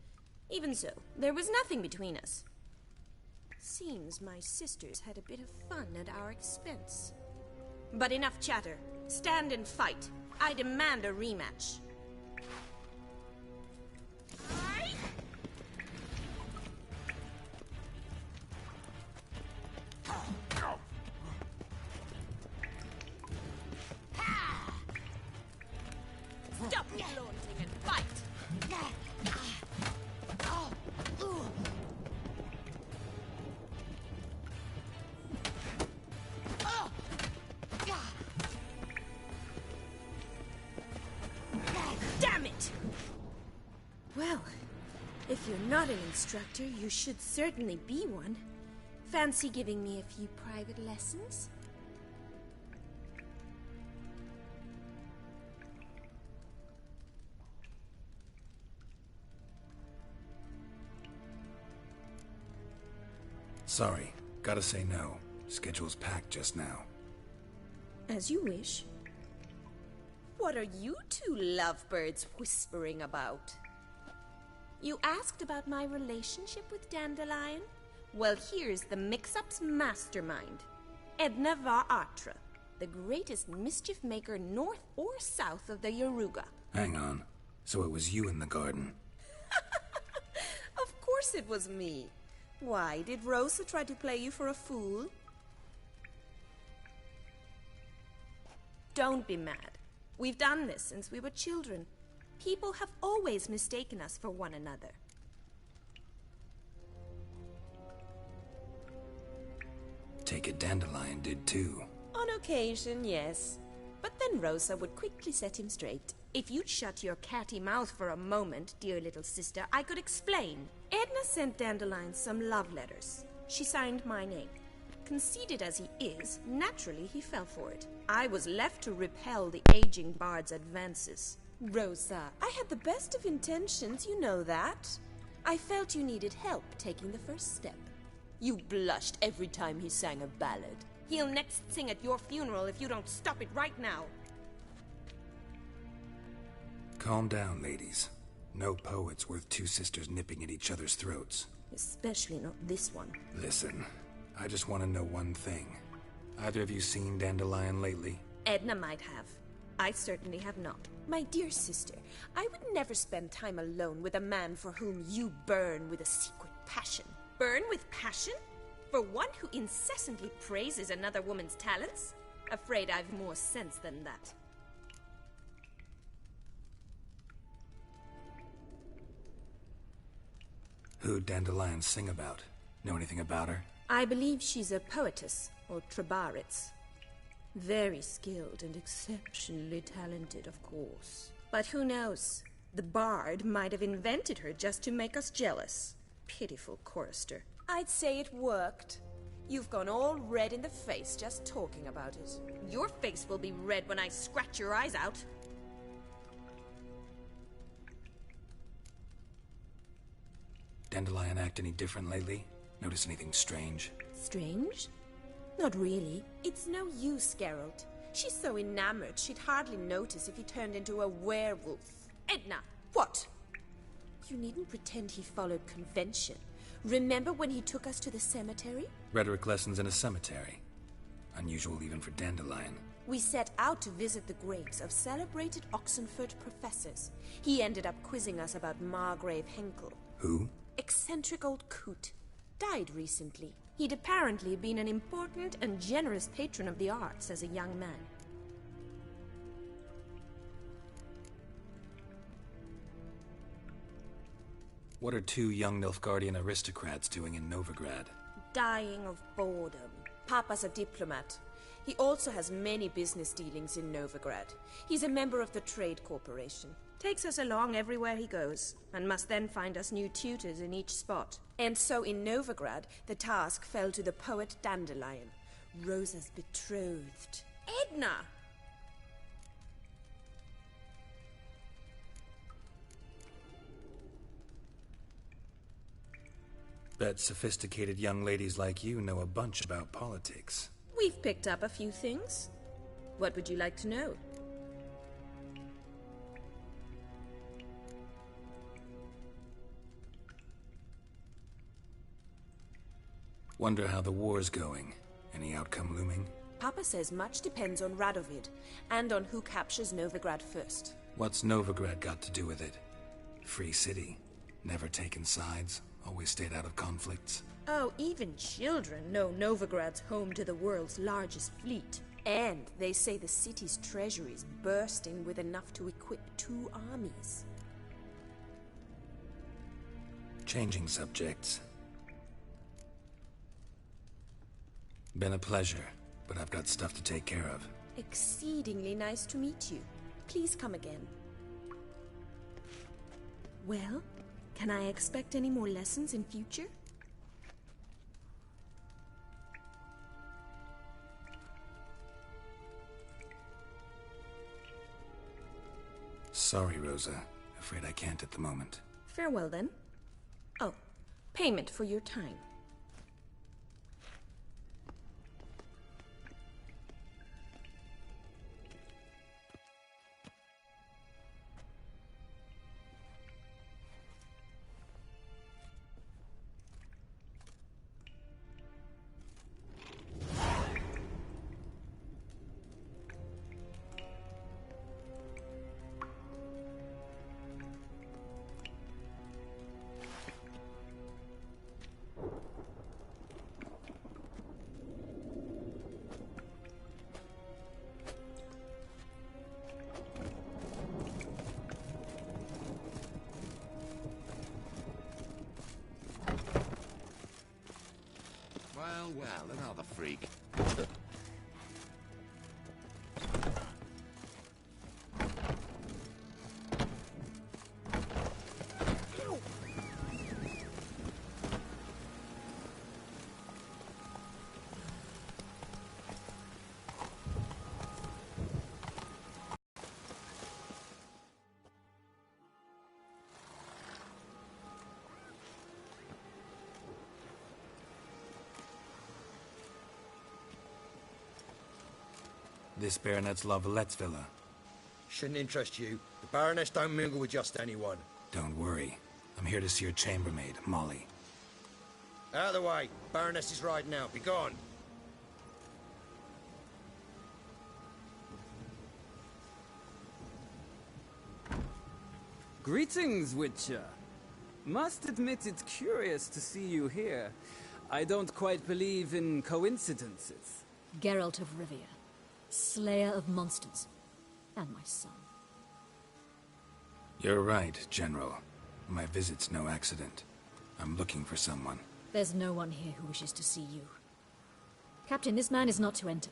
Even so, there was nothing between us. Seems my sisters had a bit of fun at our expense. But enough chatter. Stand and fight. I demand a rematch. Stop flaunting and fight! Damn it! Well, if you're not an instructor, you should certainly be one. Fancy giving me a few private lessons? Sorry, gotta say no. Schedule's packed just now. As you wish. What are you two lovebirds whispering about? You asked about my relationship with Dandelion? Well, here's the mix-up's mastermind. Edna var Atra, the greatest mischief maker north or south of the Yaruga. Hang on. So it was you in the garden? Of course it was me. Why, did Rosa try to play you for a fool? Don't be mad. We've done this since we were children. People have always mistaken us for one another. Take it Dandelion did too. On occasion, yes. But then Rosa would quickly set him straight. If you'd shut your catty mouth for a moment, dear little sister, I could explain. Edna sent Dandelion some love letters. She signed my name. Conceited as he is, naturally he fell for it. I was left to repel the aging bard's advances. Rosa, I had the best of intentions, you know that. I felt you needed help taking the first step. You blushed every time he sang a ballad. He'll next sing at your funeral if you don't stop it right now. Calm down, ladies. No poet's worth two sisters nipping at each other's throats. Especially not this one. Listen, I just want to know one thing. Either of you seen Dandelion lately? Edna might have. I certainly have not. My dear sister, I would never spend time alone with a man for whom you burn with a secret passion. Burn with passion? For one who incessantly praises another woman's talents? Afraid I've more sense than that. Who'd Dandelion sing about? Know anything about her? I believe she's a poetess, or trabaritz. Very skilled and exceptionally talented, of course. But who knows? The bard might have invented her just to make us jealous. Pitiful chorister. I'd say it worked. You've gone all red in the face just talking about it. Your face will be red when I scratch your eyes out. Dandelion act any different lately? Notice anything strange? Strange? Not really. It's no use, Geralt. She's so enamored she'd hardly notice if he turned into a werewolf. Edna, what? You needn't pretend he followed convention. Remember when he took us to the cemetery? Rhetoric lessons in a cemetery. Unusual even for Dandelion. We set out to visit the graves of celebrated Oxenford professors. He ended up quizzing us about Margrave Henkel. Who? Eccentric old coot. Died recently. He'd apparently been an important and generous patron of the arts as a young man. What are two young Nilfgaardian aristocrats doing in Novigrad? Dying of boredom. Papa's a diplomat. He also has many business dealings in Novigrad. He's a member of the Trade Corporation. Takes us along everywhere he goes, and must then find us new tutors in each spot. And so in Novigrad, the task fell to the poet Dandelion, Rosa's betrothed. Edna! Bet sophisticated young ladies like you know a bunch about politics. We've picked up a few things. What would you like to know? Wonder how the war's going. Any outcome looming? Papa says much depends on Radovid, and on who captures Novigrad first. What's Novigrad got to do with it? Free city. Never taken sides. Always stayed out of conflicts. Oh, even children know Novigrad's home to the world's largest fleet. And they say the city's treasury is bursting with enough to equip 2 armies. Changing subjects. Been a pleasure, but I've got stuff to take care of. Exceedingly nice to meet you. Please come again. Well, can I expect any more lessons in future? Sorry, Rosa. Afraid I can't at the moment. Farewell, then. Oh, payment for your time. Well, another freak. This Baronet's Lavalettes villa. Shouldn't interest you. The Baroness don't mingle with just anyone. Don't worry. I'm here to see your chambermaid, Molly. Out of the way. Baroness is riding out. Be gone. Greetings, Witcher. Must admit it's curious to see you here. I don't quite believe in coincidences. Geralt of Rivia, slayer of monsters, and my son. You're right, General. My visit's no accident. I'm looking for someone. There's no one here who wishes to see you. Captain, this man is not to enter.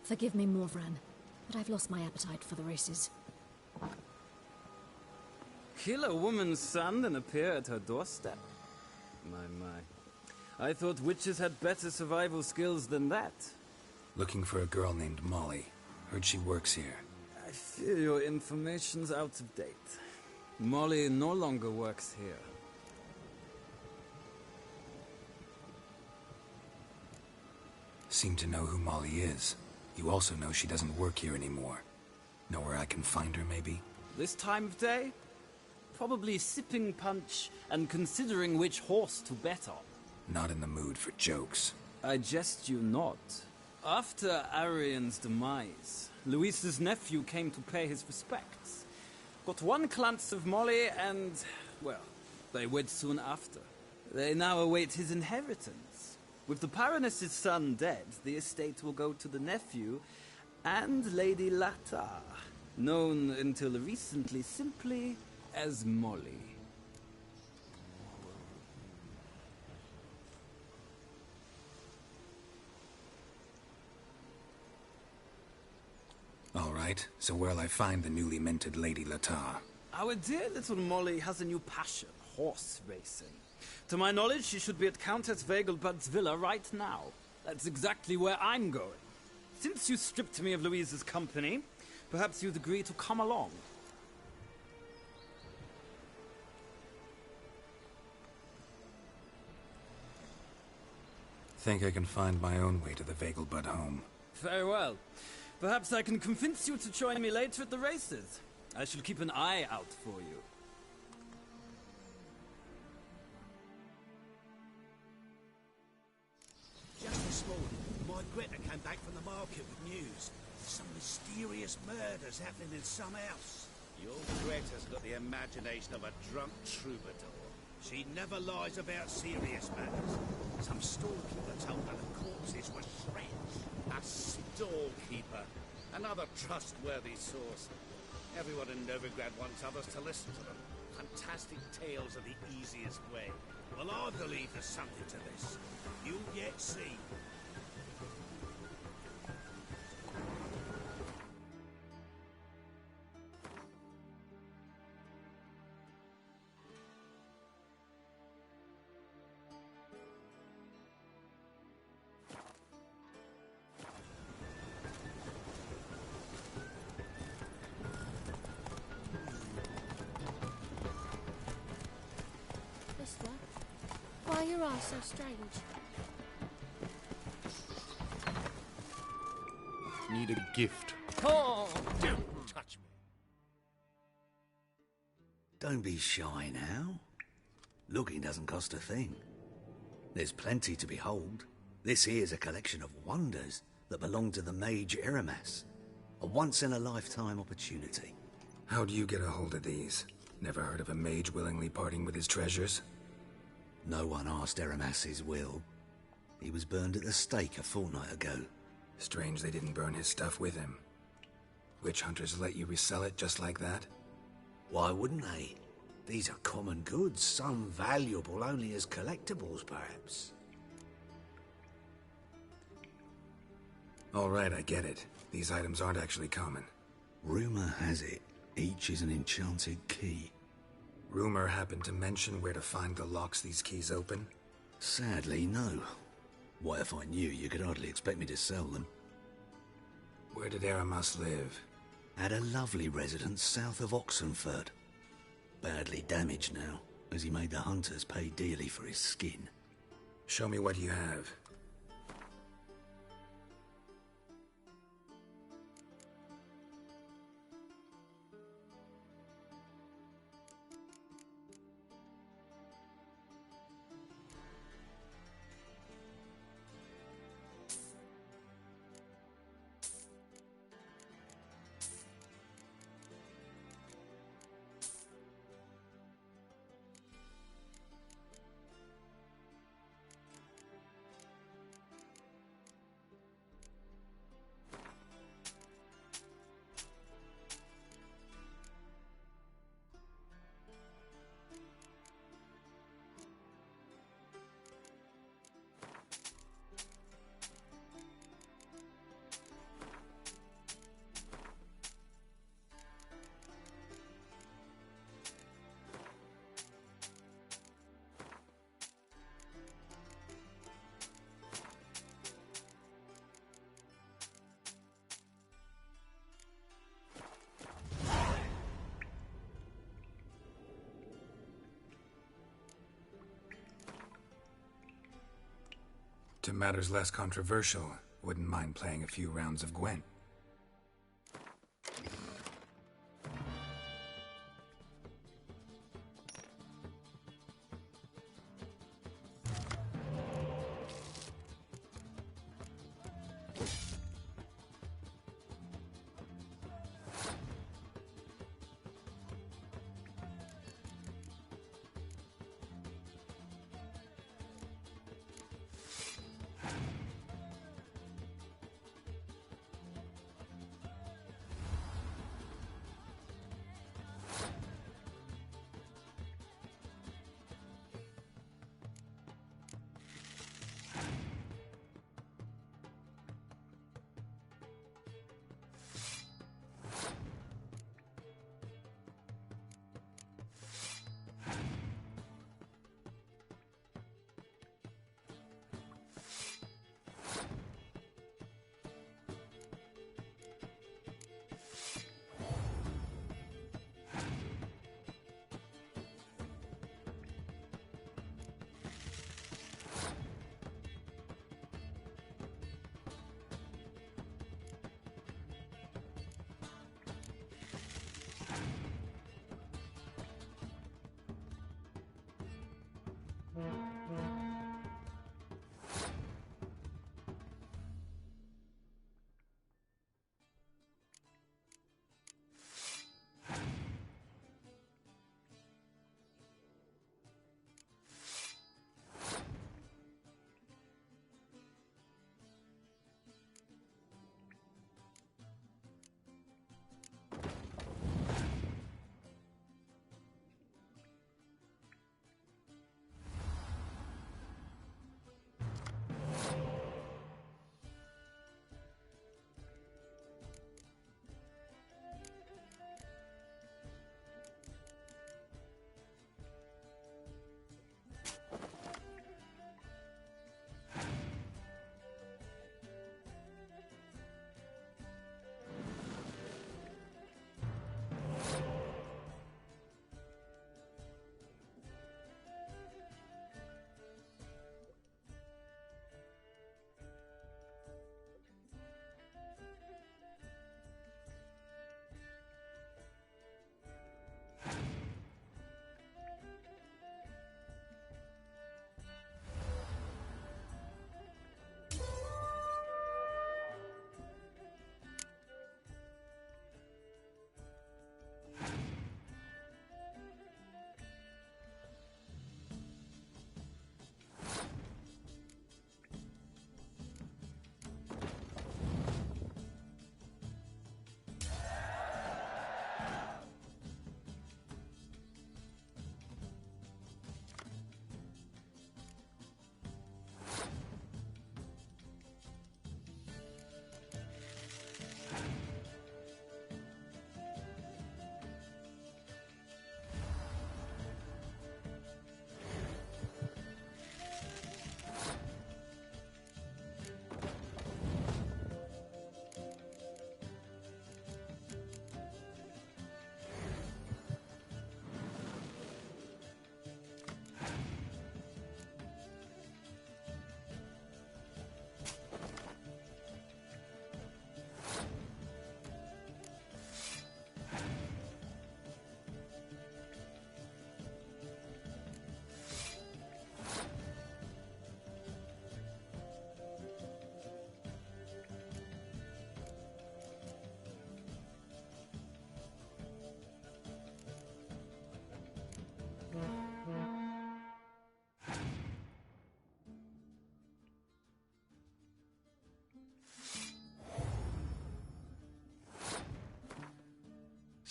Forgive me, Morvran, but I've lost my appetite for the races. Kill a woman's son and appear at her doorstep? My. I thought witches had better survival skills than that. Looking for a girl named Molly. Heard she works here. I fear your information's out of date. Molly no longer works here. Seem to know who Molly is. You also know she doesn't work here anymore. Know where I can find her, maybe? This time of day? probably sipping punch and considering which horse to bet on. Not in the mood for jokes. I jest you not. After Arian's demise, Luis's nephew came to pay his respects. Got one glance of Molly and, well, they wed soon after. They now await his inheritance. With the Baroness's son dead, the estate will go to the nephew and Lady Lata, known until recently simply as Molly. All right, so where'll I find the newly minted Lady Lata? Our dear little Molly has a new passion, horse racing. To my knowledge, she should be at Countess Vegelbud's villa right now. That's exactly where I'm going. Since you stripped me of Louise's company, perhaps you'd agree to come along. Think I can find my own way to the Vegelbud home. Very well. Perhaps I can convince you to join me later at the races. I shall keep an eye out for you. Just this morning, my Greta came back from the market with news. Some mysterious murders happening in some house. Your Greta's got the imagination of a drunk troubadour. She never lies about serious matters. Some storekeeper told her the corpses were shreds. A storekeeper. Another trustworthy source. Everyone in Novigrad wants others to listen to them. Fantastic tales are the easiest way. Well, I believe there's something to this. You'll yet see. Mister, why are your eyes so strange? Need a gift. Oh! Don't touch me. Don't be shy now. Looking doesn't cost a thing. There's plenty to behold. This here's a collection of wonders that belong to the mage Eramas. A once-in-a-lifetime opportunity. How do you get a hold of these? Never heard of a mage willingly parting with his treasures? No one asked Eramas his will. He was burned at the stake a fortnight ago. Strange they didn't burn his stuff with him. Witch hunters let you resell it just like that? Why wouldn't they? These are common goods, some valuable only as collectibles, perhaps. All right, I get it. These items aren't actually common. Rumor has it, each is an enchanted key. Rumor happened to mention where to find the locks these keys open? Sadly, no. What if I knew, you could hardly expect me to sell them. Where did Eramas live? At a lovely residence south of Oxenford. Badly damaged now, as he made the hunters pay dearly for his skin. Show me what you have. To matters less controversial, wouldn't mind playing a few rounds of Gwent.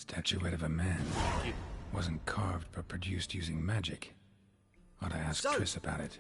Statuette of a man. Wasn't carved but produced using magic. Ought to ask Triss about it.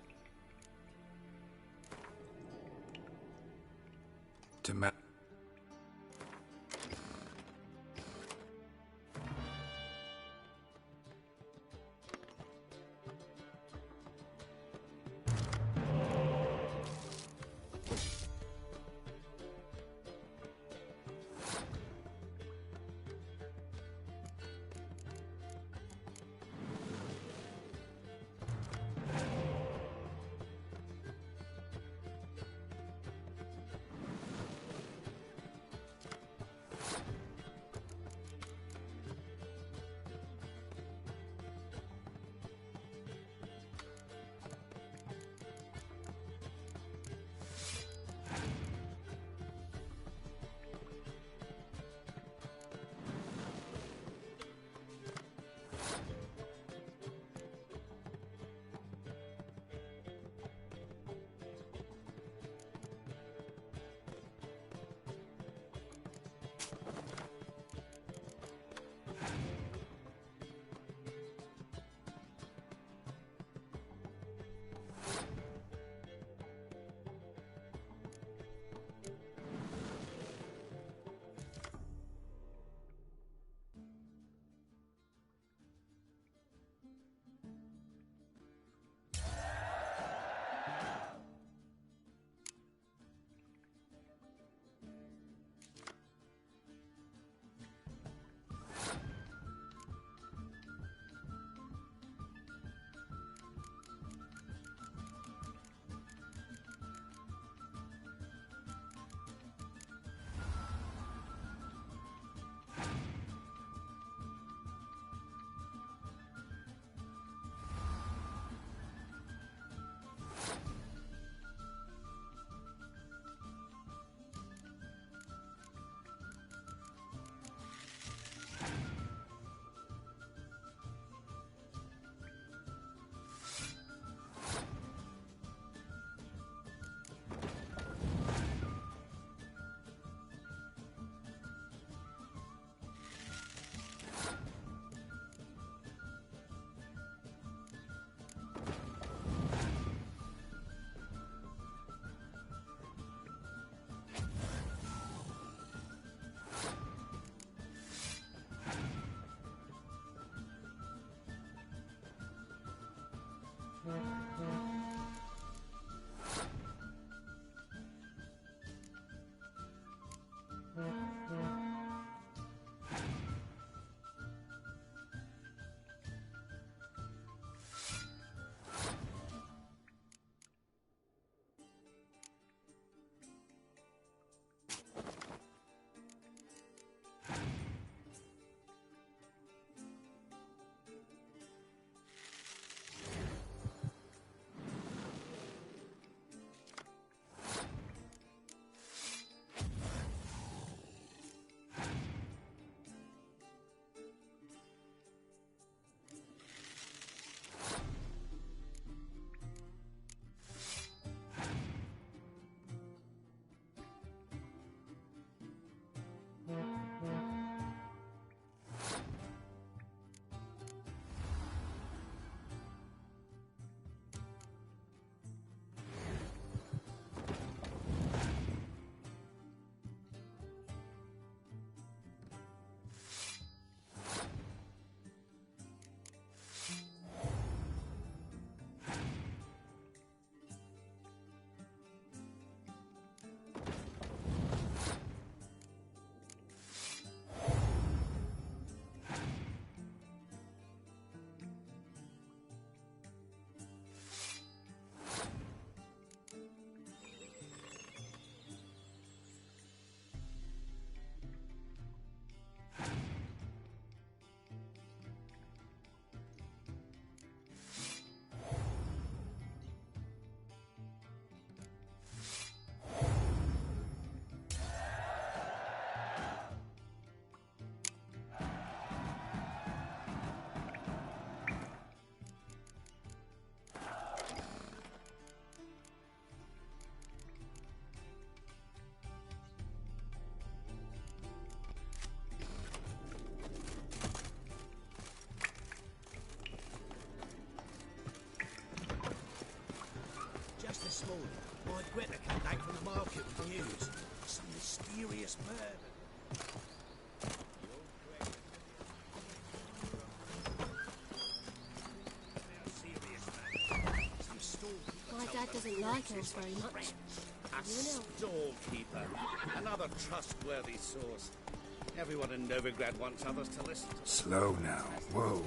My dad doesn't like elves very much. A storekeeper. Another trustworthy source. Everyone in Novigrad wants others to listen to. Slow now. Whoa.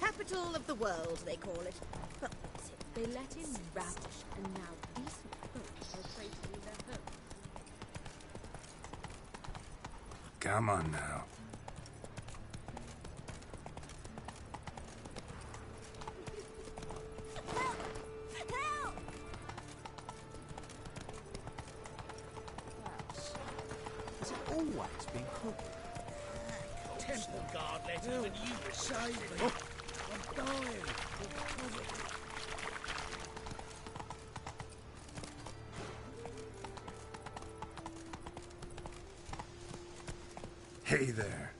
Capital of the world, they call it. But what's it? They let him ravish, and now decent folk are afraid to leave their home. Come on now. Has it always been cooked? Temple guard let even you save me. I'm dying. Hey there.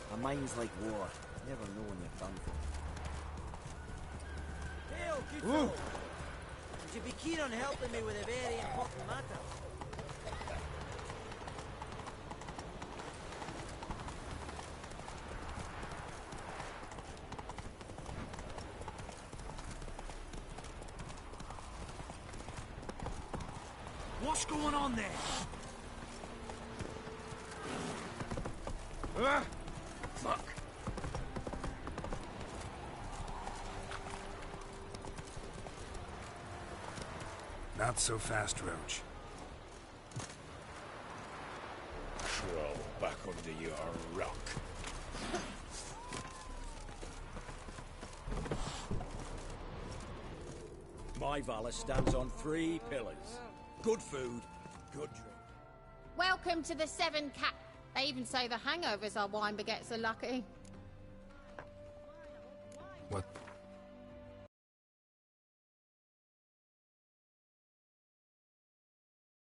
A mind's like war. Never know when you're done for. Hail, good fellow! Would you be keen on helping me with a very important matter? What's going on there? Fuck. Not so fast, Roach. Crawl back under your rock. My Valor stands on 3 pillars. Good food, good drink. Welcome to the Seven Cat. They even say the hangovers our wine begets are lucky. What